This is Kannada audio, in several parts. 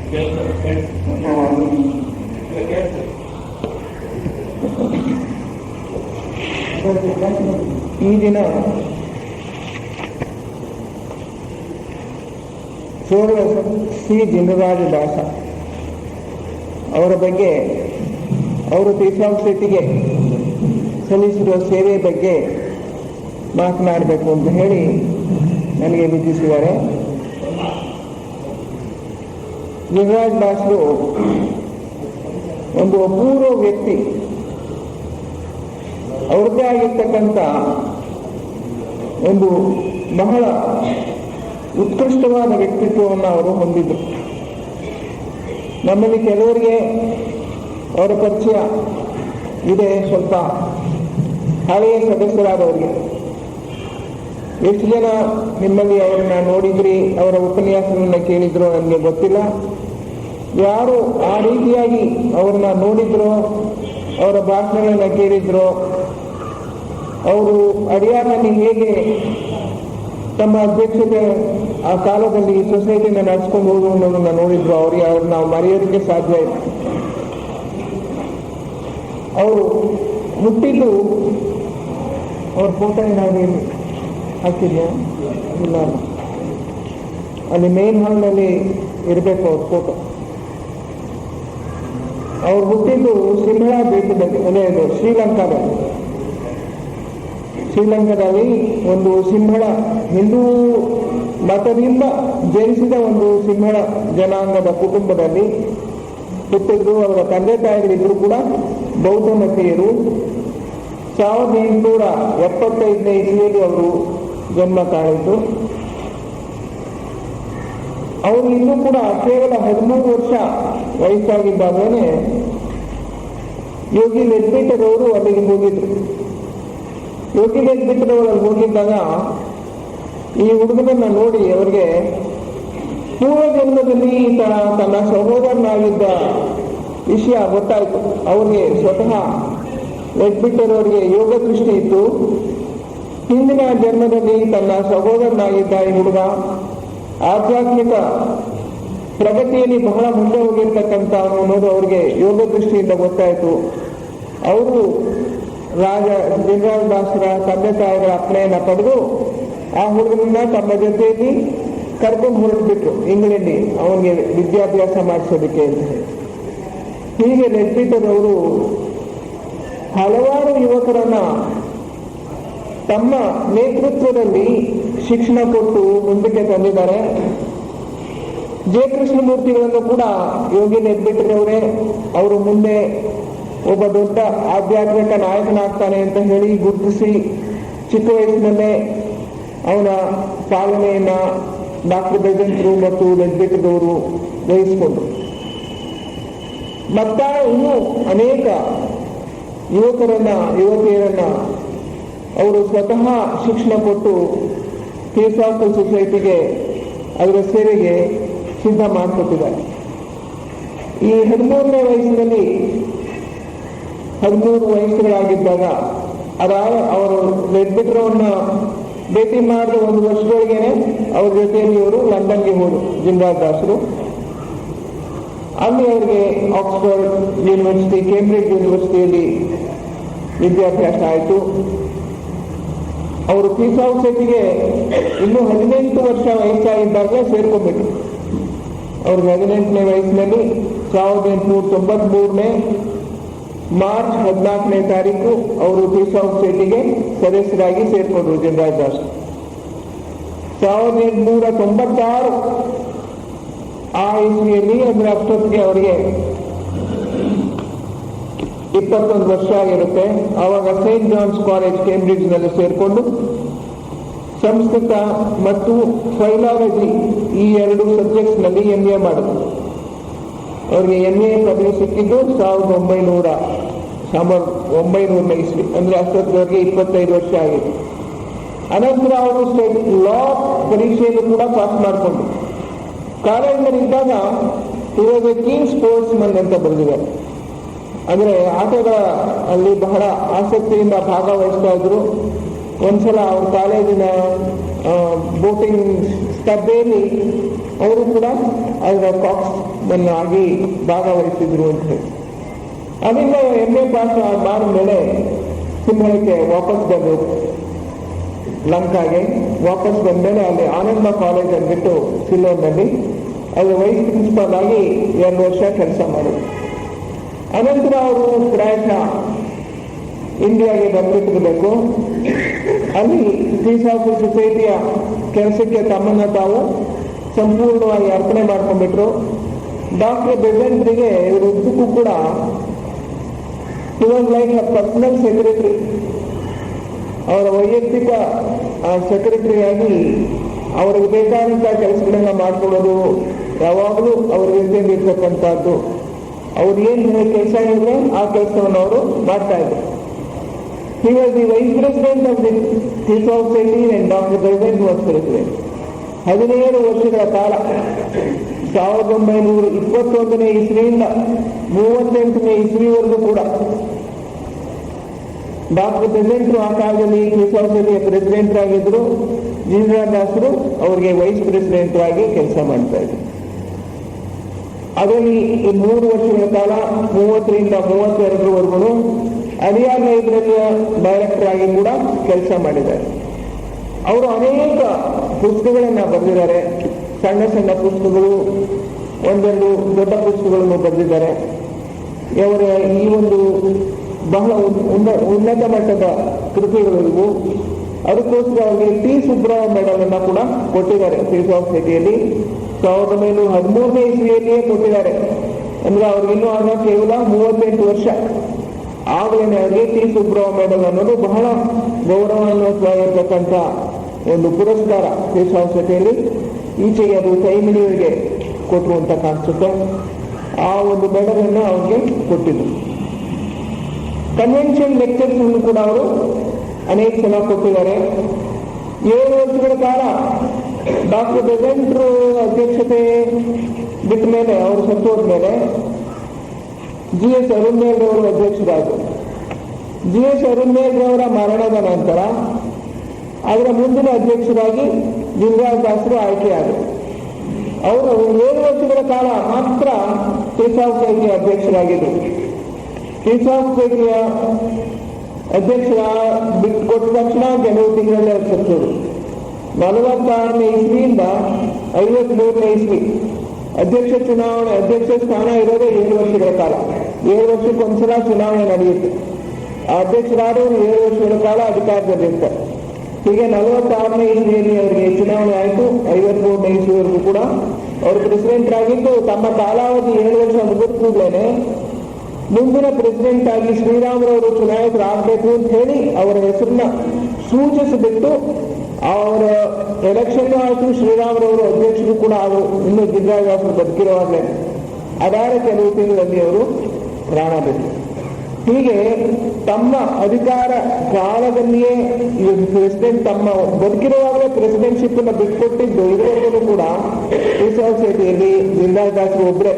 ಈ ದಿನ ಸೋದರ ಸಿ ಜಿನರಾಜ ದಾಸ ಅವರ ಬಗ್ಗೆ, ಅವರು ತೀರ್ಥಾಂಶಕ್ಕೆ ಸಲ್ಲಿಸಿರುವ ಸೇವೆ ಬಗ್ಗೆ ಮಾತನಾಡಬೇಕು ಅಂತ ಹೇಳಿ ನನಗೆ ವಿಧಿಸಿದ್ದಾರೆ. ಜಿನರಾಜ ದಾಸರು ಒಂದು ಅಪೂರ್ವ ವ್ಯಕ್ತಿ. ಅವ್ರದ್ದೇ ಆಗಿರ್ತಕ್ಕಂಥ ಒಂದು ಬಹಳ ಉತ್ಕೃಷ್ಟವಾದ ವ್ಯಕ್ತಿತ್ವವನ್ನು ಅವರು ಹೊಂದಿದ್ರು. ನಮ್ಮಲ್ಲಿ ಕೆಲವರಿಗೆ ಅವರ ಪರಿಚಯ ಇದೆ, ಸ್ವಲ್ಪ ಹಳೆಯ ಸದಸ್ಯರಾದವರಿಗೆ. ಎಷ್ಟು ಜನ ನಿಮ್ಮಲ್ಲಿ ಅವರನ್ನ ನೋಡಿದ್ರಿ, ಅವರ ಉಪನ್ಯಾಸಗಳನ್ನ ಕೇಳಿದ್ರು ನನಗೆ ಗೊತ್ತಿಲ್ಲ. ಯಾರು ಆ ರೀತಿಯಾಗಿ ಅವ್ರನ್ನ ನೋಡಿದ್ರು, ಅವರ ಭಾಷಣಗಳನ್ನ ಕೇಳಿದ್ರು, ಅವರು ಅಡಿಯಾರಲ್ಲಿ ಹೇಗೆ ತಮ್ಮ ಅಧ್ಯಕ್ಷತೆ ಆ ಕಾಲದಲ್ಲಿ ಸೊಸೈಟಿನ ನಡೆಸ್ಕೊಂಡು ಹೋಗುವ ಅನ್ನೋದನ್ನ ನೋಡಿದ್ರು, ಅವ್ರನ್ನ ನಾವು ಮರೆಯೋದಕ್ಕೆ ಸಾಧ್ಯ ಇಲ್ಲ. ಅವರು ಹುಟ್ಟಿದ್ದು, ಅವ್ರ ಫೋಟೋ ಏನಾದ್ರು ಹಾಕಿದ್ಯಾ? ಇಲ್ಲ, ಅಲ್ಲಿ ಮೇನ್ ಹಾಲ್ನಲ್ಲಿ ಇರಬೇಕು ಅವ್ರ ಫೋಟೋ. ಅವ್ರು ಹುಟ್ಟಿದ್ದು ಸಿಮ್ಲಾ ದ್ವೀಪದಲ್ಲಿ, ಅದೇ ಶ್ರೀಲಂಕಾದಲ್ಲಿ ಒಂದು ಸಿಂಹಳ ಹಿಂದೂ ಮತದಿಂದ ಜನಿಸಿದ ಒಂದು ಸಿಂಹಳ ಜನಾಂಗದ ಕುಟುಂಬದಲ್ಲಿ ಹುಟ್ಟಿದ್ರು. ಅವರ ತಂದೆ ತಾಯಿಗಳಿದ್ರು ಕೂಡ ಬೌದ್ಧ ಮತೀಯರು. 1875ನೇ ಇಸ್ವಿಯಲ್ಲಿ ಅವರು ಜನ್ಮ ತಾಳಿದ್ರು. ಅವರು ಇನ್ನೂ ಕೂಡ ಕೇವಲ 13 ವರ್ಷ ವಯಸ್ಸಾಗಿದ್ದಾಗಲೇ ಯೋಗಿ ಲೆಡ್ಬಿಟರ್ ಅವರು ಅಲ್ಲಿಗೆ ಹೋಗಿದ್ರು. ಯೋಗಿ ಲೆಡ್ಬಿಟರ್ ಅವರು ಅಲ್ಲಿ ಹೋಗಿದ್ದಾಗ ಈ ಹುಡುಗನನ್ನ ನೋಡಿ ಅವರಿಗೆ ಪೂರ್ವ ಜನ್ಮದಲ್ಲಿ ತನ್ನ ಸಹೋದರನಾಗಿದ್ದ ವಿಷಯ ಗೊತ್ತಾಯಿತು. ಅವ್ರಿಗೆ ಸ್ವತಃ ಲೆಡ್ಬಿಟರ್ ಅವರಿಗೆ ಯೋಗ ದೃಷ್ಟಿ ಇತ್ತು. ಹಿಂದಿನ ಜನ್ಮದಲ್ಲಿ ತನ್ನ ಸಹೋದರನಾಗಿದ್ದ ಈ ಹುಡುಗ ಆಧ್ಯಾತ್ಮಿಕ ಪ್ರಗತಿಯಲ್ಲಿ ಬಹಳ ಮುಂದೆ ಹೋಗಿರ್ತಕ್ಕಂಥ ಅನ್ನೋದು ಅವರಿಗೆ ಯೋಗ ದೃಷ್ಟಿಯಿಂದ ಗೊತ್ತಾಯಿತು. ಅವರು ಜಿನರಾಜ ದಾಸರ ತಂದೆ ತಾಯಿಗಳ ಅಪ್ಪಣೆಯನ್ನ ಪಡೆದು ಆ ಹುಡುಗನನ್ನ ತಮ್ಮ ಜೊತೆಯಲ್ಲಿ ಕರ್ಕೊಂಡು ಹೊರಟ್ಬಿಟ್ರು ಇಂಗ್ಲೆಂಡಿಗೆ, ಅವನಿಗೆ ವಿದ್ಯಾಭ್ಯಾಸ ಮಾಡಿಸೋದಕ್ಕೆ ಅಂತ ಹೇಳಿ. ಹೀಗೆ ಲೆಡ್ಬಿಟರ್ ಅವರು ಹಲವಾರು ಯುವಕರನ್ನ ತಮ್ಮ ನೇತೃತ್ವದಲ್ಲಿ ಶಿಕ್ಷಣ ಕೊಟ್ಟು ಮುಂದಕ್ಕೆ ತಂದಿದ್ದಾರೆ. ಜೆ ಕೃಷ್ಣಮೂರ್ತಿಗಳನ್ನು ಕೂಡ ಯೋಗಿ ಲೆಡ್ಬಿಟರ್ ಅವರೇ ಅವರು ಮುಂದೆ ಒಬ್ಬ ದೊಡ್ಡ ಆಧ್ಯಾತ್ಮಿಕ ನಾಯಕನಾಗ್ತಾನೆ ಅಂತ ಹೇಳಿ ಗುರುತಿಸಿ ಚಿಕ್ಕ ವಯಸ್ಸಿನಲ್ಲೇ ಅವನ ಪಾಲನೆಯನ್ನ ಡಾಕ್ಟರ್ ಬೆಜಂತ್ರು ಮತ್ತು ಲೆಡ್ಬಿಟರ್ ಅವರು ವಹಿಸಿಕೊಂಡ್ರು. ಮತ್ತ ಇನ್ನೂ ಅನೇಕ ಯುವತಿಯರನ್ನ ಅವರು ಸ್ವತಃ ಶಿಕ್ಷಣ ಕೊಟ್ಟು ಥಿಯೋಸಾಫಿಕಲ್ ಸೊಸೈಟಿಗೆ ಅದರ ಸೇವೆಗೆ ಸಿದ್ಧ ಮಾಡಿಕೊಟ್ಟಿದ್ದಾರೆ. ಈ 13ನೇ ವಯಸ್ಸಿನಲ್ಲಿ 13 ವಯಸ್ಸುಗಳಾಗಿದ್ದಾಗ ಅವರು ಲೆಡ್ಬಿಟರ್ ಅವ್ರನ್ನ ಭೇಟಿ ಮಾಡಿದ 1 ವರ್ಷದೊಳಗೇನೆ ಅವ್ರ ಜೊತೆಯಲ್ಲಿ ಇವರು ಲಂಡನ್ಗೆ ಹೋದರು ಜಿನರಾಜ ದಾಸರು. ಅಲ್ಲಿ ಅವರಿಗೆ ಆಕ್ಸ್ಫರ್ಡ್ ಯೂನಿವರ್ಸಿಟಿ, ಕೇಂಬ್ರಿಡ್ಜ್ ಯೂನಿವರ್ಸಿಟಿಯಲ್ಲಿ ವಿದ್ಯಾಭ್ಯಾಸ ಆಯಿತು. ಅವರು ಪೀಸ್ ಸೊಸೈಟಿಗೆ ಇನ್ನೂ 18 ವರ್ಷ ವಯಸ್ಸಾಗಿದ್ದಾಗ ಸೇರ್ಕೊಂಡ್ಬಿಟ್ರು. ಅವ್ರಿಗೆ 18ನೇ ವಯಸ್ಸಿನಲ್ಲಿ 1893 ಮಾರ್ಚ್ 14ನೇ ತಾರೀಕು ಅವರು ಪೀಸ್ ಸೊಸೈಟಿಗೆ ಸದಸ್ಯರಾಗಿ ಸೇರ್ಕೊಂಡ್ರು ಜಿನರಾಜ ದಾಸ್. 1896 ಆ ಇಸ್ವಿಯಲ್ಲಿ ಅಂದ್ರೆ ಅಷ್ಟೊತ್ತಿಗೆ ಅವರಿಗೆ 21 ವರ್ಷ ಆಗಿರುತ್ತೆ. ಆವಾಗ ಸೈಂಟ್ ಜಾನ್ಸ್ ಕಾಲೇಜ್ ಕೇಂಬ್ರಿಡ್ಜ್ ನಲ್ಲಿ ಸೇರ್ಕೊಂಡು ಸಂಸ್ಕೃತ ಮತ್ತು ಫೈಲಾಲಜಿ ಈ 2 ಸಬ್ಜೆಕ್ಟ್ಸ್ ನಲ್ಲಿ MA ಮಾಡಿದ್ರು. ಅವರಿಗೆ MA ಪದವಿ ಸಿಕ್ಕಿದ್ದು 1900 ಇಸ್ವಿ, ಅಂದ್ರೆ ಅಷ್ಟೊತ್ತಿಗೆ 25 ವರ್ಷ ಆಗಿದೆ. ಅನಂತರ ಅವರು ಸ್ಟೇಟ್ ಲಾ ಪರೀಕ್ಷೆಯನ್ನು ಕೂಡ ಪಾಸ್ ಮಾಡಿಕೊಂಡು ಕಾಲೇಜಿನಲ್ಲಿ ಇದ್ದಾಗ ಇವಾಗ ಕಿಂಗ್ ಸ್ಪೋರ್ಟ್ಸ್ ಮನ್ ಅಂತ ಬರೆದಿದ್ದಾರೆ. ಅಂದ್ರೆ ಆಟಗಳ ಅಲ್ಲಿ ಬಹಳ ಆಸಕ್ತಿಯಿಂದ ಭಾಗವಹಿಸ್ತಾ ಇದ್ರು. ಒಂದ್ಸಲ ಅವ್ರ ಕಾಲೇಜಿನ ಬೋಟಿಂಗ್ ಸ್ಪರ್ಧೆಯಲ್ಲಿ ಅವರು ಕೂಡ ಅದರ ಕಾಕ್ಸ್ ಆಗಿ ಭಾಗವಹಿಸಿದ್ರು ಅಂತ ಹೇಳಿ. ಅಲ್ಲಿಂದ MA ಪಾಸ್ ಮಾಡಿದ ಮೇಲೆ ಸಿಂಹಳಕ್ಕೆ ವಾಪಸ್ ಬಂದರು. ಲಂಕಾಗೆ ವಾಪಸ್ ಬಂದ ಮೇಲೆ ಅಲ್ಲಿ ಆನಂದ ಕಾಲೇಜ್ ಅಂದ್ಬಿಟ್ಟು ಸಿಲ್ಲೋರ್ನಲ್ಲಿ ಅದು ವೈಸ್ ಪ್ರಿನ್ಸಿಪಾಲ್ ಆಗಿ 2 ವರ್ಷ ಕೆಲಸ ಮಾಡಿದ್ರು. ಅನಂತರ ಅವರು ಪ್ರಾಯಶಃ ಇಂಡಿಯಾಗೆ ಬಂದ್ಬಿಟ್ಟಿರಬೇಕು. ಅಲ್ಲಿ ಪೀಸ್ ಆಫ್ ಸೊಸೈಟಿಯ ಕೆಲಸಕ್ಕೆ ತಮ್ಮನ್ನು ತಾವು ಸಂಪೂರ್ಣವಾಗಿ ಅರ್ಪಣೆ ಮಾಡ್ಕೊಂಡ್ಬಿಟ್ರು. ಡಾಕ್ಟರ್ ಬೆಸೆಂಟ್ರಿಗೆ ಇವರಿದ್ದಕ್ಕೂ ಕೂಡ ಲೈಕ್ ಅ ಪರ್ಸನಲ್ ಸೆಕ್ರೆಟರಿ, ಅವರ ವೈಯಕ್ತಿಕ ಸೆಕ್ರೆಟರಿಯಾಗಿ ಅವ್ರಿಗೆ ಬೇಕಾದಂಥ ಕೆಲಸಗಳನ್ನ ಮಾಡ್ಕೊಡೋದು, ಯಾವಾಗಲೂ ಅವ್ರ ಜೊತೆಯಲ್ಲಿ ಇರ್ತಕ್ಕಂಥದ್ದು, ಅವ್ರು ಏನು ಕೆಲಸ ಹೇಳಿದ್ರೆ ಆ ಕೆಲಸವನ್ನು ಅವರು ಮಾಡ್ತಾ ಇದ್ರು. He was the vice president of the Peace Society and Dr. Besant was president. 17 ವರ್ಷಗಳ ಕಾಲ 1921ನೇ ಇಸ್ವಿಯಿಂದ 38ನೇ ಇಸ್ವಿವರೆಗೂ ಕೂಡ ಡಾಕ್ಟರ್ ಬೆಸೆಂಟ್ರು ಆ ಕಾಲದಲ್ಲಿ ಪೀಸ್ ಸೊಸೈಟಿಯ ಪ್ರೆಸಿಡೆಂಟ್ ಆಗಿದ್ರು. ಜೀವರಾಜ್ ದಾಸರು ಅವರಿಗೆ ವೈಸ್ ಪ್ರೆಸಿಡೆಂಟ್ ಆಗಿ ಕೆಲಸ ಮಾಡ್ತಾ ಇದ್ರು. ಅದರಲ್ಲಿ 3 ವರ್ಷಗಳ ಕಾಲ 30ರಿಂದ 32ವರೆಗೂ ಅಡಿಯಾರ್ ಲೈಬ್ರರಿಯ ಡೈರೆಕ್ಟರ್ ಆಗಿ ಕೂಡ ಕೆಲಸ ಮಾಡಿದ್ದಾರೆ. ಅವರು ಅನೇಕ ಪುಸ್ತಕಗಳನ್ನ ಬರೆದಿದ್ದಾರೆ. ಸಣ್ಣ ಸಣ್ಣ ಪುಸ್ತಕಗಳು, ಒಂದೆರಡು ದೊಡ್ಡ ಪುಸ್ತಕಗಳನ್ನು ಬರೆದಿದ್ದಾರೆ. ಅವರ ಈ ಒಂದು ಬಹಳ ಉನ್ನತ ಮಟ್ಟದ ಕೃತಿಗಳು ಇವು. ಅದಕ್ಕೋಸ್ಕರ ಅವರಿಗೆ ಟಿ ಸುಬ್ರಾವ್ ಮೆಡಲ್ ಅನ್ನ ಕೂಡ ಕೊಟ್ಟಿದ್ದಾರೆ. ಪೀಸ್ ಆಫ್ ಸೊಸೈಟಿಯಲ್ಲಿ 1913ನೇ ಇಸ್ವಿಯಲ್ಲಿಯೇ ಕೊಟ್ಟಿದ್ದಾರೆ. ಅಂದ್ರೆ ಅವ್ರಿಗಿನ್ನೂ ಆಗ ಕೇವಲ 38 ವರ್ಷ. ಆಗಲೇ ಅವರಿಗೆ ಟಿ ಸುಬ್ರಾವ್ ಮೆಡಲ್ ಅನ್ನೋದು ಬಹಳ ಗೌರವಾನ್ವಿತವಾಗಿರ್ತಕ್ಕಂಥ ಒಂದು ಪುರಸ್ಕಾರ ಪೀಸ್ ಆಫ್ ಸೊಸೈಟಿಯಲ್ಲಿ. ಈಚೆಗೆ ಅದು ಕೈಮಿಡಿಯವರಿಗೆ ಕೊಟ್ಟರು ಅಂತ ಕಾಣಿಸುತ್ತೆ. ಆ ಒಂದು ಮೆಡಲ್ ಅನ್ನು ಅವ್ರಿಗೆ ಕೊಟ್ಟಿದ್ರು. ಕನ್ವೆನ್ಷನ್ ಲೆಕ್ಚರ್ಸ್ ಕೂಡ ಅವರು ಅನೇಕ ಸಲ ಕೊಟ್ಟಿದ್ದಾರೆ. 7 ವರ್ಷಗಳ ಕಾಲ ಡಾಕ್ಟರ್ ಬೆಸೆಂಟ್ರು ಅಧ್ಯಕ್ಷತೆ ಬಿಟ್ಟ ಮೇಲೆ, ಅವರು ಸತ್ತೋದ ಮೇಲೆ GS ಅರುಣ್ಮೇಲ್ರವರು ಅಧ್ಯಕ್ಷರಾದರು. GS ಅರುಣ್ಮೇಲ್ರವರ ಮರಣದ ನಂತರ ಅದರ ಮುಂದಿನ ಅಧ್ಯಕ್ಷರಾಗಿ ಜೀವರಾಜ್ ದಾಸರು ಆಯ್ಕೆಯಾದರು. ಅವರು 7 ವರ್ಷಗಳ ಕಾಲ ಮಾತ್ರ ಪೀಸ್ ಆಫ್ ಸೊಸೈಟಿಯ ಅಧ್ಯಕ್ಷರಾಗಿದ್ದರು. ಪೀಸ್ ಆಫ್ ಸೊಸೈಟಿಯ ಅಧ್ಯಕ್ಷರ ಬಿಟ್ಟುಕೊಟ್ಟ ತಕ್ಷಣ ಕೆಲವು ತಿಂಗಳಲ್ಲೇ ಸತ್ತರು. 46ನೇ ಇಸ್ವಿಯಿಂದ 53ನೇ ಇಸ್ವಿ ಅಧ್ಯಕ್ಷ ಚುನಾವಣೆ, ಅಧ್ಯಕ್ಷ ಸ್ಥಾನ ಇರೋದೇ 7 ವರ್ಷಗಳ ಕಾಲ. 7 ವರ್ಷಕ್ಕೊಂದ್ಸಲ ಚುನಾವಣೆ ನಡೆಯುತ್ತೆ. ಆ ಅಧ್ಯಕ್ಷರಾದವರು 7 ವರ್ಷಗಳ ಕಾಲ ಅಧಿಕಾರದಲ್ಲಿರ್ತಾರೆ. ಹೀಗೆ 46ನೇ ಇಸ್ವಿಯಲ್ಲಿ ಅವರಿಗೆ ಚುನಾವಣೆ ಆಯಿತು. 53ನೇ ಇಸ್ವಿವರೆಗೂ ಕೂಡ ಅವರು ಪ್ರೆಸಿಡೆಂಟ್ ಆಗಿದ್ದು, ತಮ್ಮ ಕಾಲಾವಧಿ 7 ವರ್ಷ ಮುಗಿದ ಕೂಡಲೇ ಮುಂದಿನ ಪ್ರೆಸಿಡೆಂಟ್ ಆಗಿ ಶ್ರೀರಾಮರವರು ಚುನಾಯಿತರಾಗಬೇಕು ಅಂತ ಹೇಳಿ ಅವರ ಹೆಸರನ್ನ ಸೂಚಿಸಿಬಿಟ್ಟು ಅವರ ಎಲೆಕ್ಷನ್ ಆಯಿತು. ಶ್ರೀರಾಮರವರು ಅಧ್ಯಕ್ಷರು ಕೂಡ ಅವರು ಇನ್ನು ಜೀವರಾಜ್ ದಾಸರು ಬದುಕಿರುವಾಗಲೇ ಅದಾದ ಕೆಲವು ತಿಂಗಳಲ್ಲಿ ಅವರು ಪ್ರಾಣ ಬಿಟ್ಟರು. ಹೀಗೆ ತಮ್ಮ ಅಧಿಕಾರ ಕಾಲದಲ್ಲಿಯೇ ಪ್ರೆಸಿಡೆಂಟ್ ತಮ್ಮ ಬದುಕಿರುವಾಗಲೇ ಪ್ರೆಸಿಡೆಂಟ್ಶಿಪ್ ಅನ್ನು ಬಿಟ್ಟುಕೊಟ್ಟಿದ್ದು. ಇದುವರೆಗೂ ಕೂಡ ಪೀಸ್ ಆಫ್ ಸೊಸೈಟಿಯಲ್ಲಿ ಜೀವರಾಜ್ ದಾಸರು ಒಬ್ಬರೇ.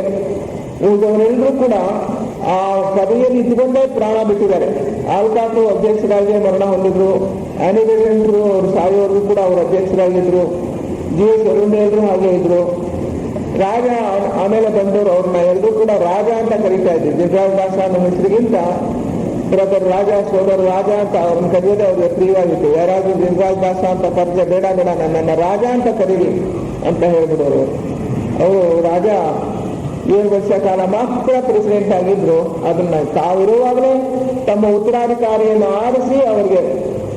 ಉಳಿದವರೆಲ್ಲರೂ ಕೂಡ ಆ ಸಭೆಯಲ್ಲಿ ಇದ್ದುಕೊಂಡೇ ಪ್ರಾಣ ಬಿಟ್ಟಿದ್ದಾರೆ. ಆಲ್ಕಾಟು ಅಧ್ಯಕ್ಷರಾಗಿ ಮರಣ ಹೊಂದಿದ್ರು. ಆನಿ ಬೆಸೆಂಟ್ರು ಅವರು ಸಾಯೋವರೆಗೂ ಕೂಡ ಅವರು ಅಧ್ಯಕ್ಷರಾಗಿದ್ರು. GS ಅರುಣ್ಮೇಲ್ರು ಹಾಗೆ ಇದ್ರು. ರಾಜ ಆಮೇಲೆ ಬಂದವರು ಅವ್ರನ್ನ ಎಲ್ಲರೂ ಕೂಡ ರಾಜ ಅಂತ ಕರೀತಾ ಇದ್ರು. ಜೀವರಾಜ್ ದಾಸ ಅನ್ನೋ ಹೆಸರಿಗಿಂತ ಬ್ರದರ್ ರಾಜ, ಸೋದರ ರಾಜ ಅಂತ ಅವ್ರನ್ನ ಕರೆಯೋದೇ ಅವ್ರಿಗೆ ಪ್ರಿಯವಾಗಿತ್ತು. ಯಾರಾದ್ರೂ ಜೀವರಾಜ್ ದಾಸ ಅಂತ ಕರೆದ್ರೆ ಬೇಡ ನನ್ನನ್ನು ರಾಜ ಅಂತ ಕರೀರಿ ಅಂತ ಹೇಳ್ಬಿಡೋರು. ಅವರು ರಾಜ 7 ವರ್ಷ ಕಾಲ ಮಾತ್ರ ಪ್ರೆಸಿಡೆಂಟ್ ಆಗಿದ್ರು. ಅದನ್ನ ತಾವಿರುವಾಗಲೇ ತಮ್ಮ ಉತ್ತರಾಧಿಕಾರಿಯನ್ನು ಆರಿಸಿ ಅವರಿಗೆ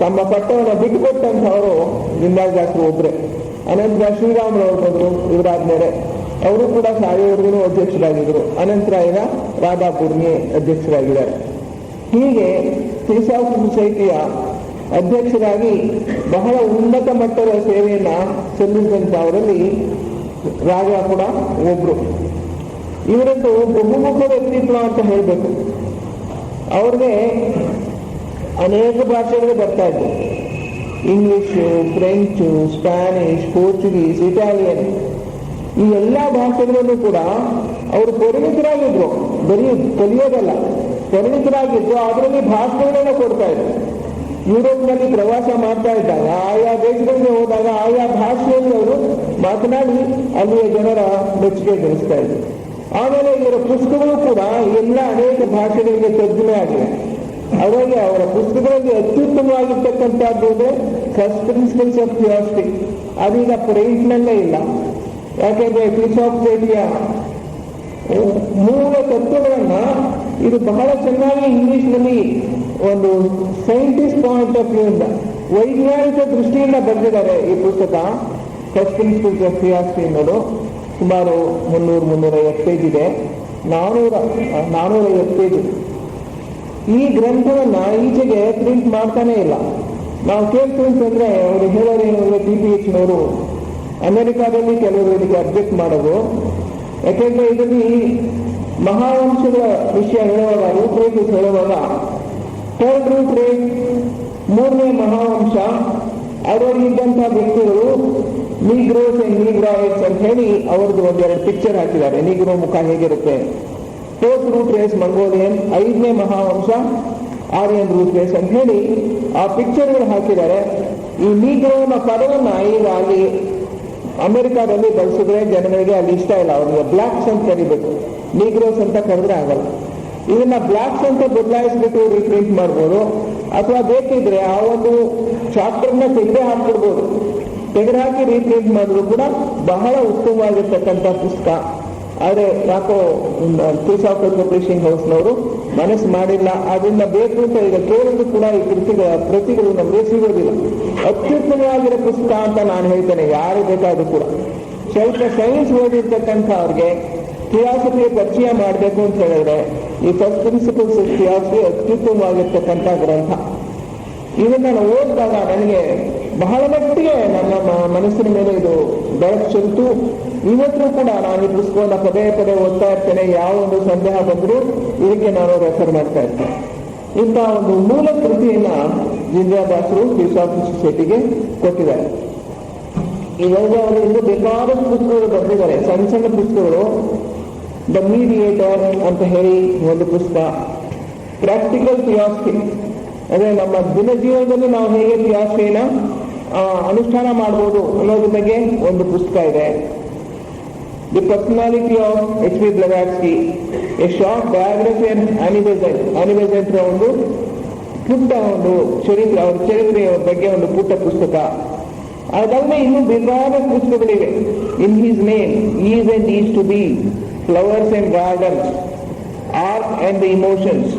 ತಮ್ಮ ಪಟ್ಟವನ್ನು ಬಿಟ್ಟುಕೊಟ್ಟಂಥವರು ಜೀವರಾಜ್ ದಾಸರು ಒಬ್ಬರೇ. ಅನಂತರ ಶ್ರೀರಾಮರವರು ಬಂದರು. ಇವರಾದ್ಮೇಲೆ ಅವರು ಕೂಡ ಸಾಯೋವರೆಗೂ ಅಧ್ಯಕ್ಷರಾಗಿದ್ದರು. ಅನಂತರ ಈಗ ರಾಧಾಪೂರ್ಣಿ ಅಧ್ಯಕ್ಷರಾಗಿದ್ದಾರೆ. ಹೀಗೆ ಪೀಸ್ ಆಫ್ ಸೊಸೈಟಿಯ ಅಧ್ಯಕ್ಷರಾಗಿ ಬಹಳ ಉನ್ನತ ಮಟ್ಟದ ಸೇವೆಯನ್ನ ಸಲ್ಲಿಸಿದಂಥವರಲ್ಲಿ ರಾಜ ಕೂಡ ಒಬ್ರು. ಇವರದ್ದು ಬಹುಮುಖ ವ್ಯಕ್ತಿತ್ವ ಅಂತ ಹೇಳಬೇಕು. ಅವ್ರಿಗೆ ಅನೇಕ ಭಾಷೆಗಳು ಬರ್ತಾ ಇದ್ವು. English, French, Spanish, Portuguese, Italian, ಈ ಎಲ್ಲ ಭಾಷೆಗಳಲ್ಲೂ ಕೂಡ ಅವರು ಪರಿಣಿತರಾಗಿದ್ರು. ಬರೀ ಕಲಿಯೋದಲ್ಲ, ಪರಿಣಿತರಾಗಿದ್ದು ಅದರಲ್ಲಿ ಭಾಷಣಗಳನ್ನ ಕೊಡ್ತಾ ಇದ್ರು. ಯುರೋಪ್ನಲ್ಲಿ ಪ್ರವಾಸ ಮಾಡ್ತಾ ಇದ್ದಾಗ ಆಯಾ ದೇಶಗಳಿಗೆ ಹೋದಾಗ ಆಯಾ ಭಾಷೆಯಲ್ಲಿ ಅವರು ಮಾತನಾಡಿ ಅಲ್ಲಿಯ ಜನರ ಮೆಚ್ಚುಗೆ ಗಳಿಸ್ತಾ ಇದ್ರು. ಆಮೇಲೆ ಇವರ ಪುಸ್ತಕಗಳು ಕೂಡ ಎಲ್ಲ ಅನೇಕ ಭಾಷೆಗಳಿಗೆ ತರ್ಜುಮೆ ಆಗಿದೆ. ಅವರಿಗೆ ಅವರ ಪುಸ್ತಕಗಳಲ್ಲಿ ಅತ್ಯುತ್ತಮವಾಗಿರ್ತಕ್ಕಂಥದ್ದು ಅಂದ್ರೆ ಫಸ್ಟ್ ಪ್ರಿನ್ಸಿಪಲ್ಸ್ ಆಫ್ ಥಿಯಾಸಫಿ. ಅದೀಗ ಪ್ರಿಂಟ್ನಲ್ಲೇ ಇಲ್ಲ. ಯಾಕೆಂದ್ರೆ ಫಿಲಾಸಫಿಯ ಮೂಲ ತತ್ವಗಳನ್ನ ಇದು ಬಹಳ ಚೆನ್ನಾಗಿ ಇಂಗ್ಲಿಷ್ನಲ್ಲಿ ಒಂದು ಸೈಂಟಿಸ್ಟ್ ಪಾಯಿಂಟ್ ಆಫ್ ವ್ಯೂ ಇಂದ ವೈಜ್ಞಾನಿಕ ದೃಷ್ಟಿಯಿಂದ ಬರೆದಿದ್ದಾರೆ ಈ ಪುಸ್ತಕ. ಫಸ್ಟ್ ಪ್ರಿನ್ಸಿಪಲ್ಸ್ ಆಫ್ ಥಿಯಾಸಫಿ ಅನ್ನೋದು ಸುಮಾರು 300-350 ಪೇಜ್ ಇದೆ. 450 ಪೇಜ್. ಈ ಗ್ರಂಥವನ್ನ ಈಚೆಗೆ ಪ್ರಿಂಟ್ ಮಾಡ್ತಾನೆ ಇಲ್ಲ. ನಾವು ಕೇಳ್ತೀವಿ ಅಂತಂದ್ರೆ ಅವರು ಹೇಳೋರೇನು, TPH ಅಮೆರಿಕಾದಲ್ಲಿ ಕೆಲವರು ಇದಕ್ಕೆ ಅಬ್ಜೆಕ್ಟ್ ಮಾಡೋದು. ಯಾಕೆಂದ್ರೆ ಇದರಲ್ಲಿ ಮಹಾವಂಶಗಳ ವಿಷಯ ಹೇಳುವಾಗ, ರೂಟ್ ರೇಟ್ ಹೇಳುವಾಗ ಥರ್ಡ್ ರೂಟ್ ರೇಟ್, 3ನೇ ಮಹಾವಂಶ, ಅದರಲ್ಲಿದ್ದಂತಹ ವ್ಯಕ್ತಿಗಳು ನೀಗ್ರೋಸ್ ಅಂಡ್ ನೀಗ್ರಾಯ್ಡ್ಸ್ ಅಂತ ಹೇಳಿ ಅವ್ರದ್ದು ಒಂದೆರಡು ಪಿಕ್ಚರ್ ಹಾಕಿದ್ದಾರೆ. ನೀಗ್ರೋ ಮುಖ ಹೇಗಿರುತ್ತೆ. ಫೋರ್ತ್ ರೂಟ್ ರೇಸ್ ಮಂಗೋಲಿಯನ್, 5ನೇ ಮಹಾವಂಶ ಆರ್ಯನ್ ರೂಟ್ ರೇಸ್ ಅಂತ ಹೇಳಿ ಆ ಪಿಕ್ಚರ್ಗಳು ಹಾಕಿದ್ದಾರೆ. ಈ ನೀಗ್ರೋನ ಪದವನ್ನ ಈಗ ಅಲ್ಲಿ ಅಮೆರಿಕಾದಲ್ಲಿ ಬಳಸಿದ್ರೆ ಜನಗಳಿಗೆ ಅಲ್ಲಿ ಇಷ್ಟ ಇಲ್ಲ. ಅವ್ರಿಗೆ ಬ್ಲಾಕ್ಸ್ ಅಂತ ಕರಿಬೇಕು, ನೀಗ್ರೋಸ್ ಅಂತ ಕರೆದ್ರೆ ಆಗಲ್ಲ. ಇದನ್ನ ಬ್ಲಾಕ್ಸ್ ಅಂತ ಬದಲಾಯಿಸ್ಬಿಟ್ಟು ರೀಪ್ರಿಂಟ್ ಮಾಡ್ಬೋದು, ಅಥವಾ ಬೇಕಿದ್ರೆ ಆ ಒಂದು ಚಾಪ್ಟರ್ನ ತೆಗೆದುಹಾಕಿ ರೀಪ್ರಿಂಟ್ ಮಾಡಿದ್ರು ಕೂಡ ಬಹಳ ಉತ್ತಮವಾಗಿರ್ತಕ್ಕಂಥ ಪುಸ್ತಕ. ಆದರೆ ಯಾಕೋ ಫಿಲಾಸಫಿಕಲ್ ಪಬ್ಲಿಷಿಂಗ್ ಹೌಸ್ನವರು ಮನಸ್ಸು ಮಾಡಿಲ್ಲ. ಅದನ್ನ ಬೇಕು ಅಂತ ಈಗ ಕೇಳಿದ್ರು ಕೂಡ ಈ ಕೃತಿಗಳ ಪ್ರತಿಗಳು ನಮಗೆ ಸಿಗೋದಿಲ್ಲ. ಅತ್ಯುತ್ತಮವಾಗಿರೋ ಪುಸ್ತಕ ಅಂತ ನಾನು ಹೇಳ್ತೇನೆ, ಯಾರು ಬೇಕಾದ್ರೂ ಕೂಡ. ಸ್ವಲ್ಪ ಸೈನ್ಸ್ ಓದಿರ್ತಕ್ಕಂಥ ಅವ್ರಿಗೆ ಥಿಯಾಸಫಿಯ ಪರಿಚಯ ಮಾಡಬೇಕು ಅಂತ ಹೇಳಿದ್ರೆ ಈ ಫಸ್ಟ್ ಪ್ರಿನ್ಸಿಪಲ್ಸ್ ಆಫ್ ಥಿಯಾಸಫಿ ಅತ್ಯುತ್ತಮವಾಗಿರ್ತಕ್ಕಂಥ ಗ್ರಂಥ. ಇದನ್ನ ನಾನು ಓದಿದಾಗ ನನಗೆ ಬಹಳ ಮಟ್ಟಿಗೆ ನನ್ನ ಮನಸ್ಸಿನ ಮೇಲೆ ಇದು ಬೆಳಕು ಚೆಲ್ತು. ಇವತ್ತು ಕೂಡ ನಾನು ಈ ಪುಸ್ತಕವನ್ನು ಪದೇ ಪದೇ ಓದ್ತಾ ಇರ್ತೇನೆ. ಯಾವ ಒಂದು ಸಂದೇಹ ಬಂದರೂ ಇದಕ್ಕೆ ನಾನು ರೆಫರ್ ಮಾಡ್ತಾ ಇರ್ತೇನೆ. ಇಂಥ ಒಂದು ಮೂಲ ಕೃತಿಯನ್ನ ಜಿಂದ್ರಾದಾಸರು ಫಿಲಾಸಫಿಕಲ್ ಸೊಸೈಟಿಗೆ ಕೊಟ್ಟಿದ್ದಾರೆ. ಇವಾಗ ಅವರು ಇನ್ನೂ ಬೇಕಾದಷ್ಟು ಪುಸ್ತಕಗಳು ಬರೆದಿದ್ದಾರೆ, ಸಣ್ಣ ಸಣ್ಣ ಪುಸ್ತಕಗಳು. ದ ಮೀಡಿಯೇಟರ್ ಅಂತ ಹೇಳಿ ಒಂದು ಪುಸ್ತಕ, ಪ್ರಾಕ್ಟಿಕಲ್ ಥಿಯಾಸಫಿ ಅಂದ್ರೆ ನಮ್ಮ ದಿನ ಜೀವನದಲ್ಲಿ ನಾವು ಹೇಗೆ ಥಿಯಾಸಫಿನ ಅನುಷ್ಠಾನ ಮಾಡ್ಬೋದು ಅನ್ನೋದ್ರ ಬಗ್ಗೆ ಒಂದು ಪುಸ್ತಕ ಇದೆ. The personality of H.P. Blavatsky, A short biography and Annie Besant ಒಂದು ಪುಟ್ಟ ಒಂದು ಚರಿತ್ರೆ, ಅವ್ರ ಚರಿತ್ರೆಯ ಬಗ್ಗೆ ಒಂದು ಪುಟ್ಟ ಪುಸ್ತಕ. ಅದಲ್ಲದೆ ಇನ್ನೂ ಬೇಕಾದ ಪುಸ್ತಕಗಳಿವೆ. In his name, is and is to be, flowers and gardens, art and the emotions,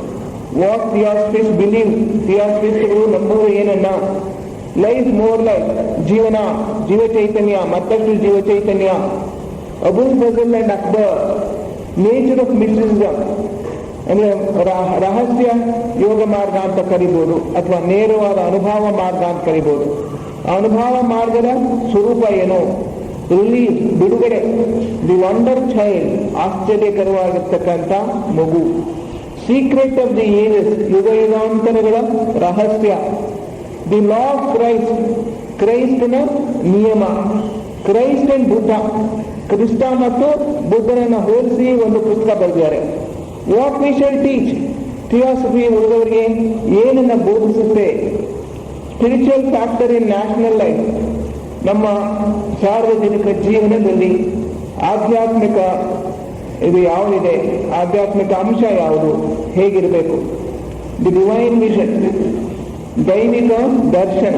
what theosophist believe, ಥಿಯಾಸಫಿಸ್ಟ್ಗಳು ನಂಬುವುದು ಏನನ್ನ, ಲೈಫ್ ಮೋರ್ ಲೈಫ್, ಜೀವನ, ಜೀವ ಚೈತನ್ಯ, ಮತ್ತಷ್ಟು ಜೀವ ಚೈತನ್ಯ, Abul Fazal and Akbar, nature of mysticism ಅಂದ್ರೆ ರಹಸ್ಯ ಯೋಗ ಮಾರ್ಗ ಅಂತ ಕರಿಬಹುದು, ಅಥವಾ ನೇರವಾದ ಅನುಭವ ಮಾರ್ಗ ಅಂತ ಕರಿಬಹುದು. ಅನುಭವ ಮಾರ್ಗದ ಸ್ವರೂಪ ಏನು, ರಿಲೀಸ್ ಬಿಡುಗಡೆ, ದಿ ವಂಡರ್ ಚೈಲ್ಡ್ ಆಶ್ಚರ್ಯಕರವಾಗಿರ್ತಕ್ಕಂಥ ಮಗು, ಸೀಕ್ರೆಟ್ ಆಫ್ ದಿ ಏಜಸ್ ಯುಗ ಯುಗಾಂತರಗಳ ರಹಸ್ಯ, ದಿ ಲಾ ಆಫ್ ಕ್ರೈಸ್ಟ್ ಕ್ರೈಸ್ತನ ನಿಯಮ, ಕ್ರೈಸ್ಟ್ ಅಂಡ್ ಬುದ್ಧ ಕ್ರಿಸ್ತ ಮತ್ತು ಬುದ್ಧನನ್ನು ಹೋಲಿಸಿ ಒಂದು ಪುಸ್ತಕ ಬರೆದಿದ್ದಾರೆ. What we shall teach theosophy ಉಳಿದವರಿಗೆ ಏನನ್ನ ಬೋಧಿಸುತ್ತೆ, spiritual factor in national life ನಮ್ಮ ಸಾರ್ವಜನಿಕ ಜೀವನದಲ್ಲಿ ಆಧ್ಯಾತ್ಮಿಕ ಇದು ಯಾವುದಿದೆ, ಆಧ್ಯಾತ್ಮಿಕ ಅಂಶ ಯಾವುದು, ಹೇಗಿರಬೇಕು, ದಿ ಡಿವೈನ್ ವಿಷನ್ ದೈವಿಕ ದರ್ಶನ,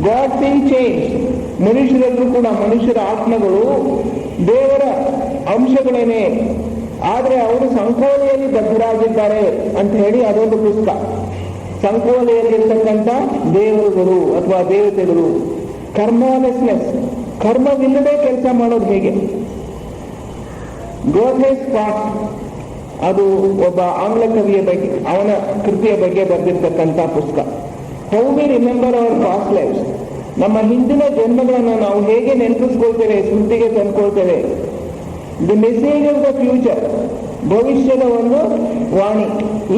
ಗಾಡ್ ಥಿಂಗ್ ಚೇಂಜ್ ಮನುಷ್ಯರೆಲ್ಲರೂ ಕೂಡ ಮನುಷ್ಯರ ಆತ್ಮಗಳು ದೇವರ ಅಂಶಗಳೇನೆ, ಆದರೆ ಅವರು ಸಂಕೋಲೆಯಲ್ಲಿ ಬದ್ಧರಾಗಿದ್ದಾರೆ ಅಂತ ಹೇಳಿ ಅದೊಂದು ಪುಸ್ತಕ. ಸಂಕೋಲೆಯಲ್ಲಿರ್ತಕ್ಕಂಥ ದೇವರುಗಳು ಅಥವಾ ದೇವತೆಗಳು, ಕರ್ಮಲೆಸ್ನೆಸ್ ಕರ್ಮವಿಲ್ಲದೆ ಕೆಲಸ ಮಾಡೋದು ಹೇಗೆ, ಗೋಥೆಸ್ ಪಾಸ್ಟ್ ಅದು ಒಬ್ಬ ಆಂಗ್ಲ ಕವಿಯ ಬಗ್ಗೆ ಅವನ ಕೃತಿಯ ಬಗ್ಗೆ ಬರೆದಿರ್ತಕ್ಕಂಥ ಪುಸ್ತಕ. How we remember our past lives ನಮ್ಮ ಹಿಂದಿನ ಜನ್ಮಗಳನ್ನು ನಾವು ಹೇಗೆ ನೆನಪಿಸ್ಕೊಳ್ತೇವೆ, ಸ್ಮೃತಿಗೆ ತಂದ್ಕೊಳ್ತೇವೆ. The message of the future ಭವಿಷ್ಯದ ಒಂದು ವಾಣಿ.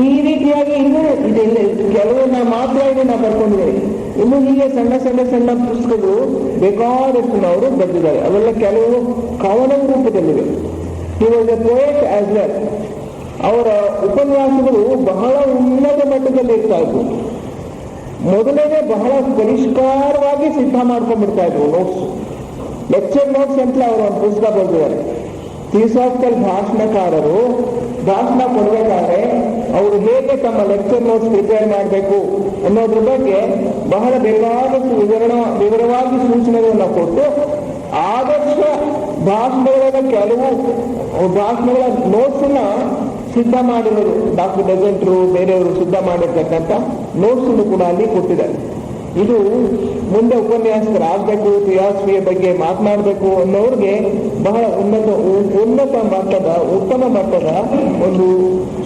ಈ ರೀತಿಯಾಗಿ ಇನ್ನೂ ಇದೆಲ್ಲ ಕೆಲವನ್ನ ಮಾತ್ರ ಇದನ್ನ ಬರ್ಕೊಂಡಿದ್ದೇವೆ. ಇನ್ನು ಹೀಗೆ ಸಣ್ಣ ಸಣ್ಣ ಸಣ್ಣ ಪುಸ್ತಕಗಳು ಬೇಕಾದಷ್ಟು ಅವರು ಬರೆದಿದ್ದಾರೆ. ಅವೆಲ್ಲ ಕೆಲವು ಕವನ ರೂಪದಲ್ಲಿವೆ. He was a poet as well. ಅವರ ಉಪನ್ಯಾಸಗಳು ಬಹಳ ಉನ್ನತ ಮಟ್ಟದಲ್ಲಿ ಇರ್ತಾ ಇದ್ವು. ಮೊದಲನೇ ಬಹಳ ಪರಿಷ್ಕಾರವಾಗಿ ಸಿದ್ಧ ಮಾಡ್ಕೊಂಡ್ಬಿಡ್ತಾ ಇದ್ರು ನೋಟ್ಸ್. ಲೆಕ್ಚರ್ ನೋಟ್ಸ್ ಅಂತ ಅವರು ಒಂದು ಪುಸ್ತಕ ಬರೆದಿದ್ದಾರೆ. ಥಿಯೋಸಾಫಿಕಲ್ ಭಾಷಣಕಾರರು ಭಾಷಣ ಕೊಡಬೇಕಾದ್ರೆ ಅವರು ಹೇಗೆ ತಮ್ಮ ಲೆಕ್ಚರ್ ನೋಟ್ಸ್ ಪ್ರಿಪೇರ್ ಮಾಡಬೇಕು ಅನ್ನೋದ್ರ ಬಗ್ಗೆ ಬಹಳ ವಿವರವಾಗಿ ಸೂಚನೆಗಳನ್ನು ಕೊಟ್ಟು ಆದರ್ಶ ಭಾಷಣಗಳ ಕೆಲವು ಭಾಷಣಗಳ ನೋಟ್ಸ್ ಅನ್ನ ಸಿದ್ಧ ಮಾಡಿರೋರು ಡಾಕ್ಟರ್ ಬೆಜೆಂಟ್ರು ಬೇರೆಯವರು ಸಿದ್ಧ ಮಾಡಿರ್ತಕ್ಕಂಥ ನೋಟ್ಸ್ ಕೂಡ ಅಲ್ಲಿ ಕೊಟ್ಟಿದ್ದಾರೆ. ಇದು ಮುಂದೆ ಉಪನ್ಯಾಸಕರಾಗಬೇಕು, ಥಿಯಾಸಫಿಯ ಬಗ್ಗೆ ಮಾತನಾಡಬೇಕು ಅನ್ನೋರಿಗೆ ಬಹಳ ಉತ್ತಮ ಮಟ್ಟದ ಒಂದು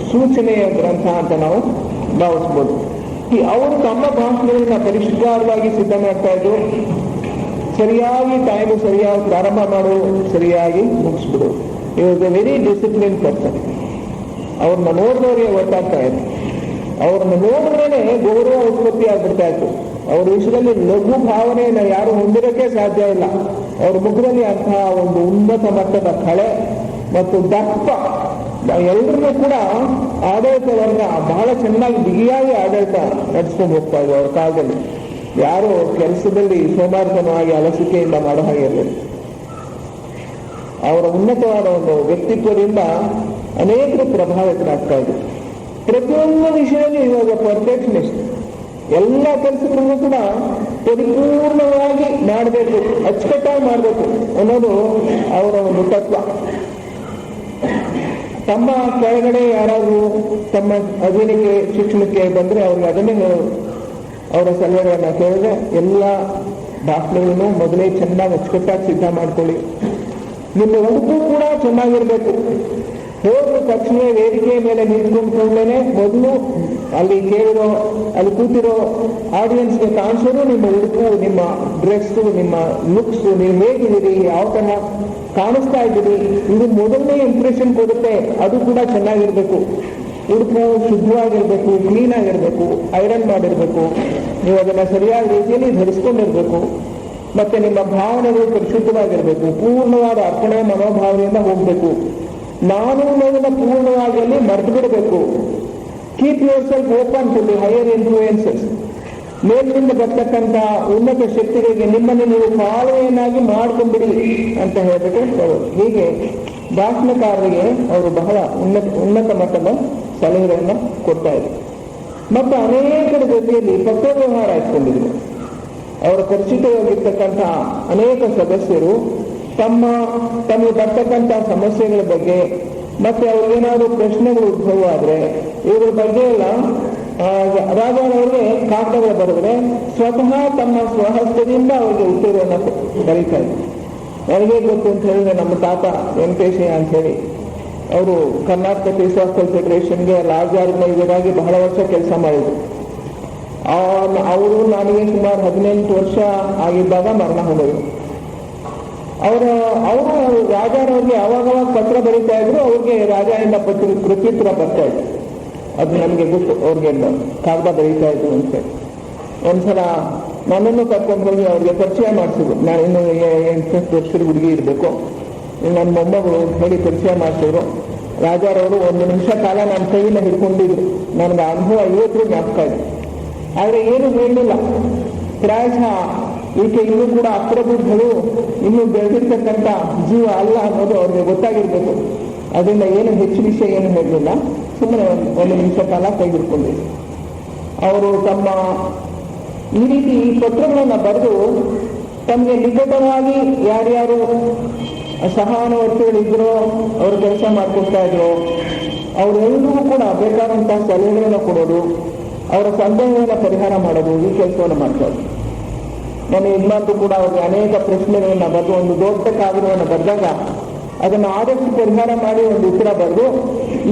ಸೂಚನೆಯ ಗ್ರಂಥ ಅಂತ ನಾವು ಭಾವಿಸ್ಬೋದು. ಅವರು ತಮ್ಮ ಭಾಷಣಗಳನ್ನ ಪರಿಷ್ಕಾರವಾಗಿ ಸಿದ್ಧ ಮಾಡ್ತಾ ಇದ್ರು. ಸರಿಯಾಗಿ ಟೈಮು ಸರಿಯಾಗಿ ಪ್ರಾರಂಭ ಮಾಡು, ಸರಿಯಾಗಿ ಮುಗಿಸ್ಬಿಡು. It was a very discipline person. ಅವ್ರನ್ನ ನೋಡಿದವರಿಗೆ ಗೊತ್ತಾಗ್ತಾ ಇತ್ತು. ಅವ್ರನ್ನ ನೋಡಿದ್ರೇನೆ ಗೌರವ ಉತ್ಪತ್ತಿ ಆಗ್ಬಿಡ್ತಾ ಇತ್ತು. ಅವ್ರ ವಿಷಯದಲ್ಲಿ ಲಘು ಭಾವನೆಯನ್ನು ಯಾರು ಹೊಂದಿರೋಕೆ ಸಾಧ್ಯ ಇಲ್ಲ. ಅವ್ರ ಮುಖದಲ್ಲಿ ಅಂತಹ ಒಂದು ಉನ್ನತ ಮಟ್ಟದ ಕಳೆ ಮತ್ತು ದಪ್ಪ. ಎಲ್ಲರಿಗೂ ಕೂಡ ಆಡಳಿತವನ್ನ ಬಹಳ ಚೆನ್ನಾಗಿ ಬಿಗಿಯಾಗಿ ಆಡಳಿತ ನಡೆಸ್ಕೊಂಡು ಹೋಗ್ತಾ ಇದ್ರು ಅವ್ರ ಕಾಲದಲ್ಲಿ. ಯಾರು ಕೆಲಸದಲ್ಲಿ ಸೋಮಾರಿತನವಾಗಿ ಅಲಸಿಕೆಯಿಂದ ಮಾಡೋ ಹಾಗೆ ಇರಲಿಲ್ಲ. ಅವರ ಉನ್ನತವಾದ ಒಂದು ವ್ಯಕ್ತಿತ್ವದಿಂದ ಅನೇಕರು ಪ್ರಭಾವಿತರಾಗ್ತಾ ಇದ್ರು. ಪ್ರತಿಯೊಂದು ವಿಷಯದಲ್ಲಿ ಇವಾಗ ಪರ್ಫೆಕ್ಷನಿಸ್ಟ್. ಎಲ್ಲ ಕೆಲಸಗಳನ್ನು ಕೂಡ ಪರಿಪೂರ್ಣವಾಗಿ ಮಾಡಬೇಕು, ಅಚ್ಚುಕಟ್ಟಾಗಿ ಮಾಡಬೇಕು ಅನ್ನೋದು ಅವರ ಒಂದು ತತ್ವ. ತಮ್ಮ ಕೆಳಗಡೆ ಯಾರಾದರೂ ತಮ್ಮ ಅಧೀನಕ್ಕೆ ಶಿಕ್ಷಣಕ್ಕೆ ಬಂದರೆ ಅವ್ರಿಗೆ ಅದನ್ನೇ ಅವರ ಸಲಹೆಗಳನ್ನ ಕೇಳಿದ್ರೆ ಎಲ್ಲ ಭಾಷಣಗಳನ್ನು ಮೊದಲೇ ಚೆನ್ನಾಗಿ ಅಚ್ಚುಕಟ್ಟಾಗಿ ಸಿದ್ಧ ಮಾಡ್ಕೊಳ್ಳಿ. ನಿಮ್ಮ ಉಡುಪು ಕೂಡ ಚೆನ್ನಾಗಿರ್ಬೇಕು. ಹೋದ ತಕ್ಷಣ ವೇದಿಕೆಯ ಮೇಲೆ ನಿಂತ್ಕೊಂಡ್ಮೇಲೆ ಮೊದಲು ಅಲ್ಲಿ ಕೇಳಿರೋ ಅಲ್ಲಿ ಕೂತಿರೋ ಆಡಿಯನ್ಸ್ಗೆ ಕಾಣಿಸೋದು ನಿಮ್ಮ ಉಡುಪು, ನಿಮ್ಮ ಡ್ರೆಸ್ಸು, ನಿಮ್ಮ ಲುಕ್ಸು, ನೀವು ಹೇಗಿದ್ದೀರಿ, ಯಾವ ತರಹ ಕಾಣಿಸ್ತಾ ಇದ್ದೀರಿ, ಇದು ಮೊದಲನೇ ಇಂಪ್ರೆಷನ್ ಕೊಡುತ್ತೆ. ಅದು ಕೂಡ ಚೆನ್ನಾಗಿರ್ಬೇಕು. ಉಡುಪು ಶುದ್ಧವಾಗಿರ್ಬೇಕು, ಕ್ಲೀನ್ ಆಗಿರ್ಬೇಕು, ಐರನ್ ಮಾಡಿರ್ಬೇಕು, ನೀವು ಅದನ್ನ ಸರಿಯಾದ ರೀತಿಯಲ್ಲಿ ಧರಿಸ್ಕೊಂಡಿರ್ಬೇಕು. ಮತ್ತೆ ನಿಮ್ಮ ಭಾವನೆಗಳು ಪರಿಶುದ್ಧವಾಗಿರ್ಬೇಕು, ಪೂರ್ಣವಾದ ಅರ್ಪಣೆ ಮನೋಭಾವನೆಯಿಂದ ಹೋಗ್ಬೇಕು. ನಾನು ಅನ್ನೋದನ್ನ ಪೂರ್ಣವಾಗಿ ಅಲ್ಲಿ ಮರೆತು ಬಿಡಬೇಕು. Keep yourself open to the higher influences. ಮೇಲಿನಿಂದ ಬರ್ತಕ್ಕಂಥ ಉನ್ನತ ಶಕ್ತಿಗಳಿಗೆ ನಿಮ್ಮನ್ನು ನೀವು ಪಾಲನೆಯನ್ನಾಗಿ ಮಾಡ್ಕೊಂಡ್ಬಿಡಿ ಅಂತ ಹೇಳ್ಬಿಟ್ಟು ಹೀಗೆ ಭಾಷಣಕಾರರಿಗೆ ಅವರು ಬಹಳ ಉನ್ನತ ಮಟ್ಟದ ಸಲಹೆಗಳನ್ನು ಕೊಡ್ತಾ ಇದ್ರು. ಮತ್ತು ಅನೇಕರ ಜೊತೆಯಲ್ಲಿ ಪತ್ರ ವ್ಯವಹಾರ ಇಟ್ಕೊಂಡಿದ್ರು. ಅವರ ಪರಿಚಿತವಾಗಿರ್ತಕ್ಕಂಥ ಅನೇಕ ಸದಸ್ಯರು ತಮಗೆ ಬರ್ತಕ್ಕಂಥ ಸಮಸ್ಯೆಗಳ ಬಗ್ಗೆ ಮತ್ತೆ ಅವ್ರಿಗೇನಾದ್ರು ಪ್ರಶ್ನೆಗಳು ಉದ್ಭವ ಆದ್ರೆ ಇವ್ರ ಬಗ್ಗೆ ಎಲ್ಲ ರಾಜರವರಿಗೆ ಕಾಗದಗಳು ಬರೆದ್ರೆ ಸ್ವತಃ ತಮ್ಮ ಸ್ವಹಸ್ತದಿಂದ ಅವರಿಗೆ ಉತ್ತರವನ್ನು ಬರೀತಾ ಇದ್ರು. ನನಗೆ ಗೊತ್ತು ಅಂತ ಹೇಳಿದ್ರೆ ನಮ್ಮ ತಾತ ವೆಂಕಟೇಶಯ್ಯ ಅಂತ ಹೇಳಿ ಅವರು ಕರ್ನಾಟಕ ಥಿಯೋಸಾಫಿಕಲ್ ಫೆಡರೇಷನ್ಗೆ ರಾಜಾರ್ಗನೈಸರಾಗಿ ಬಹಳ ವರ್ಷ ಕೆಲಸ ಮಾಡಿದ್ರು. ಅವರು ನನಗೆ ಸುಮಾರು 18 ವರ್ಷ ಆಗಿದ್ದಾಗ ಮರಣ ಹೊಂದಿದ್ರು. ಅವರು ರಾಜಾರವ್ರಿಗೆ ಯಾವಾಗವಾಗ ಪತ್ರ ಬರೀತಾ ಇದ್ರು. ಅವ್ರಿಗೆ ರಾಜರಿಂದ ಪ್ರತ್ಯುತ್ತರ ಬರ್ತಾ ಇದ್ರು. ಅದು ನನಗೆ ಗೊತ್ತು. ಅವ್ರಿಗೆ ಕಾಗದ ಬರೀತಾ ಇದ್ರು ಅಂತ. ಒಂದ್ಸಲ ನನ್ನನ್ನು ಕರ್ಕೊಂಡು ಹೋಗಿ ಅವ್ರಿಗೆ ಪರಿಚಯ ಮಾಡಿಸಿದ್ರು. ನಾನು ಇನ್ನು 8 ವರ್ಷದ ಹುಡುಗಿ ಇರಬೇಕು, ನನ್ನ ಮೊಮ್ಮಗಳು ಹೇಳಿ ಪರಿಚಯ ಮಾಡಿಸಿದ್ರು. ರಾಜಾರವರು 1 ನಿಮಿಷ ಕಾಲ ನನ್ನ ಕೈಯಿಂದ ಹಿಡ್ಕೊಂಡಿದ್ರು. ನನಗೆ ಅನುಭವ ಇವತ್ತು ಜ್ಞಾಪಕ ಇದೆ. ಆದರೆ ಏನು ಹೇಳಲಿಲ್ಲ. ಪ್ರಾಯಶಃ ಈಕೆ ಇನ್ನೂ ಕೂಡ ಅಪ್ರಬುದ್ಧರು, ಇನ್ನೂ ಬೆಳೆದಿರ್ತಕ್ಕಂಥ ಜೀವ ಅಲ್ಲ ಅನ್ನೋದು ಅವ್ರಿಗೆ ಗೊತ್ತಾಗಿರ್ಬೇಕು. ಅದರಿಂದ ಏನು ಹೆಚ್ಚು ವಿಷಯ ಏನು ಹೇಳಲಿಲ್ಲ. ಸುಮ್ಮನೆ 1 ನಿಮಿಷ ಕಾಲ ಕೈ ಹಿಡ್ಕೊಂಡಿದ್ರು. ಅವರು ತಮ್ಮ ಈ ರೀತಿ ಪತ್ರಗಳನ್ನು ಬರೆದು ತಮಗೆ ನಿಕಟವಾಗಿ ಯಾರ್ಯಾರು ಸಹಾನುವರ್ತಿಗಳಿದ್ರೋ ಅವರು ಕೆಲಸ ಮಾಡ್ಕೊಡ್ತಾ ಇದ್ರು ಅವರೆಲ್ಲರಿಗೂ ಕೂಡ ಬೇಕಾದಂತಹ ಸಲಹೆಗಳನ್ನು ಕೊಡೋದು, ಅವರ ಸಂದೇಹಗಳನ್ನು ಪರಿಹಾರ ಮಾಡೋದು, ಈ ಕೆಲಸವನ್ನು ಮಾಡ್ತಾರೆ. ನನ್ನ ಯಜಮಾನರು ಕೂಡ ಅವ್ರಿಗೆ ಅನೇಕ ಪ್ರಶ್ನೆಗಳನ್ನ ಬರೆದು ಒಂದು ದೊಡ್ಡ ಕಾಗದವನ್ನು ಬರೆದಾಗ ಅದನ್ನು ಆದಷ್ಟು ಪರಿಹಾರ ಮಾಡಿ ಒಂದು ಉತ್ತರ ಬರೆದು,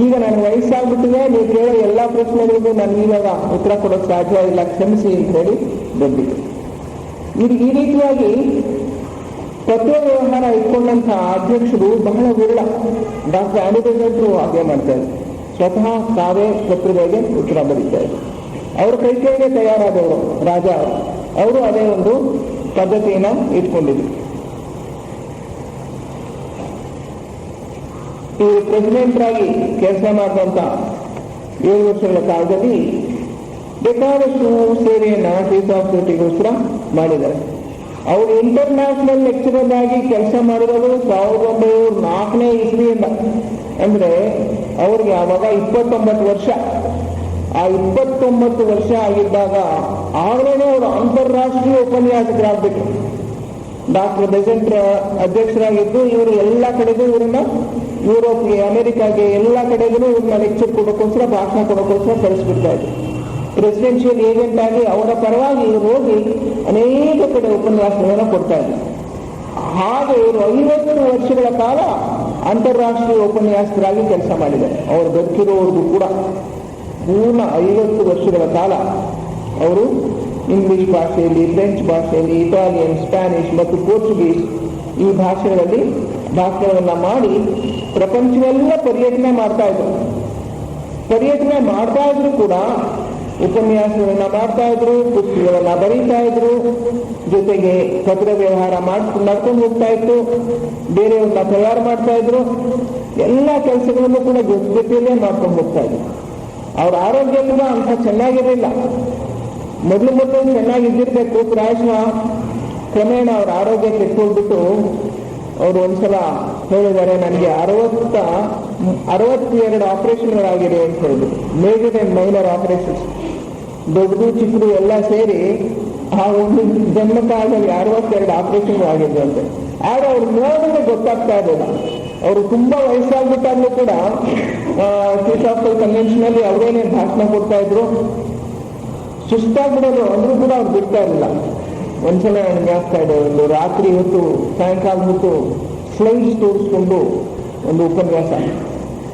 ಈಗ ನನ್ನ ವಯಸ್ಸಾಗ್ಬಿಟ್ಟಿದೆ, ನೀವು ಕೇಳೋ ಎಲ್ಲ ಪ್ರಶ್ನೆಗಳಿಗೂ ನನಗೆ ಇವಾಗ ಉತ್ತರ ಕೊಡೋಕೆ ಸಾಧ್ಯ ಇಲ್ಲ, ಕ್ಷಮಿಸಿ ಅಂತ ಹೇಳಿ ಬಂದಿತ್ತು. ಈ ರೀತಿಯಾಗಿ ಪತ್ರ ವ್ಯವಹಾರ ಇಟ್ಕೊಂಡಂತಹ ಅಧ್ಯಕ್ಷರು ಬಹಳ ವಿರಳ. ಡಾಕ್ಟರ್ ಆಂಡ್ರ್ಯೂ ಹಾಗೆ ಮಾಡ್ತಾ ಇದ್ರು. ಸ್ವತಃ ತಾವೇ ಪತ್ರಗಳಿಗೆ ಉತ್ತರ ಬರೀತಾ ಇದ್ರು. ಅವ್ರ ಕೈಗೆ ತಯಾರಾದವರು ರಾಜ ಅವರು ಅದೇ ಒಂದು ಪದ್ಧತಿಯನ್ನ ಇಟ್ಕೊಂಡಿದ್ರು. ಇವರು ಪ್ರೆಸಿಡೆಂಟ್ ಆಗಿ ಕೆಲಸ ಮಾಡಿದಂತ 7 ವರ್ಷಗಳ ಕಾಲದಲ್ಲಿ ಬೇಕಾದಷ್ಟು ಸೇವೆಯನ್ನ ತೀರ್ಥಾಸ್ಪತ್ರೆಗೋಸ್ಕರ ಮಾಡಿದ್ದಾರೆ. ಅವರು ಇಂಟರ್ನ್ಯಾಷನಲ್ ಲೆಕ್ಚರರ್ ಆಗಿ ಕೆಲಸ ಮಾಡಿರೋದು 1904ನೇ ಇಸ್ವಿಯಿಂದ. ಅಂದ್ರೆ ಅವ್ರಿಗೆ ಆವಾಗ 29 ವರ್ಷ. ಆ 29 ವರ್ಷ ಆಗಿದ್ದಾಗ ಆಗಲೇ ಅವರು ಅಂತಾರಾಷ್ಟ್ರೀಯ ಉಪನ್ಯಾಸಕರಾಗಬೇಕು. ಡಾಕ್ಟರ್ ಬೆಸೆಂಟ್ ಅಧ್ಯಕ್ಷರಾಗಿದ್ದು ಇವರು ಎಲ್ಲ ಕಡೆಗೂ ಇವರನ್ನ ಯುರೋಪ್ಗೆ, ಅಮೆರಿಕಾಗೆ ಎಲ್ಲ ಕಡೆಗೂ ಇವ್ರನ್ನ ಲೆಕ್ಚರ್ ಕೊಡೋಕ್ಕೋಸ್ಕರ, ಭಾಷಣ ಕೊಡೋಕ್ಕೋಸ್ಕರ ಕಳಿಸ್ಬಿಡ್ತಾ ಇದ್ರು. ಪ್ರೆಸಿಡೆನ್ಷಿಯಲ್ ಏಜೆಂಟ್ ಆಗಿ ಅವರ ಪರವಾಗಿ ಇವರು ಹೋಗಿ ಅನೇಕ ಕಡೆ ಉಪನ್ಯಾಸಗಳನ್ನು ಕೊಡ್ತಾ ಇದ್ರು. ಹಾಗೆ ಇವರು 50 ವರ್ಷಗಳ ಕಾಲ ಅಂತಾರಾಷ್ಟ್ರೀಯ ಉಪನ್ಯಾಸಕರಾಗಿ ಕೆಲಸ ಮಾಡಿದ್ದಾರೆ. ಅವರು ಬದುಕಿರೋರ್ಗೂ ಕೂಡ ಪೂರ್ಣ 50 ವರ್ಷಗಳ ಕಾಲ ಅವರು ಇಂಗ್ಲಿಷ್ ಭಾಷೆಯಲ್ಲಿ, ಫ್ರೆಂಚ್ ಭಾಷೆಯಲ್ಲಿ, ಇಟಾಲಿಯನ್, ಸ್ಪ್ಯಾನಿಷ್ ಮತ್ತು ಪೋರ್ಚುಗೀಸ್ ಈ ಭಾಷೆಗಳಲ್ಲಿ ಭಾಷಣವನ್ನ ಮಾಡಿ ಪ್ರಪಂಚವೆಲ್ಲ ಪರ್ಯಟನೆ ಮಾಡ್ತಾ ಇದ್ರು. ಪರ್ಯಟನೆ ಮಾಡ್ತಾ ಇದ್ರು ಕೂಡ ಉಪನ್ಯಾಸಗಳನ್ನ ಮಾಡ್ತಾ ಇದ್ರು, ಪುಸ್ತಕಗಳನ್ನ ಬರೀತಾ ಇದ್ರು, ಜೊತೆಗೆ ಪತ್ರ ವ್ಯವಹಾರ ನಡ್ಕೊಂಡು ಹೋಗ್ತಾ ಇತ್ತು, ಬೇರೆಯವ್ರನ್ನ ತಯಾರು ಮಾಡ್ತಾ ಇದ್ರು. ಎಲ್ಲ ಕೆಲಸಗಳನ್ನು ಕೂಡ ಜೊತೆಯಲ್ಲೇ ಮಾಡ್ಕೊಂಡು ಹೋಗ್ತಾ ಇದ್ರು. ಅವ್ರ ಆರೋಗ್ಯ ಕೂಡ ಅಂತ ಚೆನ್ನಾಗಿರಲಿಲ್ಲ. ಮೊದಲು ಚೆನ್ನಾಗಿದ್ದಿರ್ಬೇಕು, ಪ್ರಾಯಶಃ ಕ್ರಮೇಣ ಅವ್ರ ಆರೋಗ್ಯ ಕೆಟ್ಟೋಗ್ಬಿಟ್ಟು ಅವರು ಒಂದ್ಸಲ ಹೇಳಿದ್ದಾರೆ, ನನಗೆ 62 ಆಪರೇಷನ್ಗಳಾಗಿದೆ ಅಂತ ಹೇಳಿದ್ರು. ಮೇಜರ್ ಅಂಡ್ ಮೈನರ್ ಆಪರೇಷನ್ಸ್, ದೊಡ್ಡದು ಚಿಕ್ಕದು ಎಲ್ಲ ಸೇರಿ ಆ ಒಂದು ಜನ್ಮಕಾಲದಲ್ಲಿ 62 ಆಪರೇಷನ್ಗಳಾಗಿದೆ ಅಂತೆ. ಆದ್ರೆ ಅವ್ರು ನೋಡಿದ್ರೆ ಗೊತ್ತಾಗ್ತಾ ಇರಲಿಲ್ಲ. ಅವರು ತುಂಬಾ ವಯಸ್ಸಾಗ್ಬಿಟ್ಟಾಗ್ಲೂ ಕೂಡ ತೀರ್ಥಾಸ್ಪತ್ರೆ ಕನ್ವೆನ್ಷನ್ ಅಲ್ಲಿ ಅವರೇನೆ ಭಾಷಣ ಕೊಡ್ತಾ ಇದ್ರು. ಸುಸ್ತಾಗ್ಬಿಡೋದು ಅಂದ್ರೂ ಕೂಡ ಅವ್ರು ಬಿಡ್ತಾ ಇರಲಿಲ್ಲ. ಒಂದ್ಸಲ ನನಗೆ ಆಗ್ತಾ ಇದೆ, ಒಂದು ರಾತ್ರಿ ಹೊತ್ತು, ಸಾಯಂಕಾಲ ಹೊತ್ತು ಸ್ಲೈಡ್ಸ್ ತೋರಿಸ್ಕೊಂಡು ಒಂದು ಉಪನ್ಯಾಸ,